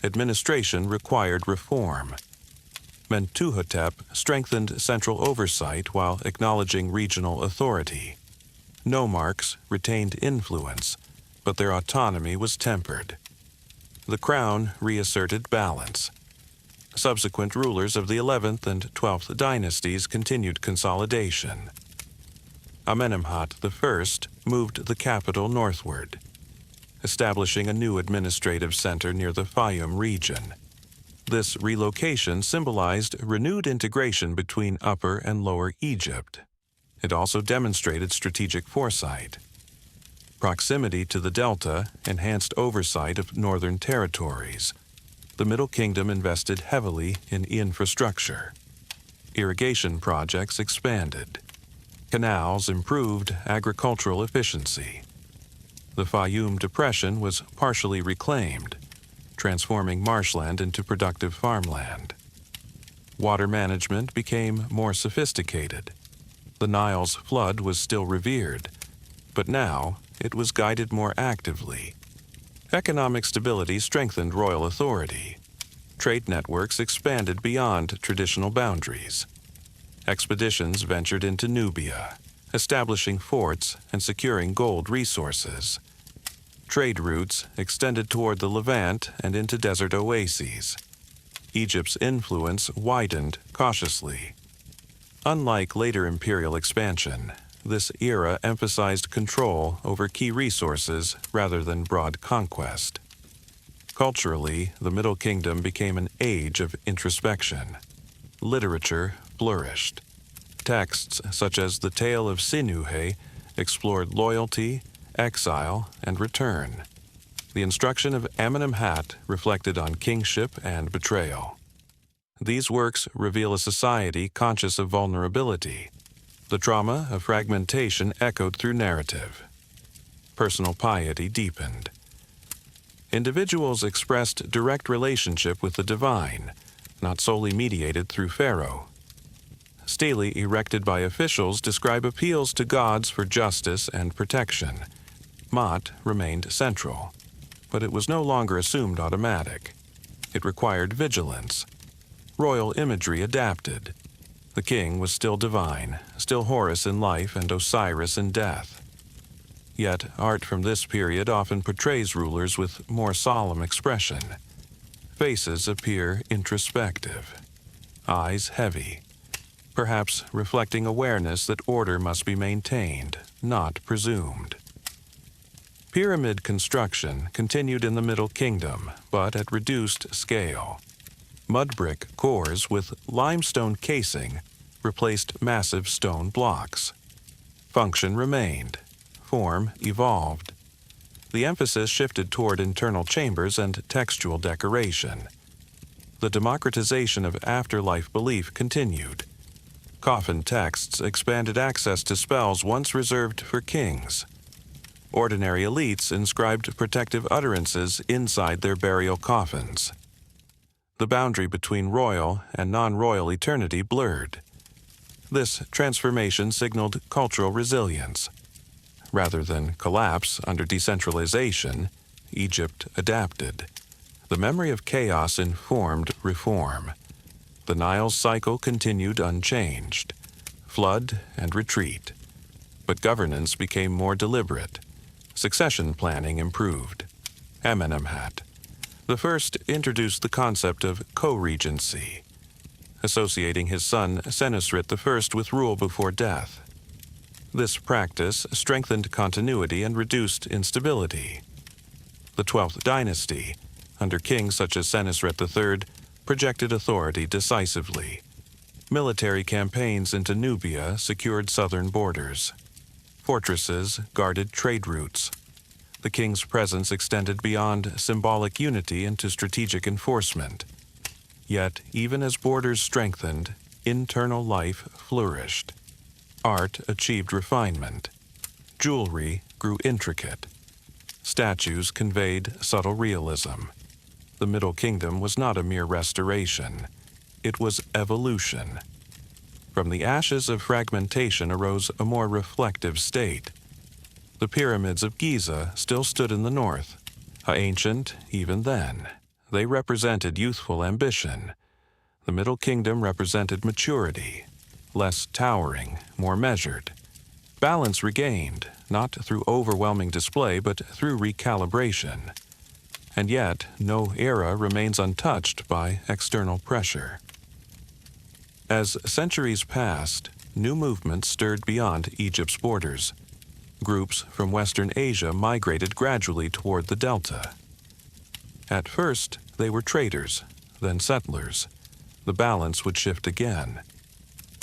administration required reform. Mentuhotep strengthened central oversight while acknowledging regional authority. Nomarchs retained influence, but their autonomy was tempered. The crown reasserted balance. Subsequent rulers of the 11th and 12th dynasties continued consolidation. Amenemhat I moved the capital northward, establishing a new administrative center near the Fayum region. This relocation symbolized renewed integration between Upper and Lower Egypt. It also demonstrated strategic foresight. Proximity to the Delta enhanced oversight of northern territories. The Middle Kingdom invested heavily in infrastructure. Irrigation projects expanded. Canals improved agricultural efficiency. The Fayum Depression was partially reclaimed, transforming marshland into productive farmland. Water management became more sophisticated. The Nile's flood was still revered, but now it was guided more actively. Economic stability strengthened royal authority. Trade networks expanded beyond traditional boundaries. Expeditions ventured into Nubia, establishing forts and securing gold resources. Trade routes extended toward the Levant and into desert oases. Egypt's influence widened cautiously. Unlike later imperial expansion, this era emphasized control over key resources rather than broad conquest. Culturally, the Middle Kingdom became an age of introspection. Literature flourished. Texts such as the Tale of Sinuhe explored loyalty, exile, and return. The instruction of Amenemhat reflected on kingship and betrayal. These works reveal a society conscious of vulnerability. The trauma of fragmentation echoed through narrative. Personal piety deepened. Individuals expressed direct relationship with the divine, not solely mediated through Pharaoh. Stelae erected by officials describe appeals to gods for justice and protection. Ma'at remained central, but it was no longer assumed automatic. It required vigilance. Royal imagery adapted. The king was still divine, still Horus in life and Osiris in death. Yet art from this period often portrays rulers with more solemn expression. Faces appear introspective, eyes heavy, perhaps reflecting awareness that order must be maintained, not presumed. Pyramid construction continued in the Middle Kingdom, but at reduced scale. Mud brick cores with limestone casing replaced massive stone blocks. Function remained. Form evolved. The emphasis shifted toward internal chambers and textual decoration. The democratization of afterlife belief continued. Coffin texts expanded access to spells once reserved for kings. Ordinary elites inscribed protective utterances inside their burial coffins. The boundary between royal and non-royal eternity blurred. This transformation signaled cultural resilience. Rather than collapse under decentralization, Egypt adapted. The memory of chaos informed reform. The Nile's cycle continued unchanged, flood and retreat. But governance became more deliberate. Succession planning improved. Amenemhat I introduced the concept of co-regency, associating his son Senusret I with rule before death. This practice strengthened continuity and reduced instability. The 12th dynasty, under kings such as Senusret III, projected authority decisively. Military campaigns into Nubia secured southern borders. Fortresses guarded trade routes. The king's presence extended beyond symbolic unity into strategic enforcement. Yet, even as borders strengthened, internal life flourished. Art achieved refinement. Jewelry grew intricate. Statues conveyed subtle realism. The Middle Kingdom was not a mere restoration. It was evolution. From the ashes of fragmentation arose a more reflective state. The pyramids of Giza still stood in the north, ancient even then, they represented youthful ambition. The Middle Kingdom represented maturity, less towering, more measured. Balance regained, not through overwhelming display, but through recalibration. And yet, no era remains untouched by external pressure. As centuries passed, new movements stirred beyond Egypt's borders. Groups from Western Asia migrated gradually toward the delta. At first, they were traders, then settlers. The balance would shift again.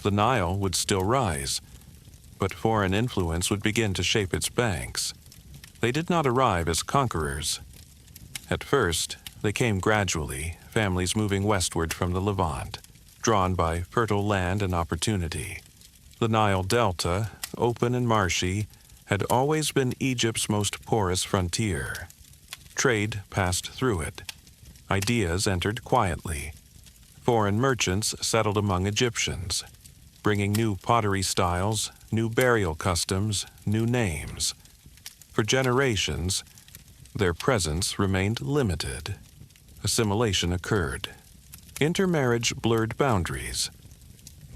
The Nile would still rise, but foreign influence would begin to shape its banks. They did not arrive as conquerors. At first, they came gradually, families moving westward from the Levant, drawn by fertile land and opportunity. The Nile Delta, open and marshy, had always been Egypt's most porous frontier. Trade passed through it. Ideas entered quietly. Foreign merchants settled among Egyptians, bringing new pottery styles, new burial customs, new names. For generations, their presence remained limited. Assimilation occurred. Intermarriage blurred boundaries.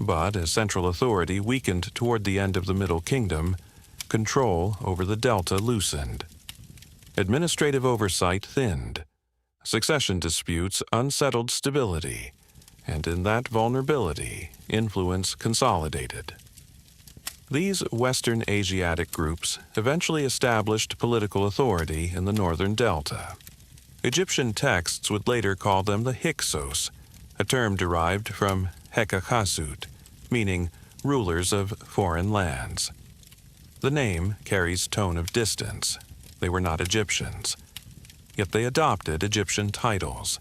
But as central authority weakened toward the end of the Middle Kingdom, control over the Delta loosened. Administrative oversight thinned. Succession disputes unsettled stability, and in that vulnerability, influence consolidated. These Western Asiatic groups eventually established political authority in the northern delta. Egyptian texts would later call them the Hyksos, a term derived from Hekakasut, meaning rulers of foreign lands. The name carries tone of distance. They were not Egyptians. Yet they adopted Egyptian titles.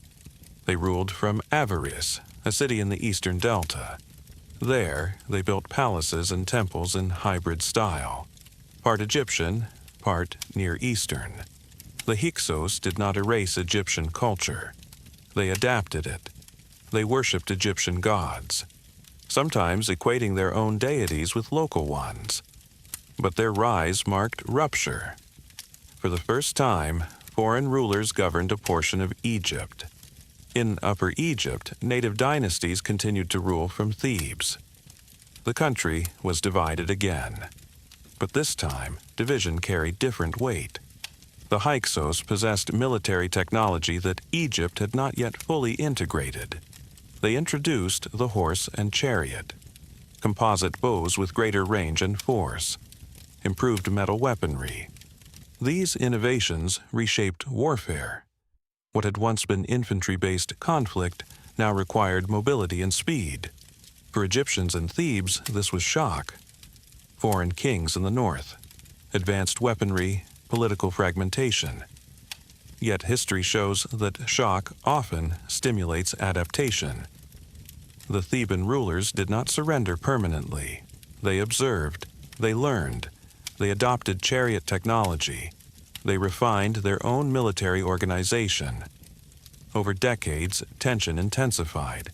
They ruled from Avaris, a city in the eastern delta. There, they built palaces and temples in hybrid style, part Egyptian, part Near Eastern. The Hyksos did not erase Egyptian culture. They adapted it. They worshipped Egyptian gods, sometimes equating their own deities with local ones. But their rise marked rupture. For the first time, foreign rulers governed a portion of Egypt. In Upper Egypt, native dynasties continued to rule from Thebes. The country was divided again. But this time, division carried different weight. The Hyksos possessed military technology that Egypt had not yet fully integrated. They introduced the horse and chariot, composite bows with greater range and force, improved metal weaponry. These innovations reshaped warfare. What had once been infantry-based conflict now required mobility and speed. For Egyptians in Thebes, this was shock. Foreign kings in the north, advanced weaponry, political fragmentation. Yet history shows that shock often stimulates adaptation. The Theban rulers did not surrender permanently. They observed, they learned, they adopted chariot technology. They refined their own military organization. Over decades, tension intensified.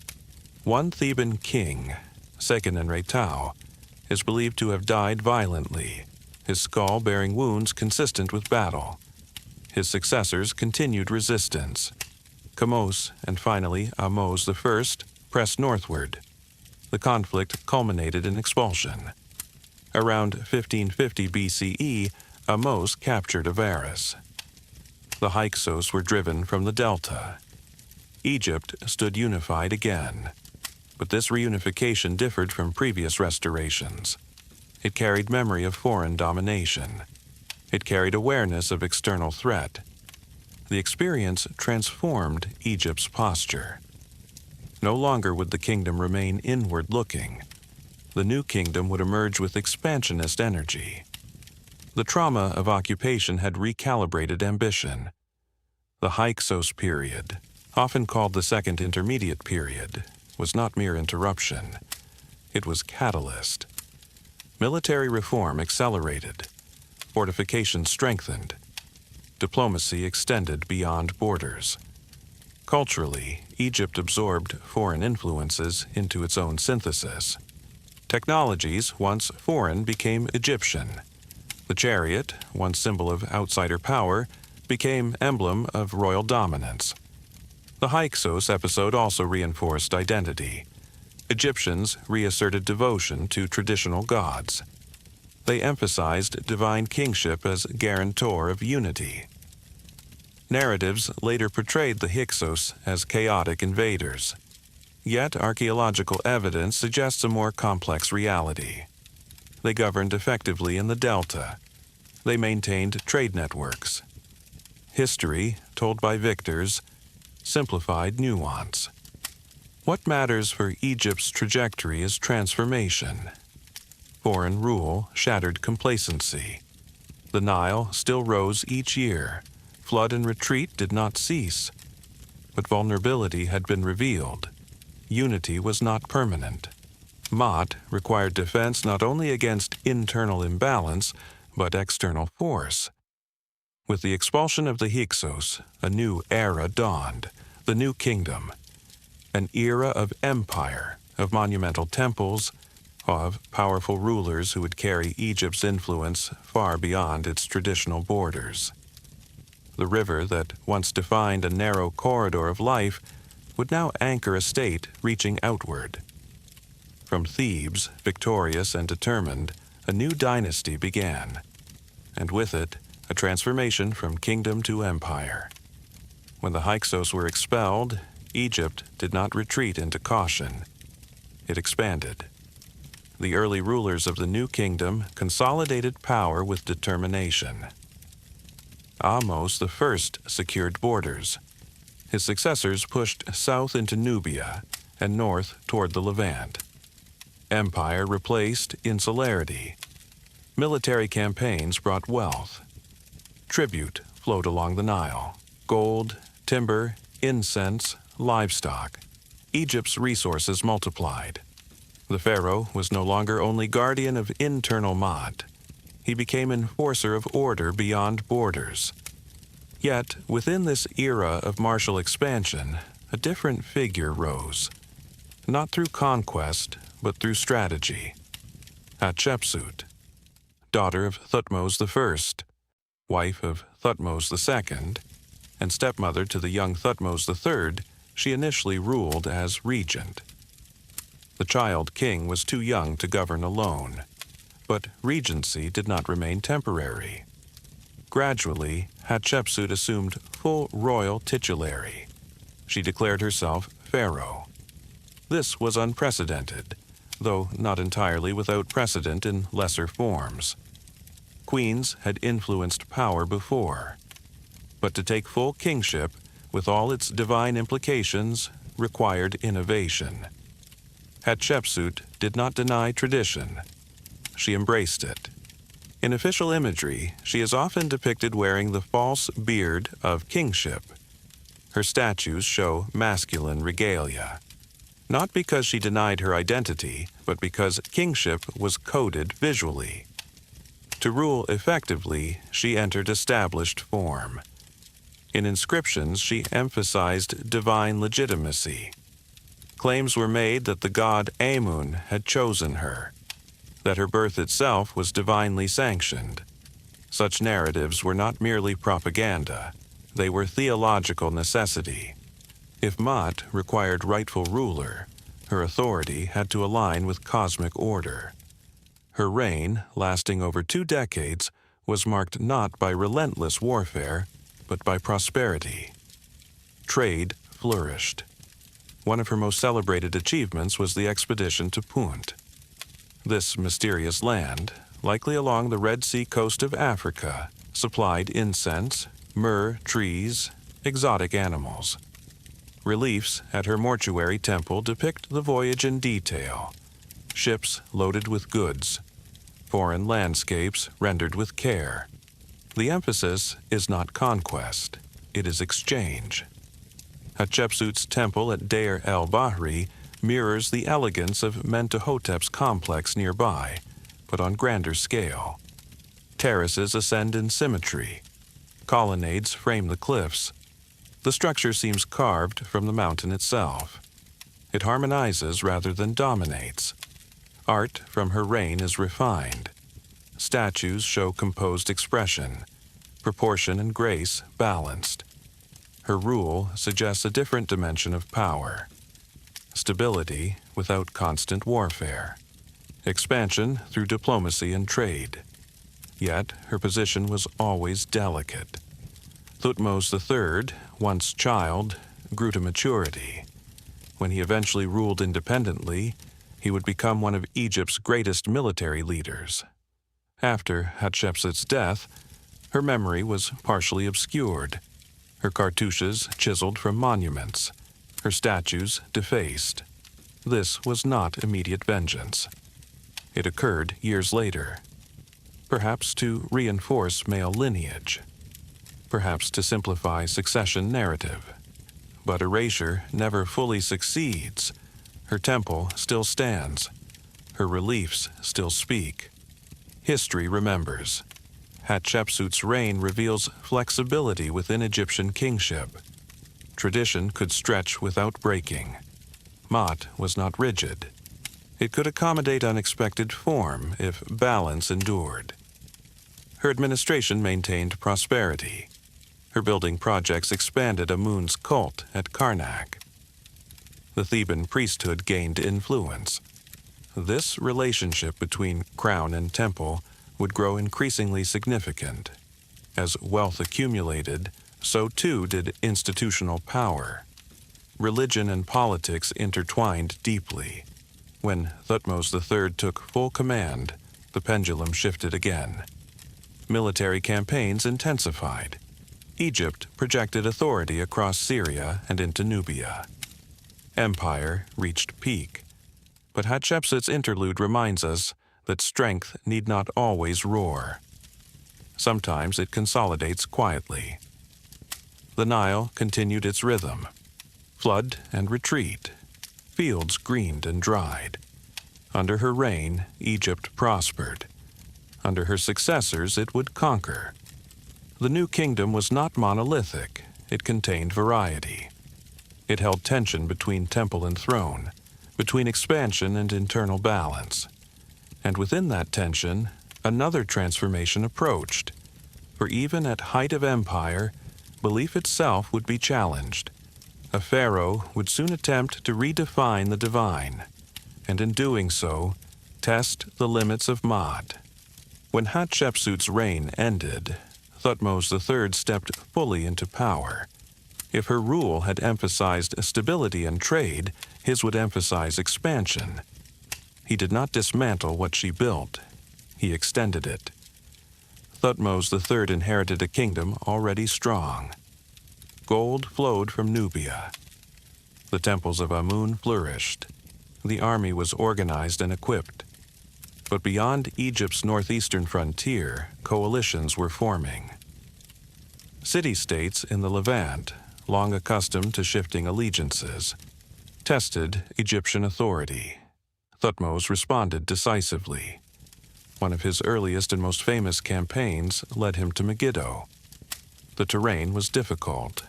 One Theban king, Sekenenretau, is believed to have died violently, his skull bearing wounds consistent with battle. His successors continued resistance. Kamose and finally Ahmose I pressed northward. The conflict culminated in expulsion. Around 1550 BCE, Ahmose captured Avaris. The Hyksos were driven from the delta. Egypt stood unified again. But this reunification differed from previous restorations. It carried memory of foreign domination. It carried awareness of external threat. The experience transformed Egypt's posture. No longer would the kingdom remain inward-looking. The new kingdom would emerge with expansionist energy. The trauma of occupation had recalibrated ambition. The Hyksos period, often called the Second Intermediate Period, was not mere interruption. It was catalyst. Military reform accelerated. Fortification strengthened. Diplomacy extended beyond borders. Culturally, Egypt absorbed foreign influences into its own synthesis. Technologies once foreign became Egyptian. The chariot, once symbol of outsider power, became emblem of royal dominance. The Hyksos episode also reinforced identity. Egyptians reasserted devotion to traditional gods. They emphasized divine kingship as guarantor of unity. Narratives later portrayed the Hyksos as chaotic invaders. Yet archaeological evidence suggests a more complex reality. They governed effectively in the Delta. They maintained trade networks. History, told by victors, simplified nuance. What matters for Egypt's trajectory is transformation. Foreign rule shattered complacency. The Nile still rose each year. Flood and retreat did not cease. But vulnerability had been revealed. Unity was not permanent. Maat required defense not only against internal imbalance, but external force. With the expulsion of the Hyksos, a new era dawned, the New Kingdom, an era of empire, of monumental temples, of powerful rulers who would carry Egypt's influence far beyond its traditional borders. The river that once defined a narrow corridor of life would now anchor a state reaching outward. From Thebes, victorious and determined, a new dynasty began, and with it, a transformation from kingdom to empire. When the Hyksos were expelled, Egypt did not retreat into caution. It expanded. The early rulers of the new kingdom consolidated power with determination. Ahmose I secured borders. His successors pushed south into Nubia and north toward the Levant. Empire replaced insularity. Military campaigns brought wealth. Tribute flowed along the Nile. Gold, timber, incense, livestock. Egypt's resources multiplied. The pharaoh was no longer only guardian of internal Maat. He became enforcer of order beyond borders. Yet, within this era of martial expansion, a different figure rose. Not through conquest, but through strategy. Hatshepsut, daughter of Thutmose I, wife of Thutmose II, and stepmother to the young Thutmose III, she initially ruled as regent. The child king was too young to govern alone, but regency did not remain temporary. Gradually, Hatshepsut assumed full royal titulary. She declared herself pharaoh. This was unprecedented, though not entirely without precedent in lesser forms. Queens had influenced power before, but to take full kingship, with all its divine implications, required innovation. Hatshepsut did not deny tradition. She embraced it. In official imagery, she is often depicted wearing the false beard of kingship. Her statues show masculine regalia, not because she denied her identity, but because kingship was coded visually. To rule effectively, she entered established form. In inscriptions, she emphasized divine legitimacy. Claims were made that the god Amun had chosen her, that her birth itself was divinely sanctioned. Such narratives were not merely propaganda, they were theological necessity. If Maat required rightful ruler, her authority had to align with cosmic order. Her reign, lasting over 2 decades, was marked not by relentless warfare, but by prosperity. Trade flourished. One of her most celebrated achievements was the expedition to Punt. This mysterious land, likely along the Red Sea coast of Africa, supplied incense, myrrh trees, exotic animals. Reliefs at her mortuary temple depict the voyage in detail. Ships loaded with goods, foreign landscapes rendered with care. The emphasis is not conquest, it is exchange. Hatshepsut's temple at Deir el-Bahri mirrors the elegance of Mentuhotep's complex nearby, but on grander scale. Terraces ascend in symmetry. Colonnades frame the cliffs. The structure seems carved from the mountain itself. It harmonizes rather than dominates. Art from her reign is refined. Statues show composed expression, proportion and grace balanced. Her rule suggests a different dimension of power: stability without constant warfare, expansion through diplomacy and trade. Yet her position was always delicate. Thutmose III, once child, grew to maturity. When he eventually ruled independently, he would become one of Egypt's greatest military leaders. After Hatshepsut's death, her memory was partially obscured, her cartouches chiseled from monuments, her statues defaced. This was not immediate vengeance. It occurred years later, perhaps to reinforce male lineage, perhaps to simplify succession narrative. But erasure never fully succeeds. Her temple still stands. Her reliefs still speak. History remembers. Hatshepsut's reign reveals flexibility within Egyptian kingship. Tradition could stretch without breaking. Maat was not rigid. It could accommodate unexpected form if balance endured. Her administration maintained prosperity. Her building projects expanded Amun's cult at Karnak. The Theban priesthood gained influence. This relationship between crown and temple would grow increasingly significant. As wealth accumulated, so too did institutional power. Religion and politics intertwined deeply. When Thutmose III took full command, the pendulum shifted again. Military campaigns intensified. Egypt projected authority across Syria and into Nubia. Empire reached peak. But Hatshepsut's interlude reminds us that strength need not always roar. Sometimes it consolidates quietly. The Nile continued its rhythm. Flood and retreat. Fields greened and dried. Under her reign, Egypt prospered. Under her successors, it would conquer. The new kingdom was not monolithic. It contained variety. It held tension between temple and throne, between expansion and internal balance. And within that tension, another transformation approached. For even at height of empire, belief itself would be challenged. A pharaoh would soon attempt to redefine the divine, and in doing so, test the limits of Maat. When Hatshepsut's reign ended, Thutmose III stepped fully into power. If her rule had emphasized stability and trade, his would emphasize expansion. He did not dismantle what she built. He extended it. Thutmose III inherited a kingdom already strong. Gold flowed from Nubia. The temples of Amun flourished. The army was organized and equipped. But beyond Egypt's northeastern frontier, coalitions were forming. City-states in the Levant, long accustomed to shifting allegiances, tested Egyptian authority. Thutmose responded decisively. One of his earliest and most famous campaigns led him to Megiddo. The terrain was difficult.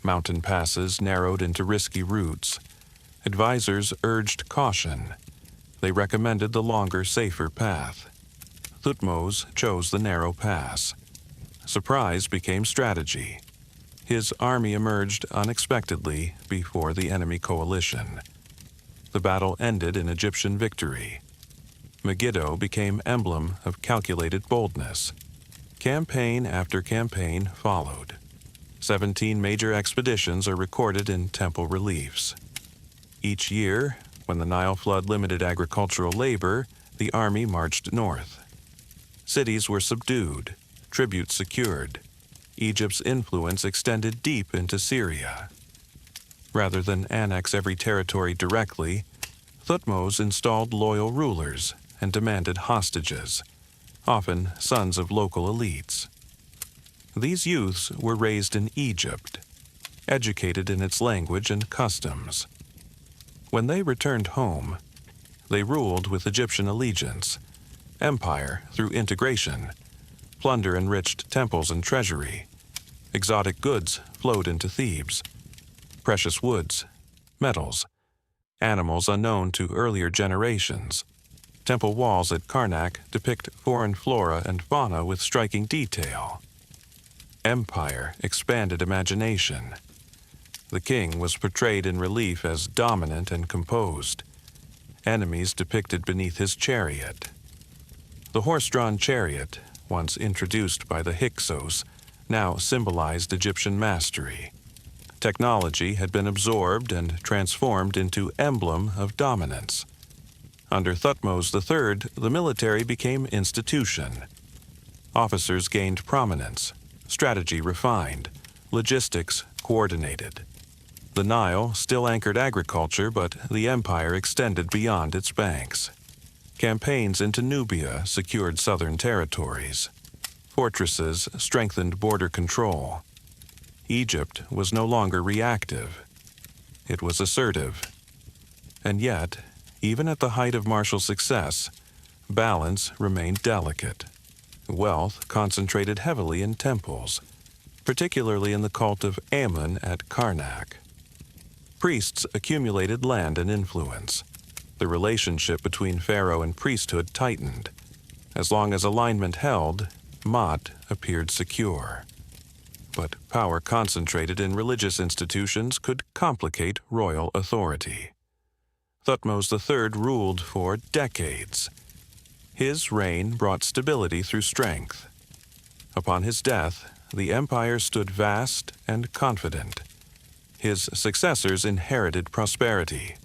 Mountain passes narrowed into risky routes. Advisors urged caution. They recommended the longer, safer path. Thutmose chose the narrow pass. Surprise became strategy. His army emerged unexpectedly before the enemy coalition. The battle ended in Egyptian victory. Megiddo became emblem of calculated boldness. Campaign after campaign followed. 17 major expeditions are recorded in temple reliefs. Each year, when the Nile flood limited agricultural labor, the army marched north. Cities were subdued, tributes secured. Egypt's influence extended deep into Syria. Rather than annex every territory directly, Thutmose installed loyal rulers and demanded hostages, often sons of local elites. These youths were raised in Egypt, educated in its language and customs. When they returned home, they ruled with Egyptian allegiance, empire through integration. Plunder enriched temples and treasury. Exotic goods flowed into Thebes. Precious woods, metals, animals unknown to earlier generations. Temple walls at Karnak depict foreign flora and fauna with striking detail. Empire expanded imagination. The king was portrayed in relief as dominant and composed, enemies depicted beneath his chariot. The horse-drawn chariot, once introduced by the Hyksos, now symbolized Egyptian mastery. Technology had been absorbed and transformed into emblem of dominance. Under Thutmose III, the military became institution. Officers gained prominence, strategy refined, logistics coordinated. The Nile still anchored agriculture, but the empire extended beyond its banks. Campaigns into Nubia secured southern territories. Fortresses strengthened border control. Egypt was no longer reactive. It was assertive. And yet, even at the height of martial success, balance remained delicate. Wealth concentrated heavily in temples, particularly in the cult of Amun at Karnak. Priests accumulated land and influence. The relationship between pharaoh and priesthood tightened. As long as alignment held, Maat appeared secure. But power concentrated in religious institutions could complicate royal authority. Thutmose III ruled for decades. His reign brought stability through strength. Upon his death, the empire stood vast and confident. His successors inherited prosperity.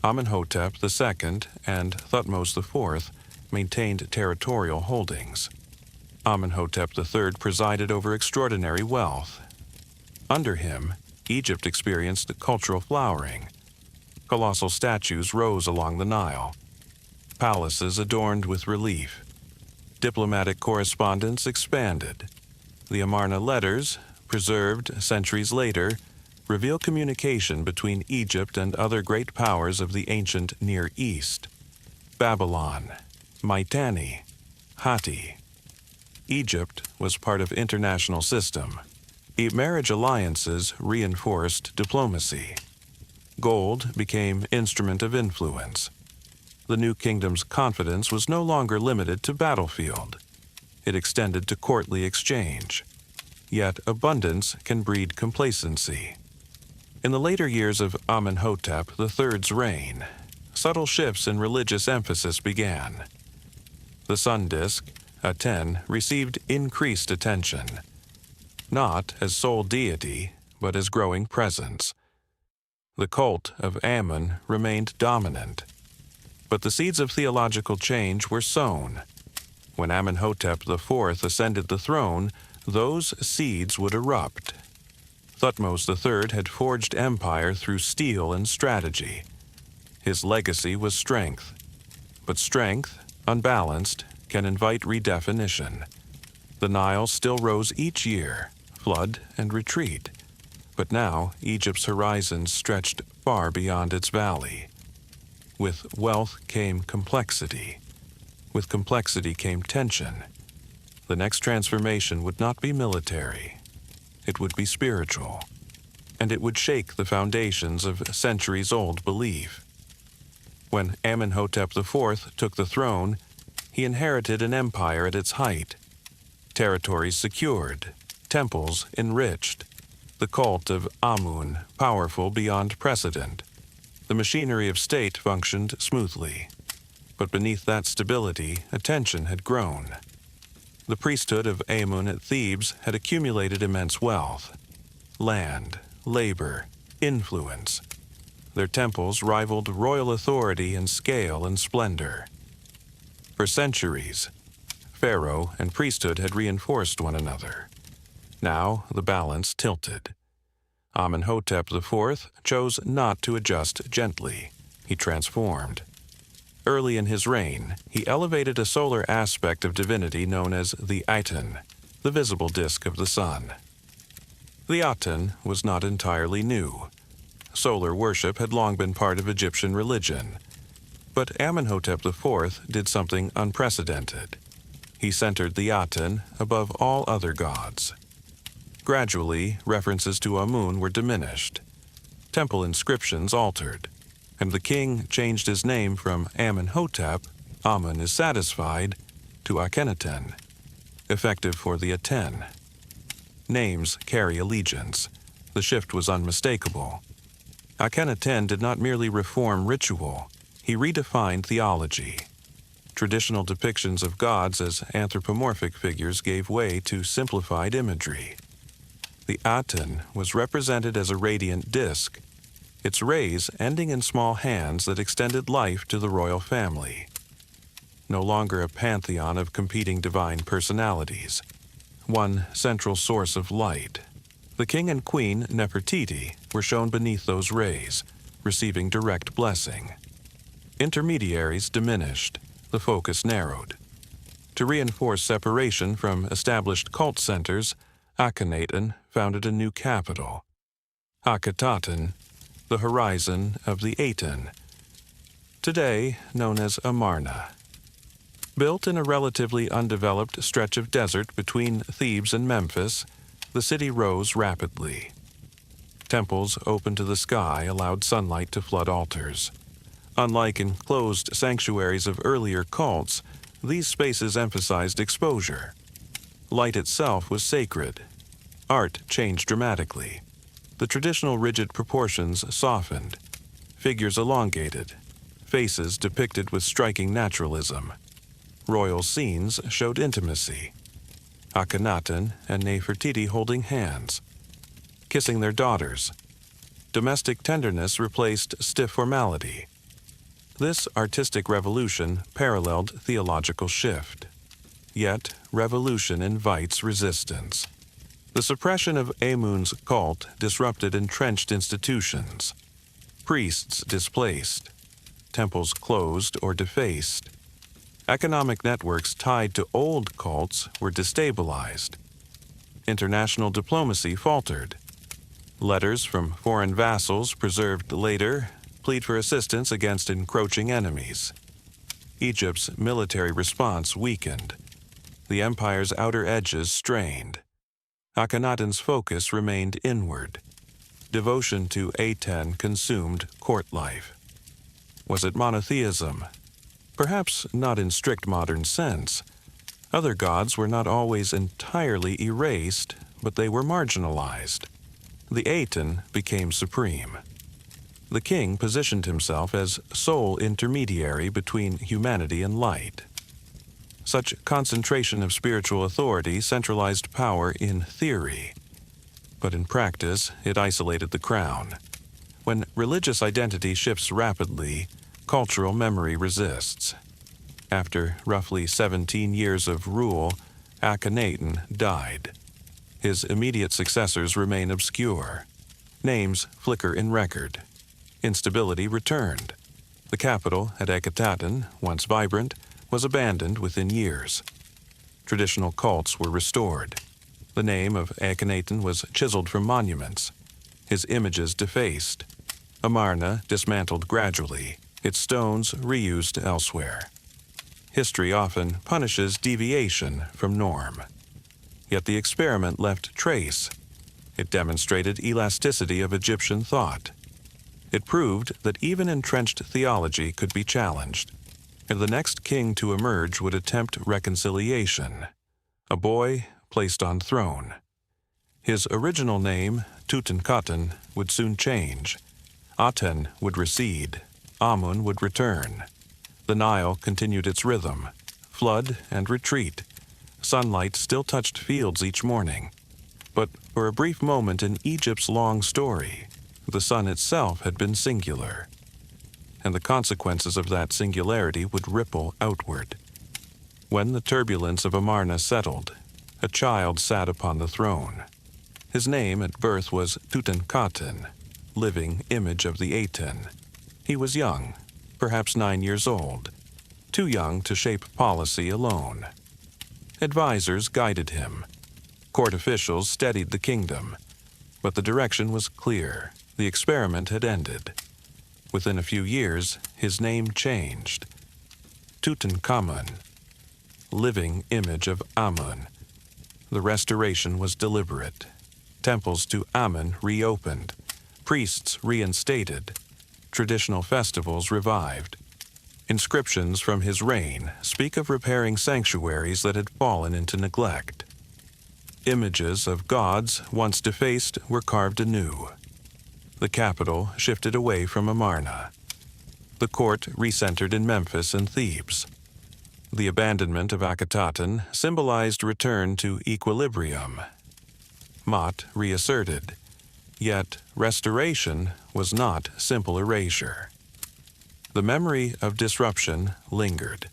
Amenhotep II and Thutmose IV maintained territorial holdings. Amenhotep III presided over extraordinary wealth. Under him, Egypt experienced cultural flowering. Colossal statues rose along the Nile. Palaces adorned with relief. Diplomatic correspondence expanded. The Amarna letters, preserved centuries later, reveal communication between Egypt and other great powers of the ancient Near East: Babylon, Mitanni, Hatti. Egypt was part of international system. Marriage alliances reinforced diplomacy. Gold became instrument of influence. The new kingdom's confidence was no longer limited to battlefield. It extended to courtly exchange. Yet abundance can breed complacency. In the later years of Amenhotep III's reign, subtle shifts in religious emphasis began. The sun disk, Aten, received increased attention, not as sole deity, but as growing presence. The cult of Amun remained dominant, but the seeds of theological change were sown. When Amenhotep IV ascended the throne, those seeds would erupt. Thutmose III had forged empire through steel and strategy. His legacy was strength. But strength, unbalanced, can invite redefinition. The Nile still rose each year, flood and retreat. But now Egypt's horizons stretched far beyond its valley. With wealth came complexity. With complexity came tension. The next transformation would not be military. It would be spiritual. And it would shake the foundations of centuries-old belief. When Amenhotep IV took the throne, he inherited an empire at its height. Territories secured, temples enriched, the cult of Amun powerful beyond precedent. The machinery of state functioned smoothly. But beneath that stability, a tension had grown. The priesthood of Amun at Thebes had accumulated immense wealth. Land, labor, influence. Their temples rivaled royal authority in scale and splendor. For centuries, pharaoh and priesthood had reinforced one another. Now the balance tilted. Amenhotep IV chose not to adjust gently. He transformed. Early in his reign, he elevated a solar aspect of divinity known as the Aten, the visible disk of the sun. The Aten was not entirely new. Solar worship had long been part of Egyptian religion. But Amenhotep IV did something unprecedented. He centered the Aten above all other gods. Gradually, references to Amun were diminished. Temple inscriptions altered, and the king changed his name from Amenhotep, Amun is satisfied, to Akhenaten, effective for the Aten. Names carry allegiance. The shift was unmistakable. Akhenaten did not merely reform ritual, he redefined theology. Traditional depictions of gods as anthropomorphic figures gave way to simplified imagery. The Aten was represented as a radiant disk, its rays ending in small hands that extended life to the royal family. No longer a pantheon of competing divine personalities, one central source of light. The king and queen, Nefertiti, were shown beneath those rays, receiving direct blessing. Intermediaries diminished, the focus narrowed. To reinforce separation from established cult centers, Akhenaten founded a new capital, Akhetaten, the horizon of the Aten, today known as Amarna. Built in a relatively undeveloped stretch of desert between Thebes and Memphis, the city rose rapidly. Temples open to the sky allowed sunlight to flood altars. Unlike enclosed sanctuaries of earlier cults, these spaces emphasized exposure. Light itself was sacred. Art changed dramatically. The traditional rigid proportions softened, figures elongated, faces depicted with striking naturalism. Royal scenes showed intimacy. Akhenaten and Nefertiti holding hands, kissing their daughters. Domestic tenderness replaced stiff formality. This artistic revolution paralleled theological shift. Yet, revolution invites resistance. The suppression of Amun's cult disrupted entrenched institutions. Priests displaced, temples closed or defaced. Economic networks tied to old cults were destabilized. International diplomacy faltered. Letters from foreign vassals preserved later plead for assistance against encroaching enemies. Egypt's military response weakened. The empire's outer edges strained. Akhenaten's focus remained inward. Devotion to Aten consumed court life. Was it monotheism? Perhaps not in strict modern sense. Other gods were not always entirely erased, but they were marginalized. The Aten became supreme. The king positioned himself as sole intermediary between humanity and light. Such concentration of spiritual authority centralized power in theory, but in practice it isolated the crown. When religious identity shifts rapidly, cultural memory resists. After roughly 17 years of rule, Akhenaten died. His immediate successors remain obscure. Names flicker in record. Instability returned. The capital at Akhetaten, once vibrant, was abandoned within years. Traditional cults were restored. The name of Akhenaten was chiseled from monuments, his images defaced. Amarna dismantled gradually, its stones reused elsewhere. History often punishes deviation from norm. Yet the experiment left trace. It demonstrated elasticity of Egyptian thought. It proved that even entrenched theology could be challenged. And the next king to emerge would attempt reconciliation. A boy placed on throne. His original name, Tutankhaten, would soon change. Aten would recede. Amun would return. The Nile continued its rhythm, flood and retreat. Sunlight still touched fields each morning. But for a brief moment in Egypt's long story, the sun itself had been singular. And the consequences of that singularity would ripple outward. When the turbulence of Amarna settled, a child sat upon the throne. His name at birth was Tutankhaten, living image of the Aten. He was young, perhaps 9 years old, too young to shape policy alone. Advisors guided him. Court officials steadied the kingdom. But the direction was clear. The experiment had ended. Within a few years, his name changed. Tutankhamun, living image of Amun. The restoration was deliberate. Temples to Amun reopened. Priests reinstated. Traditional festivals revived. Inscriptions from his reign speak of repairing sanctuaries that had fallen into neglect. Images of gods once defaced were carved anew. The capital shifted away from Amarna. The court recentered in Memphis and Thebes. The abandonment of Akhetaten symbolized return to equilibrium. Mot reasserted, yet restoration was not simple erasure. The memory of disruption lingered.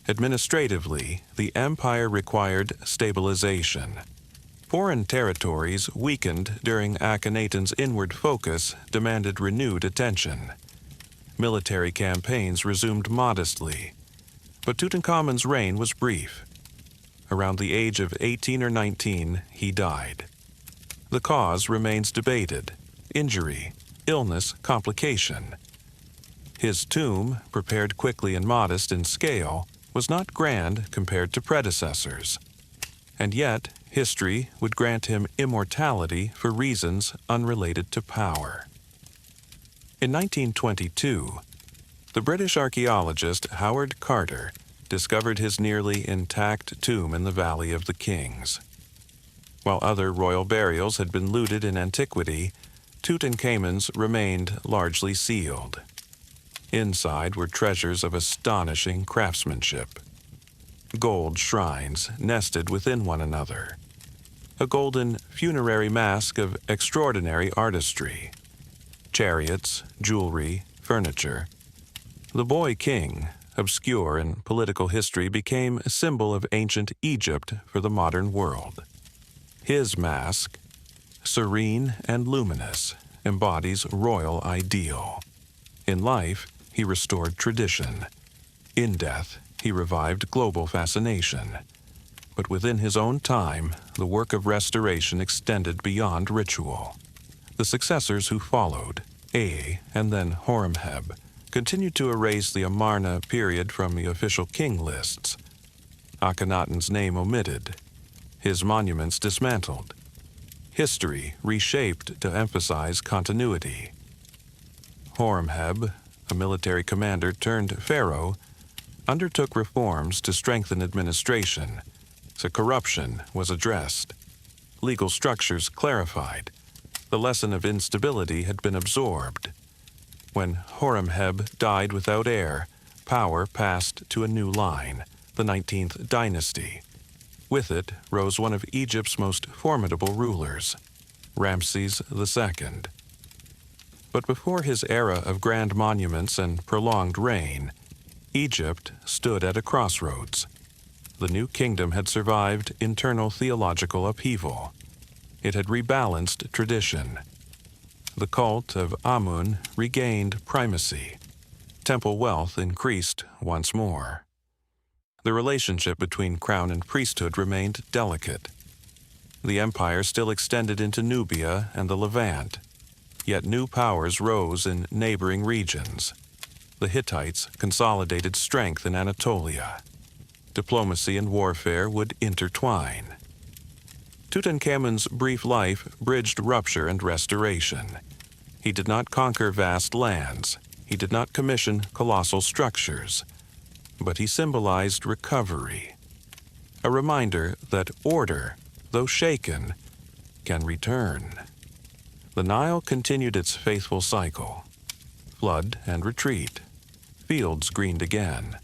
Administratively, the empire required stabilization. Foreign territories weakened during Akhenaten's inward focus demanded renewed attention. Military campaigns resumed modestly, but Tutankhamun's reign was brief. Around the age of 18 or 19, he died. The cause remains debated: injury, illness, complication. His tomb, prepared quickly and modest in scale, was not grand compared to predecessors. And yet, history would grant him immortality for reasons unrelated to power. In 1922, the British archaeologist Howard Carter discovered his nearly intact tomb in the Valley of the Kings. While other royal burials had been looted in antiquity, Tutankhamun's remained largely sealed. Inside were treasures of astonishing craftsmanship. Gold shrines nested within one another. A golden funerary mask of extraordinary artistry. Chariots, jewelry, furniture. The boy king, obscure in political history, became a symbol of ancient Egypt for the modern world. His mask, serene and luminous, embodies royal ideal. In life, he restored tradition. In death, he revived global fascination. But within his own time, the work of restoration extended beyond ritual. The successors who followed, Ea and then Horemheb, continued to erase the Amarna period from the official king lists. Akhenaten's name omitted, his monuments dismantled. History reshaped to emphasize continuity. Horemheb, a military commander turned pharaoh, undertook reforms to strengthen administration, so corruption was addressed. Legal structures clarified. The lesson of instability had been absorbed. When Horemheb died without heir, power passed to a new line, the 19th dynasty. With it rose one of Egypt's most formidable rulers, Ramses II. But before his era of grand monuments and prolonged reign, Egypt stood at a crossroads. The new kingdom had survived internal theological upheaval. It had rebalanced tradition. The cult of Amun regained primacy. Temple wealth increased once more. The relationship between crown and priesthood remained delicate. The empire still extended into Nubia and the Levant, yet new powers rose in neighboring regions. The Hittites consolidated strength in Anatolia. Diplomacy and warfare would intertwine. Tutankhamun's brief life bridged rupture and restoration. He did not conquer vast lands. He did not commission colossal structures. But he symbolized recovery. A reminder that order, though shaken, can return. The Nile continued its faithful cycle. Flood and retreat. Fields greened again.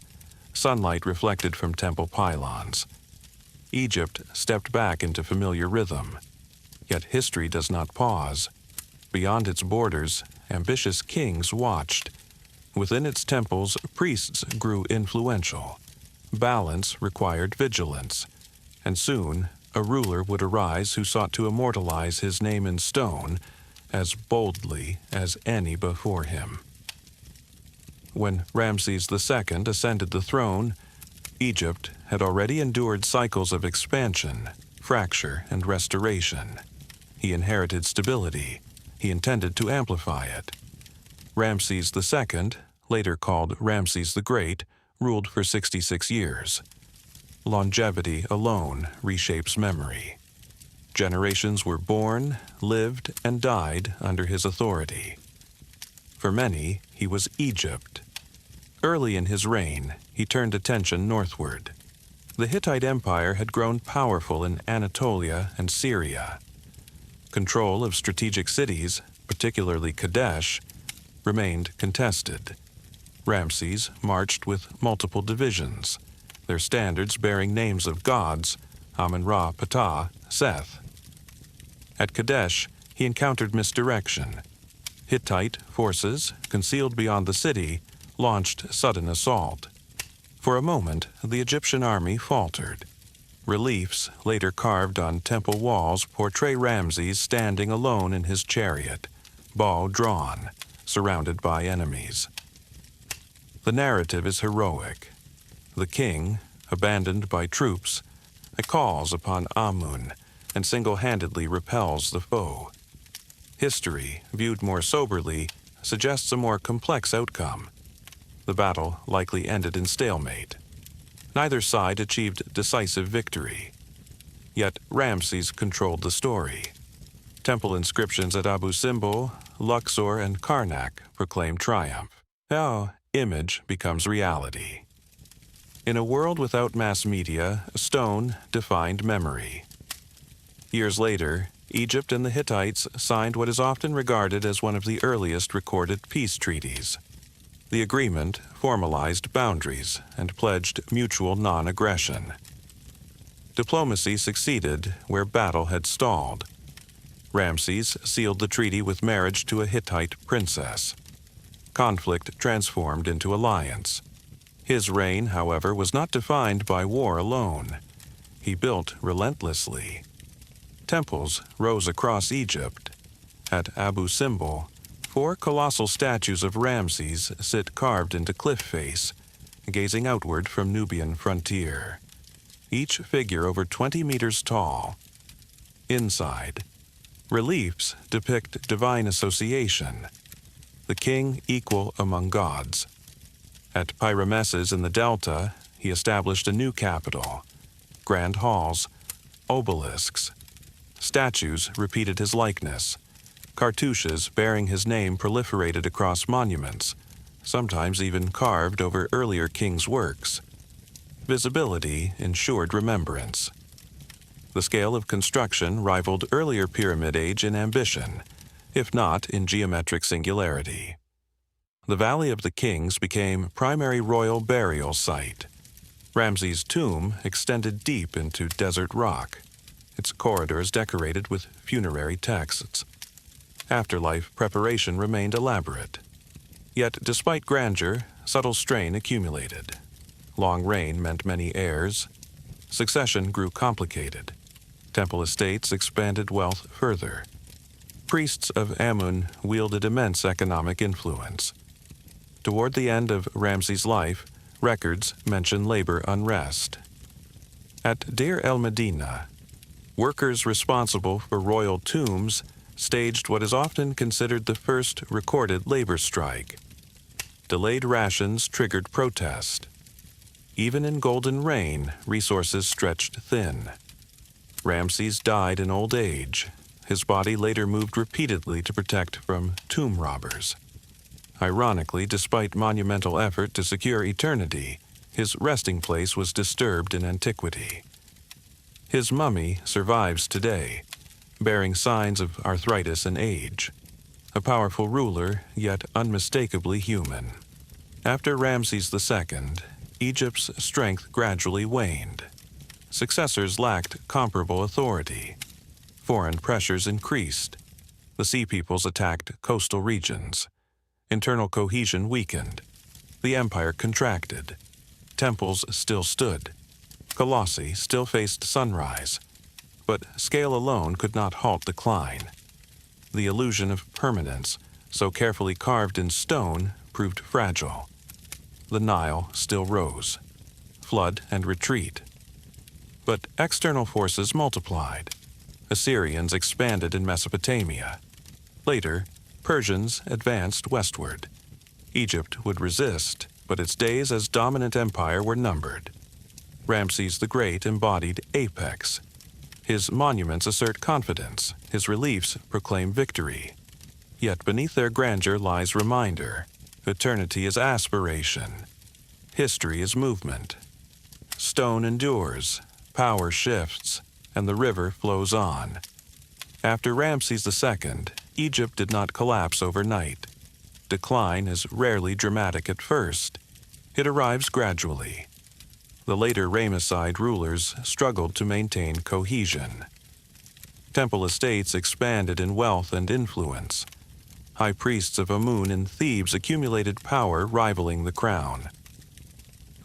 Sunlight reflected from temple pylons. Egypt stepped back into familiar rhythm. Yet history does not pause. Beyond its borders, ambitious kings watched. Within its temples, priests grew influential. Balance required vigilance. And soon, a ruler would arise who sought to immortalize his name in stone as boldly as any before him. When Ramses II ascended the throne, Egypt had already endured cycles of expansion, fracture, and restoration. He inherited stability. He intended to amplify it. Ramses II, later called Ramses the Great, ruled for 66 years. Longevity alone reshapes memory. Generations were born, lived, and died under his authority. For many, he was Egypt. Early in his reign, he turned attention northward. The Hittite Empire had grown powerful in Anatolia and Syria. Control of strategic cities, particularly Kadesh, remained contested. Ramses marched with multiple divisions, their standards bearing names of gods, Amun-Ra, Ptah, Seth. At Kadesh, he encountered misdirection. Hittite forces, concealed beyond the city, launched sudden assault. For a moment, the Egyptian army faltered. Reliefs later carved on temple walls portray Ramses standing alone in his chariot, bow drawn, surrounded by enemies. The narrative is heroic. The king, abandoned by troops, calls upon Amun and single-handedly repels the foe. History, viewed more soberly, suggests a more complex outcome. The battle likely ended in stalemate. Neither side achieved decisive victory. Yet Ramses controlled the story. Temple inscriptions at Abu Simbel, Luxor, and Karnak proclaim triumph. Now, image becomes reality. In a world without mass media, stone defined memory. Years later, Egypt and the Hittites signed what is often regarded as one of the earliest recorded peace treaties. The agreement formalized boundaries and pledged mutual non-aggression. Diplomacy succeeded where battle had stalled. Ramses sealed the treaty with marriage to a Hittite princess. Conflict transformed into alliance. His reign, however, was not defined by war alone. He built relentlessly. Temples rose across Egypt. At Abu Simbel, 4 colossal statues of Ramses sit carved into cliff face, gazing outward from Nubian frontier. Each figure over 20 meters tall. Inside, reliefs depict divine association, the king equal among gods. At Pyrameses in the Delta, he established a new capital. Grand halls, obelisks. Statues repeated his likeness. Cartouches bearing his name proliferated across monuments, sometimes even carved over earlier kings' works. Visibility ensured remembrance. The scale of construction rivaled earlier Pyramid Age in ambition, if not in geometric singularity. The Valley of the Kings became primary royal burial site. Ramses' tomb extended deep into desert rock, its corridors decorated with funerary texts. Afterlife preparation remained elaborate. Yet, despite grandeur, subtle strain accumulated. Long reign meant many heirs. Succession grew complicated. Temple estates expanded wealth further. Priests of Amun wielded immense economic influence. Toward the end of Ramses' life, records mention labor unrest. At Deir el-Medina, workers responsible for royal tombs staged what is often considered the first recorded labor strike. Delayed rations triggered protest. Even in Golden Reign, resources stretched thin. Ramses died in old age. His body later moved repeatedly to protect from tomb robbers. Ironically, despite monumental effort to secure eternity, his resting place was disturbed in antiquity. His mummy survives today, bearing signs of arthritis and age. A powerful ruler, yet unmistakably human. After Ramses II, Egypt's strength gradually waned. Successors lacked comparable authority. Foreign pressures increased. The Sea Peoples attacked coastal regions. Internal cohesion weakened. The empire contracted. Temples still stood. Colossi still faced sunrise. But scale alone could not halt decline. The illusion of permanence, so carefully carved in stone, proved fragile. The Nile still rose. Flood and retreat. But external forces multiplied. Assyrians expanded in Mesopotamia. Later, Persians advanced westward. Egypt would resist, but its days as dominant empire were numbered. Ramses the Great embodied apex. His monuments assert confidence, his reliefs proclaim victory. Yet beneath their grandeur lies reminder. Eternity is aspiration. History is movement. stone endures, power shifts, and the river flows on. After Ramses II, Egypt did not collapse overnight. Decline is rarely dramatic at first. It arrives gradually. The later Ramesside rulers struggled to maintain cohesion. Temple estates expanded in wealth and influence. High priests of Amun in Thebes accumulated power rivaling the crown.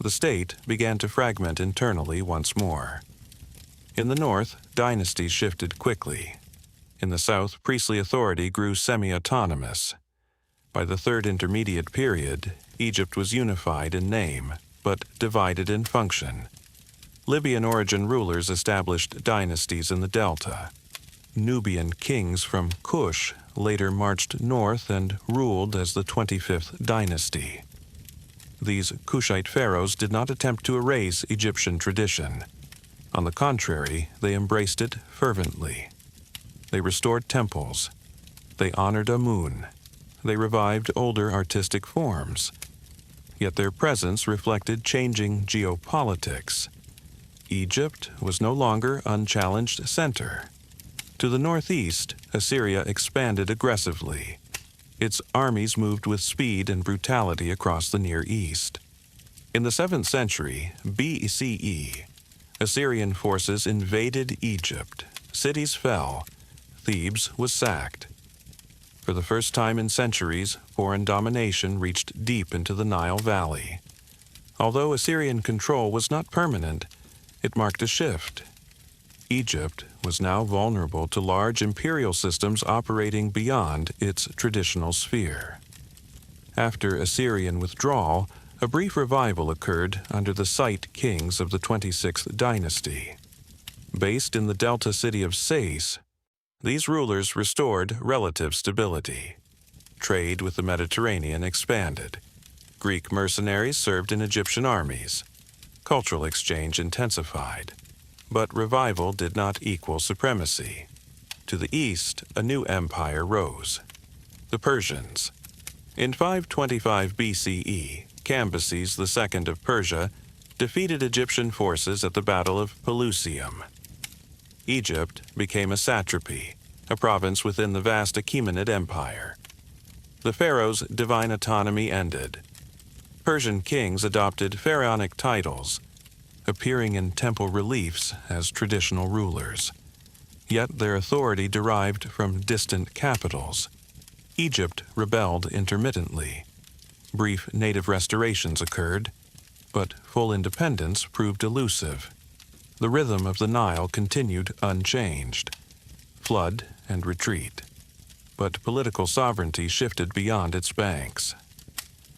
The state began to fragment internally once more. In the north, dynasties shifted quickly. In the south, priestly authority grew semi-autonomous. By the Third Intermediate Period, Egypt was unified in name, but divided in function. Libyan origin rulers established dynasties in the delta. Nubian kings from Kush later marched north and ruled as the 25th dynasty. These Kushite pharaohs did not attempt to erase Egyptian tradition. On the contrary, they embraced it fervently. They restored temples. They honored Amun. They revived older artistic forms. Yet their presence reflected changing geopolitics. Egypt was no longer unchallenged center. To the northeast, Assyria expanded aggressively. Its armies moved with speed and brutality across the Near East. In the 7th century BCE, Assyrian forces invaded Egypt. Cities fell. Thebes was sacked. For the first time in centuries, foreign domination reached deep into the Nile Valley. Although Assyrian control was not permanent, it marked a shift. Egypt was now vulnerable to large imperial systems operating beyond its traditional sphere. After Assyrian withdrawal, a brief revival occurred under the Site kings of the 26th dynasty. Based in the delta city of Sais, these rulers restored relative stability. Trade with the Mediterranean expanded. Greek mercenaries served in Egyptian armies. Cultural exchange intensified. But revival did not equal supremacy. To the east, a new empire rose. The Persians. In 525 BCE, Cambyses II of Persia defeated Egyptian forces at the Battle of Pelusium. Egypt became a satrapy, a province within the vast Achaemenid Empire. The pharaoh's divine autonomy ended. Persian kings adopted pharaonic titles, appearing in temple reliefs as traditional rulers. Yet their authority derived from distant capitals. Egypt rebelled intermittently. Brief native restorations occurred, but full independence proved elusive. The rhythm of the Nile continued unchanged. Flood and retreat. But political sovereignty shifted beyond its banks.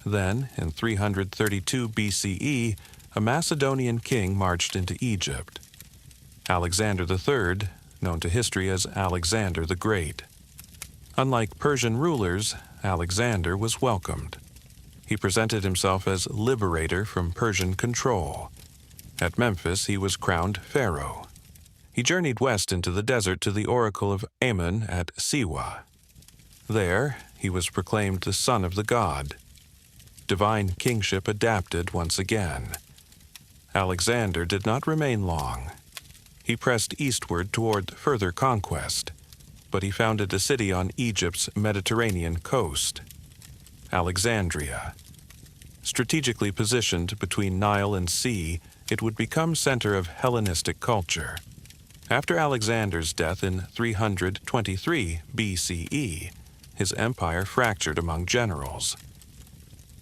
Then, in 332 BCE, a Macedonian king marched into Egypt. Alexander III, known to history as Alexander the Great. Unlike Persian rulers, Alexander was welcomed. He presented himself as liberator from Persian control. At Memphis, he was crowned pharaoh. He journeyed west into the desert to the oracle of Amun at Siwa. There, he was proclaimed the son of the god. Divine kingship adapted once again. Alexander did not remain long. He pressed eastward toward further conquest, but he founded a city on Egypt's Mediterranean coast, Alexandria. Strategically positioned between Nile and sea, it would become center of Hellenistic culture. After Alexander's death in 323 BCE, his empire fractured among generals.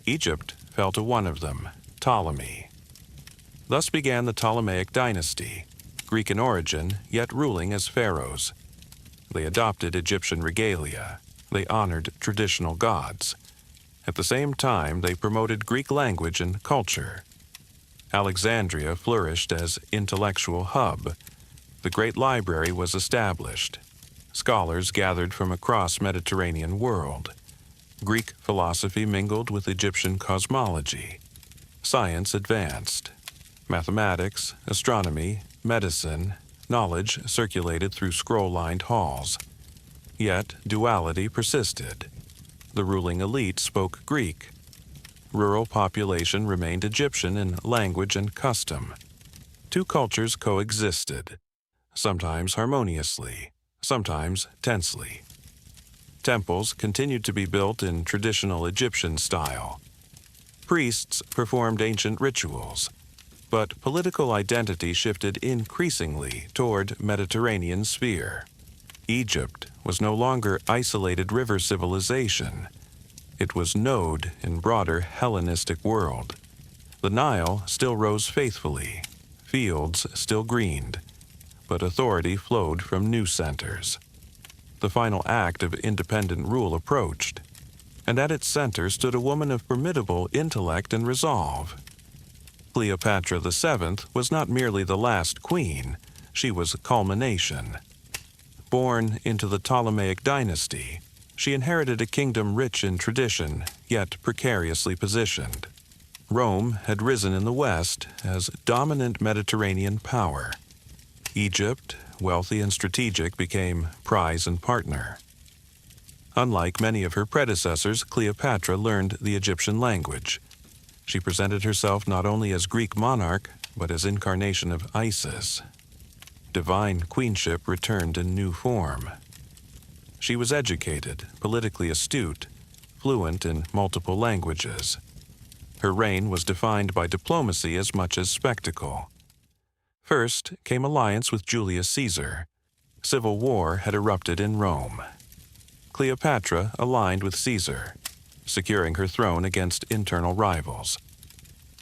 Egypt fell to one of them, Ptolemy. Thus began the Ptolemaic dynasty, Greek in origin, yet ruling as pharaohs. They adopted Egyptian regalia. They honored traditional gods. At the same time, they promoted Greek language and culture. Alexandria flourished as intellectual hub. The great library was established. Scholars gathered from across Mediterranean world. Greek philosophy mingled with Egyptian cosmology. Science advanced. Mathematics, astronomy, medicine, knowledge circulated through scroll-lined halls. Yet duality persisted. The ruling elite spoke Greek. Rural population remained Egyptian in language and custom. Two cultures coexisted, sometimes harmoniously, sometimes tensely. Temples continued to be built in traditional Egyptian style. Priests performed ancient rituals, but political identity shifted increasingly toward Mediterranean sphere. Egypt was no longer isolated river civilization. It was node in broader Hellenistic world. The Nile still rose faithfully, fields still greened, but authority flowed from new centers. The final act of independent rule approached, and at its center stood a woman of formidable intellect and resolve. Cleopatra VII was not merely the last queen, she was a culmination. Born into the Ptolemaic dynasty, she inherited a kingdom rich in tradition, yet precariously positioned. Rome had risen in the West as dominant Mediterranean power. Egypt, wealthy and strategic, became prize and partner. Unlike many of her predecessors, Cleopatra learned the Egyptian language. She presented herself not only as Greek monarch, but as incarnation of Isis. Divine queenship returned in new form. She was educated, politically astute, fluent in multiple languages. Her reign was defined by diplomacy as much as spectacle. First came alliance with Julius Caesar. Civil war had erupted in Rome. Cleopatra aligned with Caesar, securing her throne against internal rivals.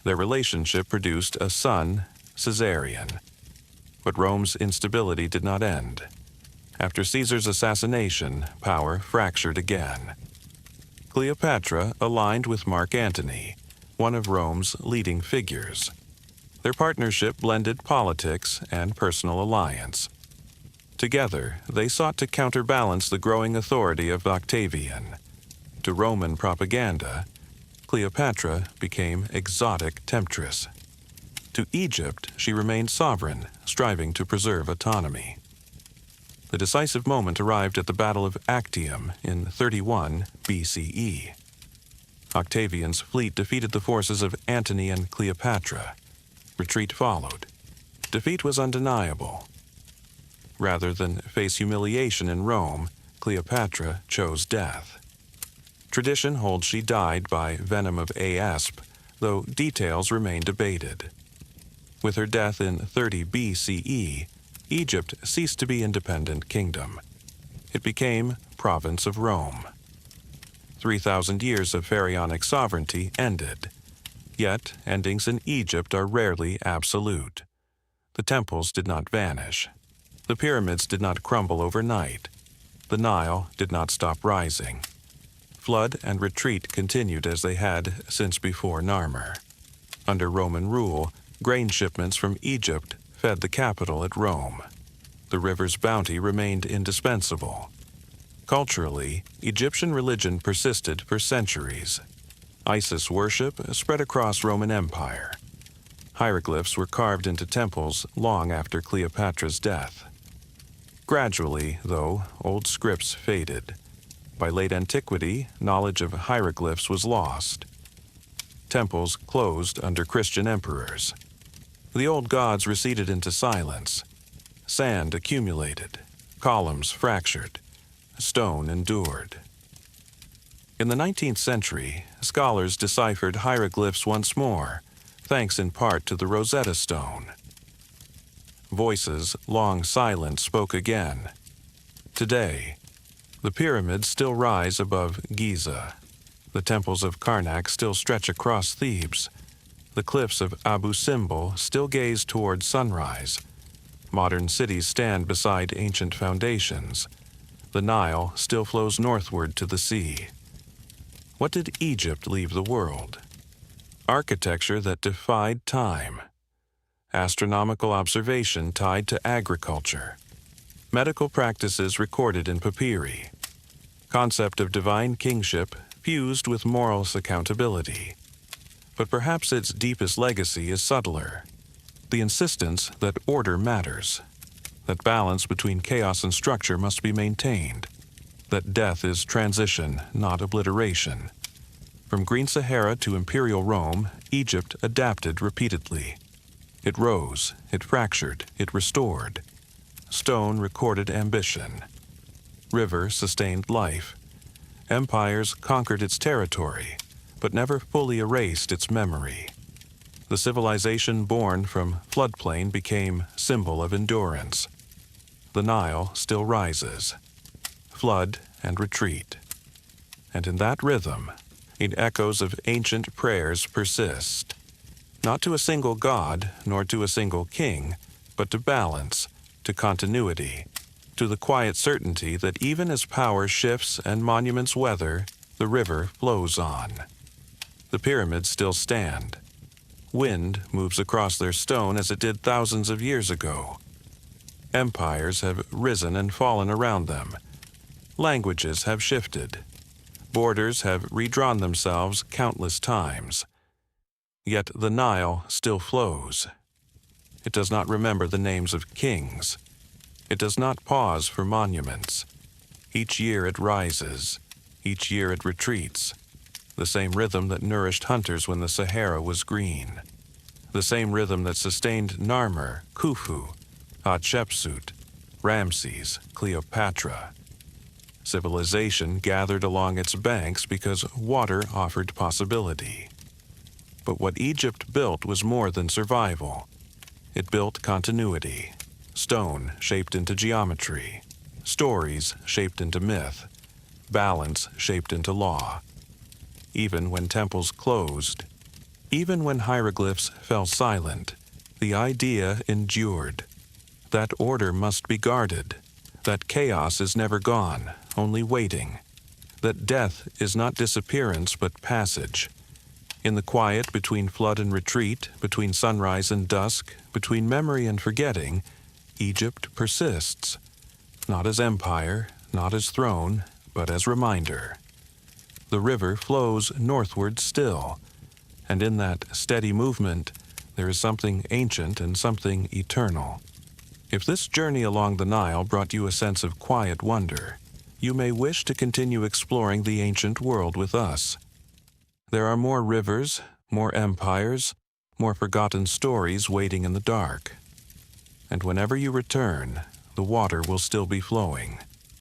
Their relationship produced a son, Caesarion. But Rome's instability did not end. After Caesar's assassination, power fractured again. Cleopatra aligned with Mark Antony, one of Rome's leading figures. Their partnership blended politics and personal alliance. Together, they sought to counterbalance the growing authority of Octavian. To Roman propaganda, Cleopatra became exotic temptress. To Egypt, she remained sovereign, striving to preserve autonomy. The decisive moment arrived at the Battle of Actium in 31 BCE. Octavian's fleet defeated the forces of Antony and Cleopatra. Retreat followed. Defeat was undeniable. Rather than face humiliation in Rome, Cleopatra chose death. Tradition holds she died by venom of asp, though details remain debated. With her death in 30 BCE, Egypt ceased to be independent kingdom. It became province of Rome. 3,000 years of pharaonic sovereignty ended. Yet, endings in Egypt are rarely absolute. The temples did not vanish. The pyramids did not crumble overnight. The Nile did not stop rising. Flood and retreat continued as they had since before Narmer. Under Roman rule, grain shipments from Egypt fed the capital at Rome. The river's bounty remained indispensable. Culturally, Egyptian religion persisted for centuries. Isis worship spread across Roman Empire. Hieroglyphs were carved into temples long after Cleopatra's death. Gradually, though, old scripts faded. By late antiquity, knowledge of hieroglyphs was lost. Temples closed under Christian emperors. The old gods receded into silence. Sand accumulated. Columns fractured. Stone endured. In the 19th century, scholars deciphered hieroglyphs once more, thanks in part to the Rosetta Stone. Voices, long silent, spoke again. Today, the pyramids still rise above Giza. The temples of Karnak still stretch across Thebes. The cliffs of Abu Simbel still gaze toward sunrise. Modern cities stand beside ancient foundations. The Nile still flows northward to the sea. What did Egypt leave the world? Architecture that defied time. Astronomical observation tied to agriculture. Medical practices recorded in papyri. Concept of divine kingship fused with moral accountability. But perhaps its deepest legacy is subtler. The insistence that order matters. That balance between chaos and structure must be maintained. That death is transition, not obliteration. From Green Sahara to Imperial Rome, Egypt adapted repeatedly. It rose, it fractured, it restored. Stone recorded ambition. River sustained life. Empires conquered its territory, but never fully erased its memory. The civilization born from floodplain became symbol of endurance. The Nile still rises. Flood and retreat. And in that rhythm, echoes of ancient prayers persist. Not to a single god, nor to a single king, but to balance, to continuity, to the quiet certainty that even as power shifts and monuments weather, the river flows on. The pyramids still stand. Wind moves across their stone as it did thousands of years ago. Empires have risen and fallen around them. Languages have shifted. Borders have redrawn themselves countless times. Yet the Nile still flows. It does not remember the names of kings. It does not pause for monuments. Each year it rises. Each year it retreats. The same rhythm that nourished hunters when the Sahara was green. The same rhythm that sustained Narmer, Khufu, Hatshepsut, Ramses, Cleopatra. Civilization gathered along its banks because water offered possibility. But what Egypt built was more than survival. It built continuity. Stone shaped into geometry. Stories shaped into myth. Balance shaped into law. Even when temples closed, even when hieroglyphs fell silent, the idea endured. That order must be guarded. That chaos is never gone, only waiting. That death is not disappearance but passage. In the quiet between flood and retreat, between sunrise and dusk, between memory and forgetting, Egypt persists. Not as empire, not as throne, but as reminder. The river flows northward still, and in that steady movement, there is something ancient and something eternal. If this journey along the Nile brought you a sense of quiet wonder, you may wish to continue exploring the ancient world with us. There are more rivers, more empires, more forgotten stories waiting in the dark. And whenever you return, the water will still be flowing.